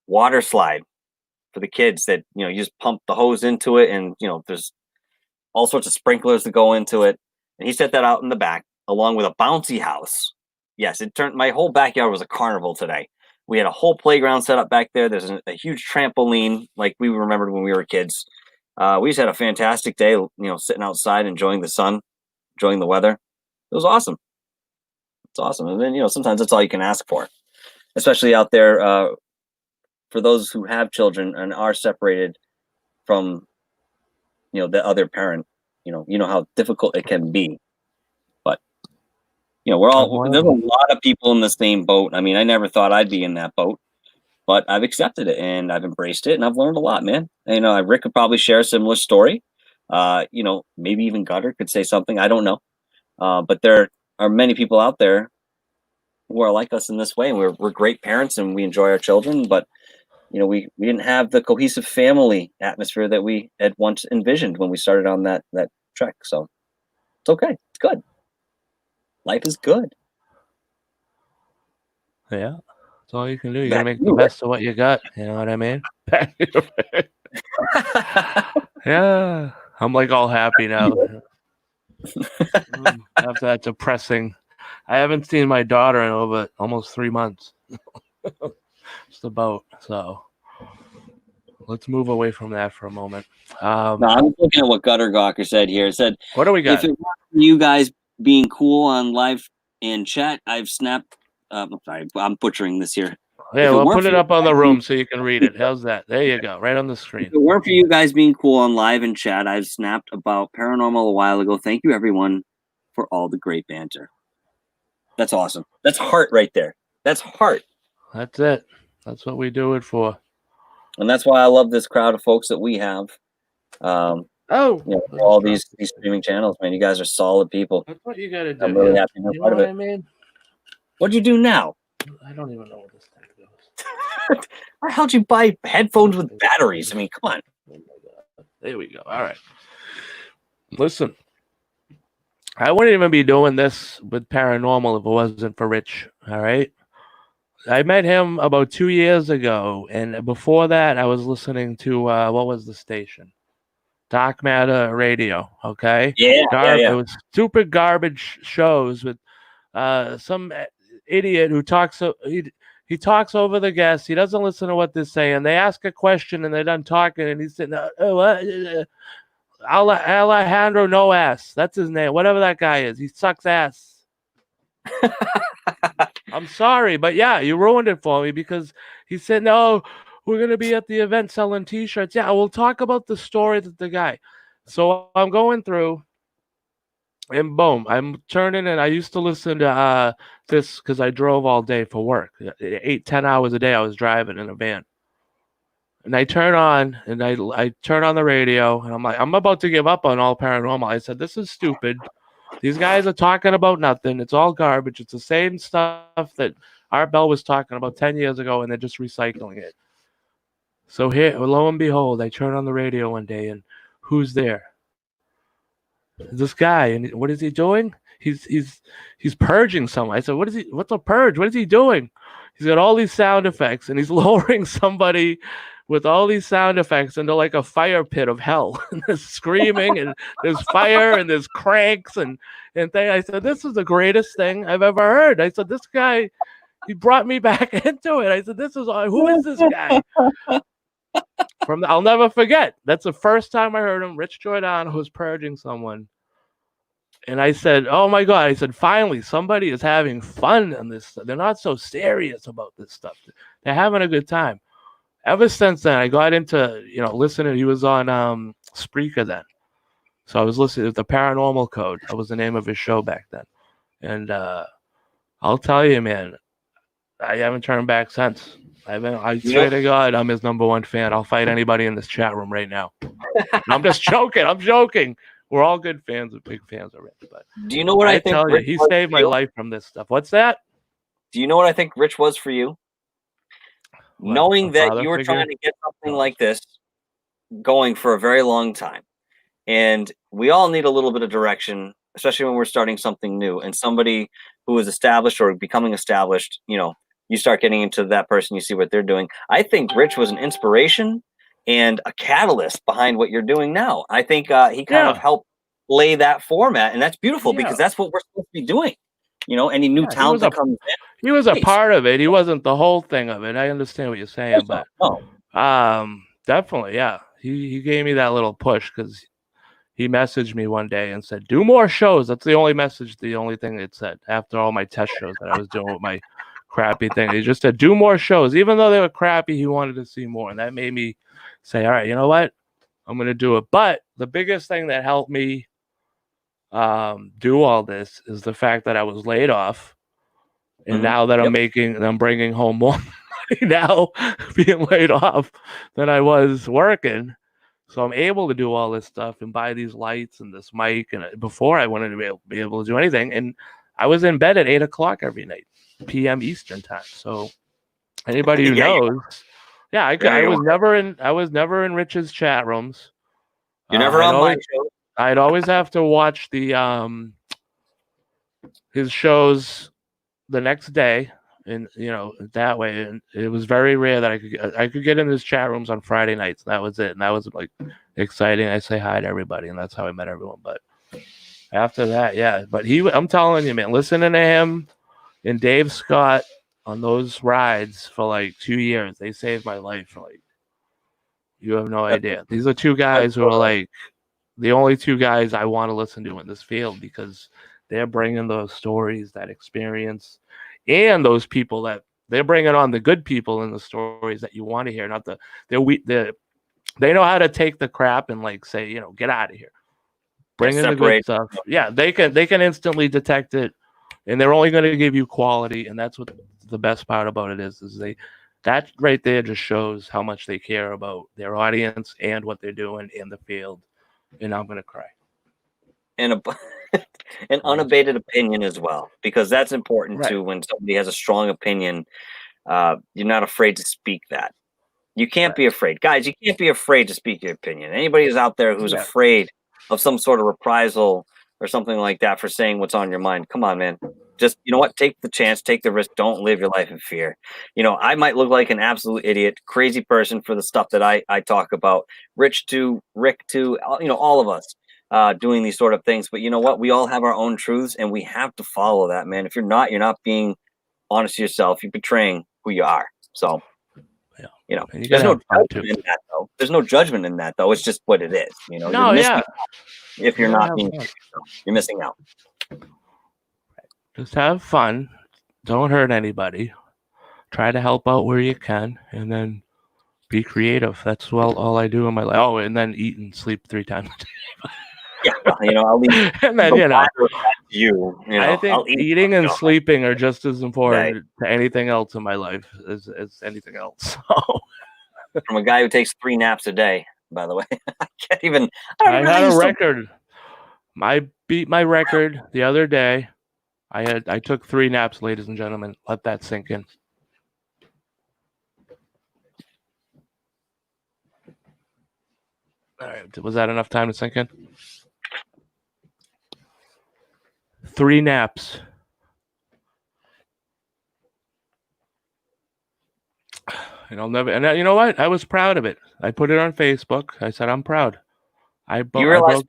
[SPEAKER 2] water slide for the kids that you just pump the hose into it, and there's all sorts of sprinklers that go into it, and he set that out in the back along with a bouncy house. Yes, it turned my whole backyard was a carnival today. We had a whole playground set up back there. There's a huge trampoline like we remembered when we were kids. We just had a fantastic day, sitting outside enjoying the sun, enjoying the weather. It was awesome. It's awesome. And then sometimes that's all you can ask for, especially out there for those who have children and are separated from, the other parent. You know how difficult it can be. But, there's a lot of people in the same boat. I mean, I never thought I'd be in that boat, but I've accepted it and I've embraced it and I've learned a lot, man. And, Rick could probably share a similar story. Maybe even Gutter could say something. I don't know. But there are many people out there who are like us in this way. And we're great parents and we enjoy our children, but we didn't have the cohesive family atmosphere that we had once envisioned when we started on that trek. So it's okay. It's good. Life is good.
[SPEAKER 1] Yeah. That's all you can do. You got to make the best of what you got. You know what I mean? Yeah, I'm like all happy now. After that depressing, I haven't seen my daughter in over almost 3 months. Just about. So let's move away from that for a moment.
[SPEAKER 2] No, I'm looking at what Gutter Gawker said here. It said,
[SPEAKER 1] what do we got?
[SPEAKER 2] If it weren't for you guys being cool on live and chat, I've snapped. I'm sorry, I'm butchering this here.
[SPEAKER 1] Yeah, we'll put it up on the room so you can read it. How's that? There you go, right on the screen.
[SPEAKER 2] If it weren't for you guys being cool on live and chat, I've snapped about paranormal a while ago. Thank you, everyone, for all the great banter. That's awesome. That's heart right there. That's heart.
[SPEAKER 1] That's it. That's what we do it for.
[SPEAKER 2] And that's why I love this crowd of folks that we have. All these streaming channels, man. You guys are solid people.
[SPEAKER 1] That's what you got to do.
[SPEAKER 2] I'm really happy to be part of it.
[SPEAKER 1] I mean?
[SPEAKER 2] What'd you do now?
[SPEAKER 1] I don't even know where this thing goes.
[SPEAKER 2] Why how'd you buy headphones with batteries? I mean, come on.
[SPEAKER 1] Oh my God. There we go. All right. Listen, I wouldn't even be doing this with paranormal if it wasn't for Rich. All right. I met him about 2 years ago, and before that, I was listening to what was the station? Dark Matter Radio. Okay.
[SPEAKER 2] Yeah.
[SPEAKER 1] It was stupid garbage shows with some idiot who talks. He talks over the guests. He doesn't listen to what they're saying. They ask a question and they're done talking, and he's sitting. Alejandro No Ass. That's his name. Whatever that guy is, he sucks ass. I'm sorry, but yeah, you ruined it for me because he said, "No, we're gonna be at the event selling T-shirts." Yeah, we'll talk about the story that the guy. So I'm going through, and boom, I'm turning, and I used to listen to this because I drove all day for work, 8-10 hours a day. I was driving in a van. And I turn on the radio, and I'm like, I'm about to give up on all paranormal. I said, this is stupid. These guys are talking about nothing. It's all garbage. It's the same stuff that Art Bell was talking about 10 years ago, and they're just recycling it. So here, lo and behold, I turn on the radio one day, and who's there? This guy, and what is he doing? He's purging someone. I said, what's a purge? What is he doing? He's got all these sound effects, and he's lowering somebody with all these sound effects into like a fire pit of hell. And there's screaming, and there's fire, and there's cranks, and things. I said, this is the greatest thing I've ever heard. I said, this guy, he brought me back into it. I said, who is this guy? I'll never forget. That's the first time I heard him. Rich Giordano was purging someone. And I said, oh my God. I said, finally, somebody is having fun on this. They're not so serious about this stuff. They're having a good time. Ever since then, I got into, listening. He was on Spreaker then. So I was listening to The Paranormal Code. That was the name of his show back then. And I'll tell you, man, I haven't turned back since. I swear to God, I'm his number one fan. I'll fight anybody in this chat room right now. I'm just joking. I'm joking. We're all good fans, big fans of Rich. But
[SPEAKER 2] do you know what I think?
[SPEAKER 1] Tell you, he saved my life from this stuff. What's that?
[SPEAKER 2] Do you know what I think Rich was for you? Knowing that you were trying to get something like this going for a very long time. And we all need a little bit of direction, especially when we're starting something new. And somebody who is established or becoming established, you start getting into that person, you see what they're doing. I think Rich was an inspiration and a catalyst behind what you're doing now. I think he kind of helped lay that format, and that's beautiful because that's what we're supposed to be doing. Any new talent that comes in.
[SPEAKER 1] He was a part of it. He wasn't the whole thing of it. I understand what you're saying, but definitely, yeah. He gave me that little push because he messaged me one day and said, do more shows. That's the only thing it said after all my test shows that I was doing with my crappy thing. He just said, do more shows. Even though they were crappy, he wanted to see more. And that made me say, all right, you know what? I'm going to do it. But the biggest thing that helped me do all this is the fact that I was laid off. And now that I'm bringing home more money now being laid off than I was working. So I'm able to do all this stuff and buy these lights and this mic. And before I wouldn't be able to do anything. And I was in bed at 8:00 every night, PM Eastern time. So anybody who knows, I was never in Rich's chat rooms.
[SPEAKER 2] You're never on my show.
[SPEAKER 1] I'd always have to watch the his shows the next day, and that way. And it was very rare that I could get in his chat rooms on Friday nights. And that was it, and that was like exciting. I say hi to everybody, and that's how I met everyone. But after that, yeah. But I'm telling you, man, listening to him and Dave Scott on those rides for like 2 years, they saved my life. Like, you have no idea. These are two guys who are like the only two guys I want to listen to in this field, because they're bringing those stories, that experience, and those people that they're bringing on, the good people in the stories that you want to hear, not they know how to take the crap and like say, get out of here. Bring in the good stuff. Yeah, they can instantly detect it, and they're only going to give you quality, and that's what the best part about it is that right there just shows how much they care about their audience and what they're doing in the field. And I'm going to cry.
[SPEAKER 2] And an unabated opinion as well, because that's important too. When somebody has a strong opinion, you're not afraid to speak that. You can't be afraid, guys. You can't be afraid to speak your opinion. Anybody who's out there who's afraid of some sort of reprisal or something like that for saying what's on your mind, come on, man. Just, you know what? Take the chance, take the risk. Don't live your life in fear. I might look like an absolute idiot, crazy person for the stuff that I talk about. Rich too, Rick too, all of us doing these sort of things. But you know what? We all have our own truths, and we have to follow that, man. If you're not being honest to yourself. You're betraying who you are. So, there's no judgment in that, though. There's no judgment in that, though. It's just what it is. You're missing out. If you're not being, you're missing out.
[SPEAKER 1] Just have fun. Don't hurt anybody. Try to help out where you can, and then be creative. That's all I do in my life. Oh, and then eat and sleep 3 times a day.
[SPEAKER 2] Yeah, I'll leave.
[SPEAKER 1] And then I think
[SPEAKER 2] I'll
[SPEAKER 1] eating and sleeping are just as important to anything else in my life as anything else. So.
[SPEAKER 2] From a guy who takes 3 naps a day, by the way. I can't even.
[SPEAKER 1] I had a record. I beat my record the other day. I took 3 naps, ladies and gentlemen. Let that sink in. All right. Was that enough time to sink in? 3 naps. And I'll never. And you know what? I was proud of it. I put it on Facebook. I said I'm proud.
[SPEAKER 2] You realize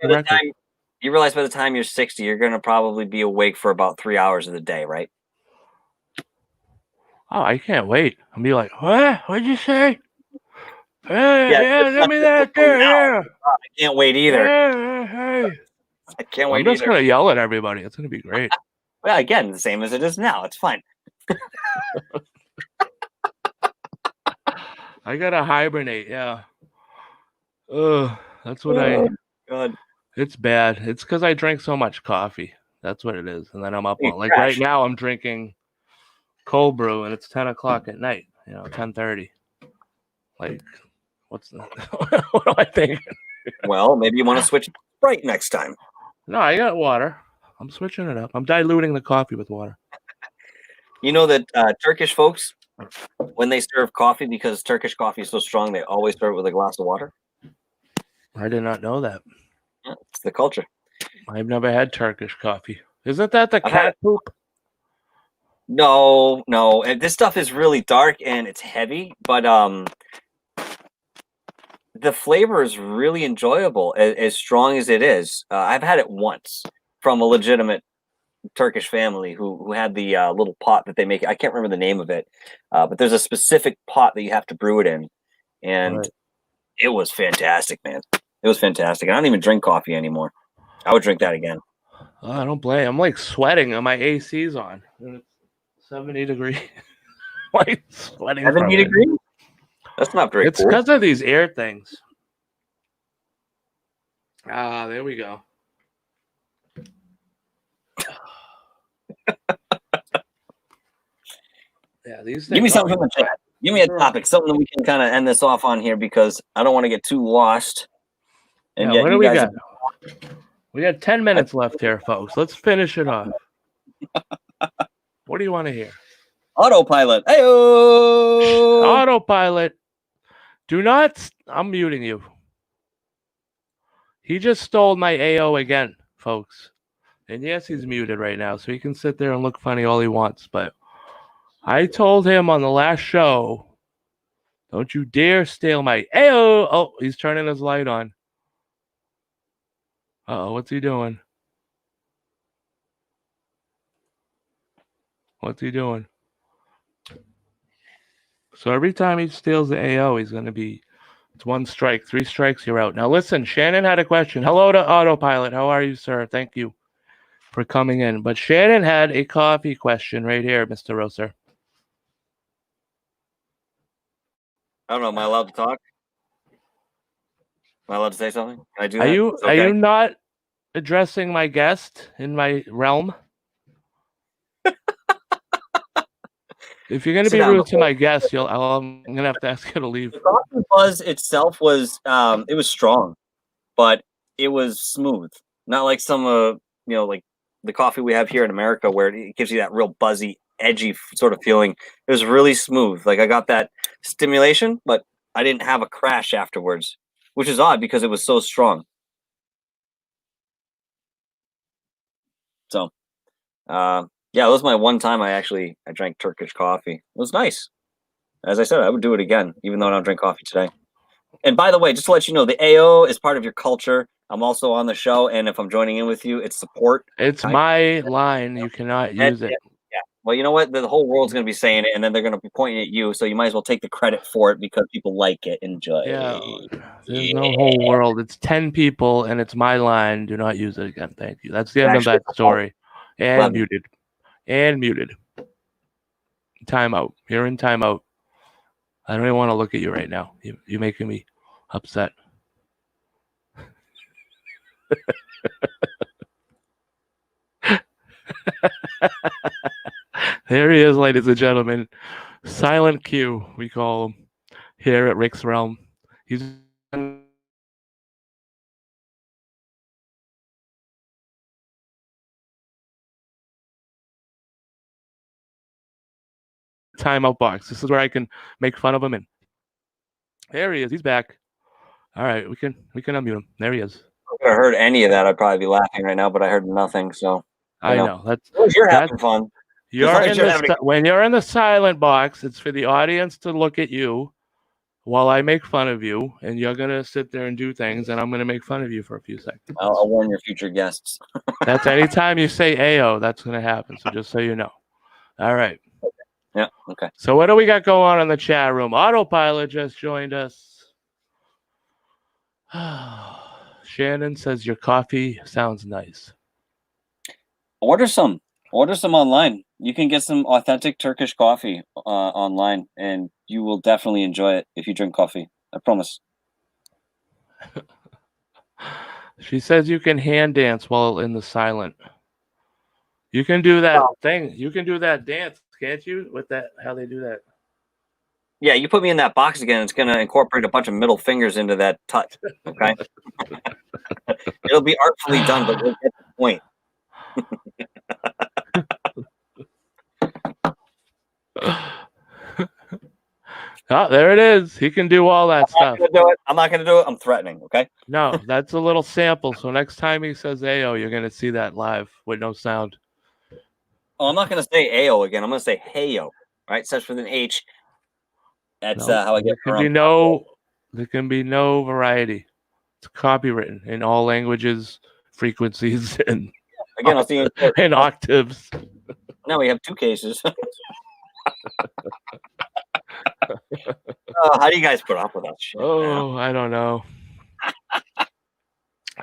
[SPEAKER 2] by the time you're 60, you're going to probably be awake for about 3 hours of the day, right?
[SPEAKER 1] Oh, I can't wait. I'll be like, what? What'd you say? Yeah, give me that there. Yeah.
[SPEAKER 2] I can't wait either.
[SPEAKER 1] Yeah.
[SPEAKER 2] I can't wait.
[SPEAKER 1] I'm just gonna yell at everybody. It's gonna be great.
[SPEAKER 2] Well, again, the same as it is now. It's fine.
[SPEAKER 1] I gotta hibernate. Yeah. That's what
[SPEAKER 2] God.
[SPEAKER 1] It's bad. It's because I drink so much coffee. That's what it is. And then I'm up on right now. I'm drinking cold brew, and it's 10 o'clock at night. 10:30. Like, what do I think?
[SPEAKER 2] Well, maybe you want to switch Sprite next time.
[SPEAKER 1] No, I got water. I'm switching it up. I'm diluting the coffee with water.
[SPEAKER 2] You know that Turkish folks, when they serve coffee, because Turkish coffee is so strong, they always serve it with a glass of water.
[SPEAKER 1] I did not know that.
[SPEAKER 2] Yeah, it's the culture.
[SPEAKER 1] I've never had Turkish coffee. Isn't that the cat poop?
[SPEAKER 2] No. This stuff is really dark and it's heavy, but the flavor is really enjoyable, as strong as it is. I've had it once from a legitimate Turkish family who had the little pot that they make. I can't remember the name of it, but there's a specific pot that you have to brew it in, and it was fantastic, man. It was fantastic. I don't even drink coffee anymore. I would drink that again.
[SPEAKER 1] I don't blame. I'm like sweating, and my AC's on. And it's 70 degrees. Like sweating.
[SPEAKER 2] 70 degrees? That's not very
[SPEAKER 1] It's because of these air things. There we go. Yeah, these things.
[SPEAKER 2] Give me something from the chat. Give me a topic, something that we can kind of end this off on here, because I don't want to get too lost.
[SPEAKER 1] And what do we got? We got 10 minutes left here, folks. Let's finish it off. What do you want to hear?
[SPEAKER 2] Autopilot. Hey-o!
[SPEAKER 1] Autopilot. Do not. I'm muting you. He just stole my AO again, folks. And yes, he's muted right now, so he can sit there and look funny all he wants, but I told him on the last show, don't you dare steal my Ayo. Oh, he's turning his light on. Uh-oh, what's he doing? What's he doing? So every time he steals the AO, he's going to be, it's 1 strike. 3 strikes, you're out. Now listen, Shannon had a question. Hello to Autopilot. How are you, sir? Thank you for coming in. But Shannon had a coffee question right here, Mr. Roser.
[SPEAKER 2] I don't know. Am I allowed to talk? Am I allowed to say something? Can I do
[SPEAKER 1] Are
[SPEAKER 2] that?
[SPEAKER 1] you
[SPEAKER 2] It's
[SPEAKER 1] are
[SPEAKER 2] okay.
[SPEAKER 1] you not addressing my guest in my realm? If you're going to
[SPEAKER 2] Sit
[SPEAKER 1] be
[SPEAKER 2] down
[SPEAKER 1] rude to
[SPEAKER 2] before-
[SPEAKER 1] my guest, I'm going to have to ask you to leave.
[SPEAKER 2] The coffee buzz itself was it was strong, but it was smooth. Not like some like the coffee we have here in America where it gives you that real buzzy, edgy sort of feeling. It was really smooth. Like I got that stimulation, but I didn't have a crash afterwards, which is odd because it was so strong. So, yeah, it was my one time I drank Turkish coffee. It was nice. As I said, I would do it again, even though I don't drink coffee today. And by the way, just to let you know, the AO is part of your culture. I'm also on the show, and if I'm joining in with you, it's support.
[SPEAKER 1] It's my line. You cannot use it.
[SPEAKER 2] Yeah. Well, you know what? The whole world's going to be saying it, and then they're going to be pointing at you. So you might as well take the credit for it because people like it. Enjoy.
[SPEAKER 1] Yeah, there's no whole world. It's 10 people, and it's my line. Do not use it again. Thank you. That's the end of that story. And
[SPEAKER 2] 11.
[SPEAKER 1] muted. And muted. Timeout. You're in timeout. I don't even want to look at you right now. You're making me upset. There he is, ladies and gentlemen. Silent Q, we call him here at Rick's Realm. He's timeout box. This is where I can make fun of him. And there he is. He's back. All right, we can unmute him. There he is.
[SPEAKER 2] If I heard any of that, I'd probably be laughing right now, but I heard nothing. So
[SPEAKER 1] I know. That's
[SPEAKER 2] you're having fun.
[SPEAKER 1] When you're in the silent box, it's for the audience to look at you while I make fun of you, and you're gonna sit there and do things, and I'm gonna make fun of you for a few seconds.
[SPEAKER 2] I'll warn your future guests.
[SPEAKER 1] That's anytime you say AO, that's gonna happen. So just so you know. All right.
[SPEAKER 2] Yeah. Okay.
[SPEAKER 1] So what do we got going on in the chat room? Autopilot just joined us. Shannon says your coffee sounds nice.
[SPEAKER 2] Order some online. You can get some authentic Turkish coffee online, and you will definitely enjoy it if you drink coffee. I promise.
[SPEAKER 1] She says you can hand dance while in the silent. You can do that thing. You can do that dance, can't you? With that, how they do that.
[SPEAKER 2] Yeah, you put me in that box again, it's going to incorporate a bunch of middle fingers into that touch. Okay. It'll be artfully done, but we'll get the point.
[SPEAKER 1] Oh, there it is. He can do all that stuff.
[SPEAKER 2] I'm not going to do it. I'm threatening. Okay.
[SPEAKER 1] No, that's a little sample. So next time he says AO, you're going to see that live with no sound.
[SPEAKER 2] Oh, I'm not going to say AO again. I'm going to say Heyo. Right? Starts with an H. That's how I get around.
[SPEAKER 1] There can be no variety. It's copywritten in all languages, frequencies, and
[SPEAKER 2] again, I'll see you
[SPEAKER 1] in octaves.
[SPEAKER 2] Now we have 2 cases. How do you guys put up with that shit?
[SPEAKER 1] Oh, now? I don't know.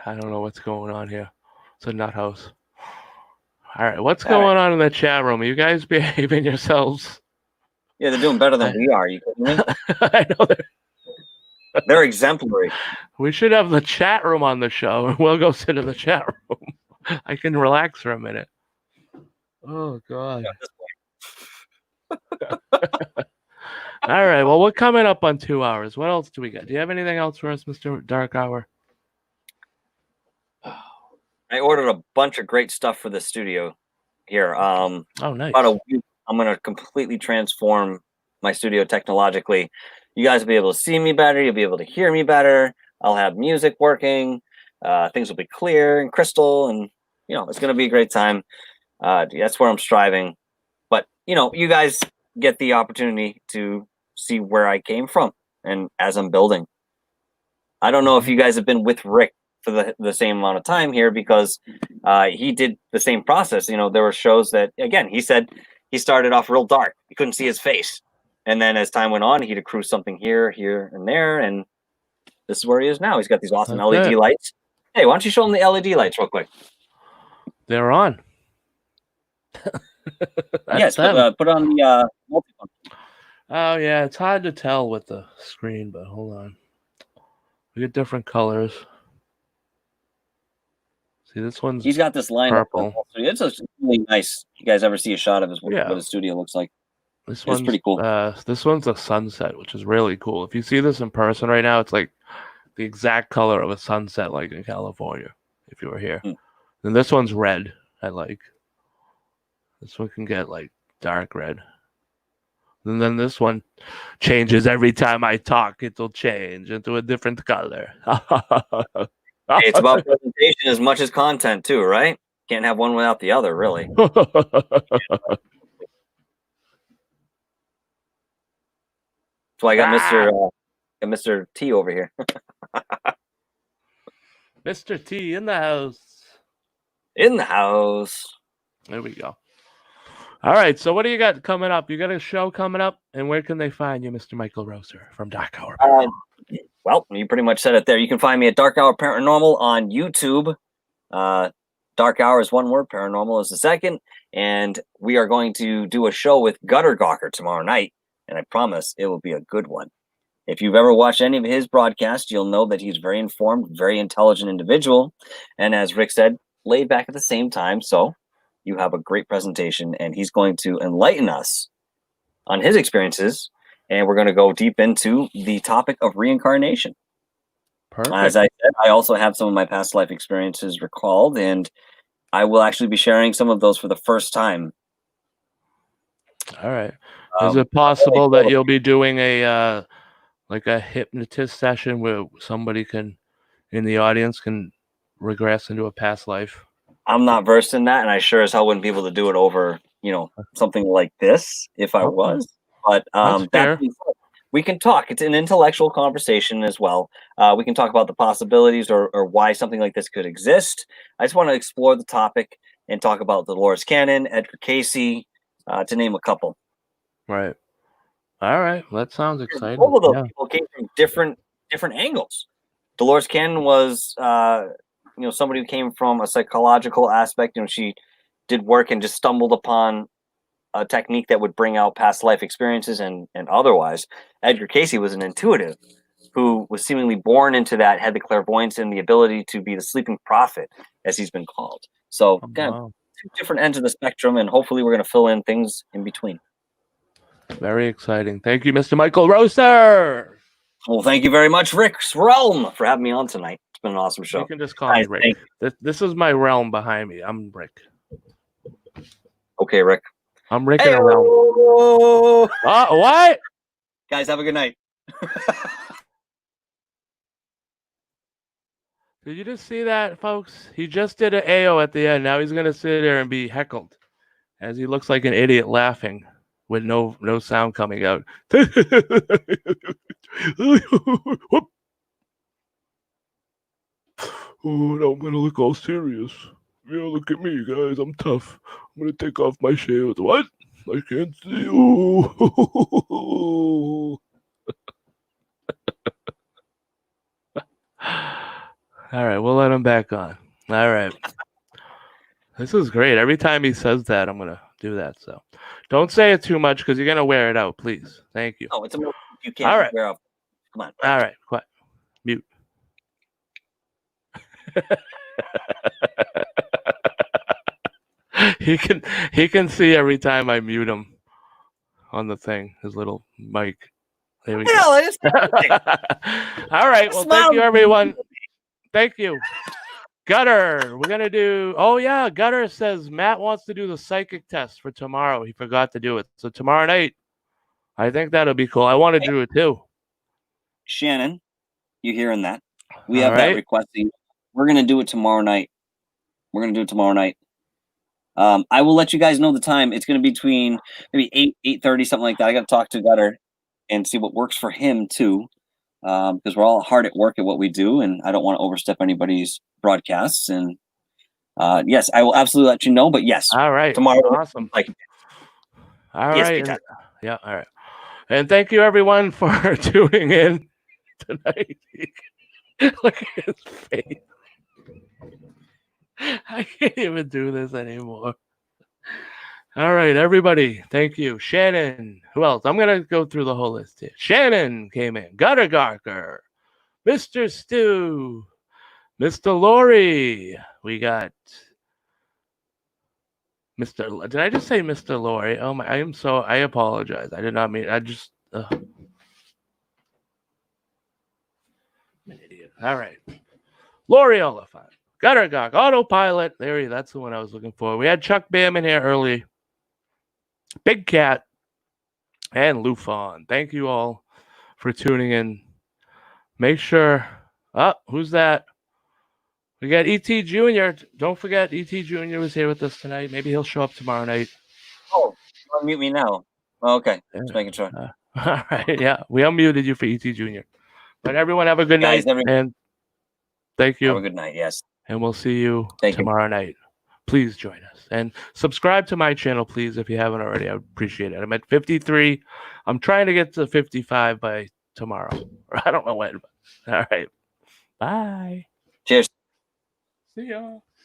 [SPEAKER 1] I don't know what's going on here. It's a nut house. All right, what's going on in the chat room? Are you guys behaving yourselves?
[SPEAKER 2] Yeah, they're doing better than we are. You kidding me?
[SPEAKER 1] I know
[SPEAKER 2] they're exemplary.
[SPEAKER 1] We should have the chat room on the show, and we'll go sit in the chat room. I can relax for a minute. Oh God. All right. Well, we're coming up on 2 hours. What else do we got? Do you have anything else for us, Mr. Dark Hour?
[SPEAKER 2] I ordered a bunch of great stuff for the studio here.
[SPEAKER 1] Oh, nice.
[SPEAKER 2] About a week, I'm going to completely transform my studio technologically. You guys will be able to see me better. You'll be able to hear me better. I'll have music working. Things will be clear and crystal, and it's going to be a great time. That's where I'm striving. But you guys get the opportunity to see where I came from and as I'm building. I don't know if you guys have been with Rick for the same amount of time here, because he did the same process. You know, there were shows that, again, he said he started off real dark. You couldn't see his face. And then as time went on, he'd accrue something here, and there. And this is where he is now. He's got these awesome LED lights. Hey, why don't you show him the LED lights real quick?
[SPEAKER 1] They're on.
[SPEAKER 2] Yes, put on the multifunction.
[SPEAKER 1] Oh, yeah. It's hard to tell with the screen, but hold on. We get different colors. See, this one's
[SPEAKER 2] He's got this line
[SPEAKER 1] purple.
[SPEAKER 2] It's a really nice. You guys ever see a shot of what his studio looks like?
[SPEAKER 1] This one's pretty cool. This one's a sunset, which is really cool. If you see this in person right now, it's like the exact color of a sunset, like in California, if you were here. And this one's red. I like. This one can get like dark red. And then this one changes every time I talk. It'll change into a different color.
[SPEAKER 2] Hey, it's about presentation as much as content too, right? Can't have one without the other, really. So I got Mr. T over here.
[SPEAKER 1] Mr. T in the house.
[SPEAKER 2] In the house.
[SPEAKER 1] There we go. All right, so what do you got coming up? You got a show coming up, and where can they find you, Mr. Michael Roser from Dark Hour?
[SPEAKER 2] Well, you pretty much said it there. You can find me at Dark Hour Paranormal on YouTube. Dark Hour is one word, Paranormal is the second, and we are going to do a show with Gutter Gawker tomorrow night, and I promise it will be a good one. If you've ever watched any of his broadcasts, you'll know that he's very informed, very intelligent individual, and as Rick said, laid back at the same time. So you have a great presentation, and he's going to enlighten us on his experiences, and we're going to go deep into the topic of reincarnation.
[SPEAKER 1] Perfect.
[SPEAKER 2] As I said, I also have some of my past life experiences recalled, and I will actually be sharing some of those for the first time.
[SPEAKER 1] All right. Is it possible that you'll be doing a like a hypnotist session where somebody can, in the audience, can regress into a past life?
[SPEAKER 2] I'm not versed in that, and I sure as hell wouldn't be able to do it over, something like this if I was. But we can talk. It's an intellectual conversation as well. We can talk about the possibilities or why something like this could exist. I just want to explore the topic and talk about Dolores Cannon, Edgar Cayce, to name a couple.
[SPEAKER 1] Right. All right. Well, that sounds exciting.
[SPEAKER 2] All of those people came from different angles. Dolores Cannon was somebody who came from a psychological aspect. She did work and just stumbled upon a technique that would bring out past life experiences and otherwise. Edgar Cayce was an intuitive who was seemingly born into that, had the clairvoyance and the ability to be the sleeping prophet, as he's been called. So two different ends of the spectrum, and hopefully we're going to fill in things in between.
[SPEAKER 1] Very exciting. Thank you, Mr. Michael Roser.
[SPEAKER 2] Well, thank you very much, Rick's Realm, for having me on tonight. It's been an awesome show.
[SPEAKER 1] You can just call me Rick. This is my realm behind me. I'm Rick.
[SPEAKER 2] Okay, Rick.
[SPEAKER 1] I'm Rick in a realm. What?
[SPEAKER 2] Guys, have a good night.
[SPEAKER 1] Did you just see that, folks? He just did an AO at the end. Now he's going to sit there and be heckled as he looks like an idiot laughing with no sound coming out. Oh, now I'm going to look all serious. Yeah, look at me, guys. I'm tough. I'm going to take off my shield. What? I can't see you. All right, we'll let him back on. All right. This is great. Every time he says that, I'm going to do that. So don't say it too much because you're going to wear it out, please. Thank you.
[SPEAKER 2] Oh, it's a you can't wear out. Come on.
[SPEAKER 1] All right. Quiet. Mute. He can see every time I mute him on the thing, his little mic. There we go. All right. Well, thank you, everyone. Thank you. Gutter, we're going to do... Oh, yeah. Gutter says Matt wants to do the psychic test for tomorrow. He forgot to do it. So tomorrow night, I think that'll be cool. I want to do it, too.
[SPEAKER 2] Shannon, you hearing that? We have that requesting. We're going to do it tomorrow night. I will let you guys know the time. It's going to be between maybe 8:30, something like that. I got to talk to Gutter and see what works for him too, because we're all hard at work at what we do, and I don't want to overstep anybody's broadcasts. And yes, I will absolutely let you know. But yes,
[SPEAKER 1] All right.
[SPEAKER 2] tomorrow.
[SPEAKER 1] Awesome. All
[SPEAKER 2] yes,
[SPEAKER 1] right. Yeah. All right. And thank you everyone for tuning in tonight. Look at his face. I can't even do this anymore. All right, everybody. Thank you. Shannon. Who else? I'm going to go through the whole list here. Shannon came in. Gutter Garker. Mr. Stu. Mr. Laurie. We got Mr. Did I just say Mr. Laurie? Oh my! I apologize. I did not mean. I just. I'm an idiot. All right. Laurie Oliphant. Gutter Gog. Autopilot. That's the one I was looking for. We had Chuck Bam in here early. Big Cat. And Lufon. Thank you all for tuning in. Make sure. Who's that? We got E.T. Jr. Don't forget, E.T. Jr. was here with us tonight. Maybe he'll show up tomorrow night.
[SPEAKER 2] Oh, you unmute me now. Oh, okay. Just making sure.
[SPEAKER 1] All right. Yeah, we unmuted you for E.T. Jr. But everyone have a good night. And thank you.
[SPEAKER 2] Have a good night. Yes.
[SPEAKER 1] And we'll see you tomorrow night. Please join us. And subscribe to my channel, please, if you haven't already. I would appreciate it. I'm at 53. I'm trying to get to 55 by tomorrow. Or I don't know when. All right. Bye.
[SPEAKER 2] Cheers.
[SPEAKER 1] See ya.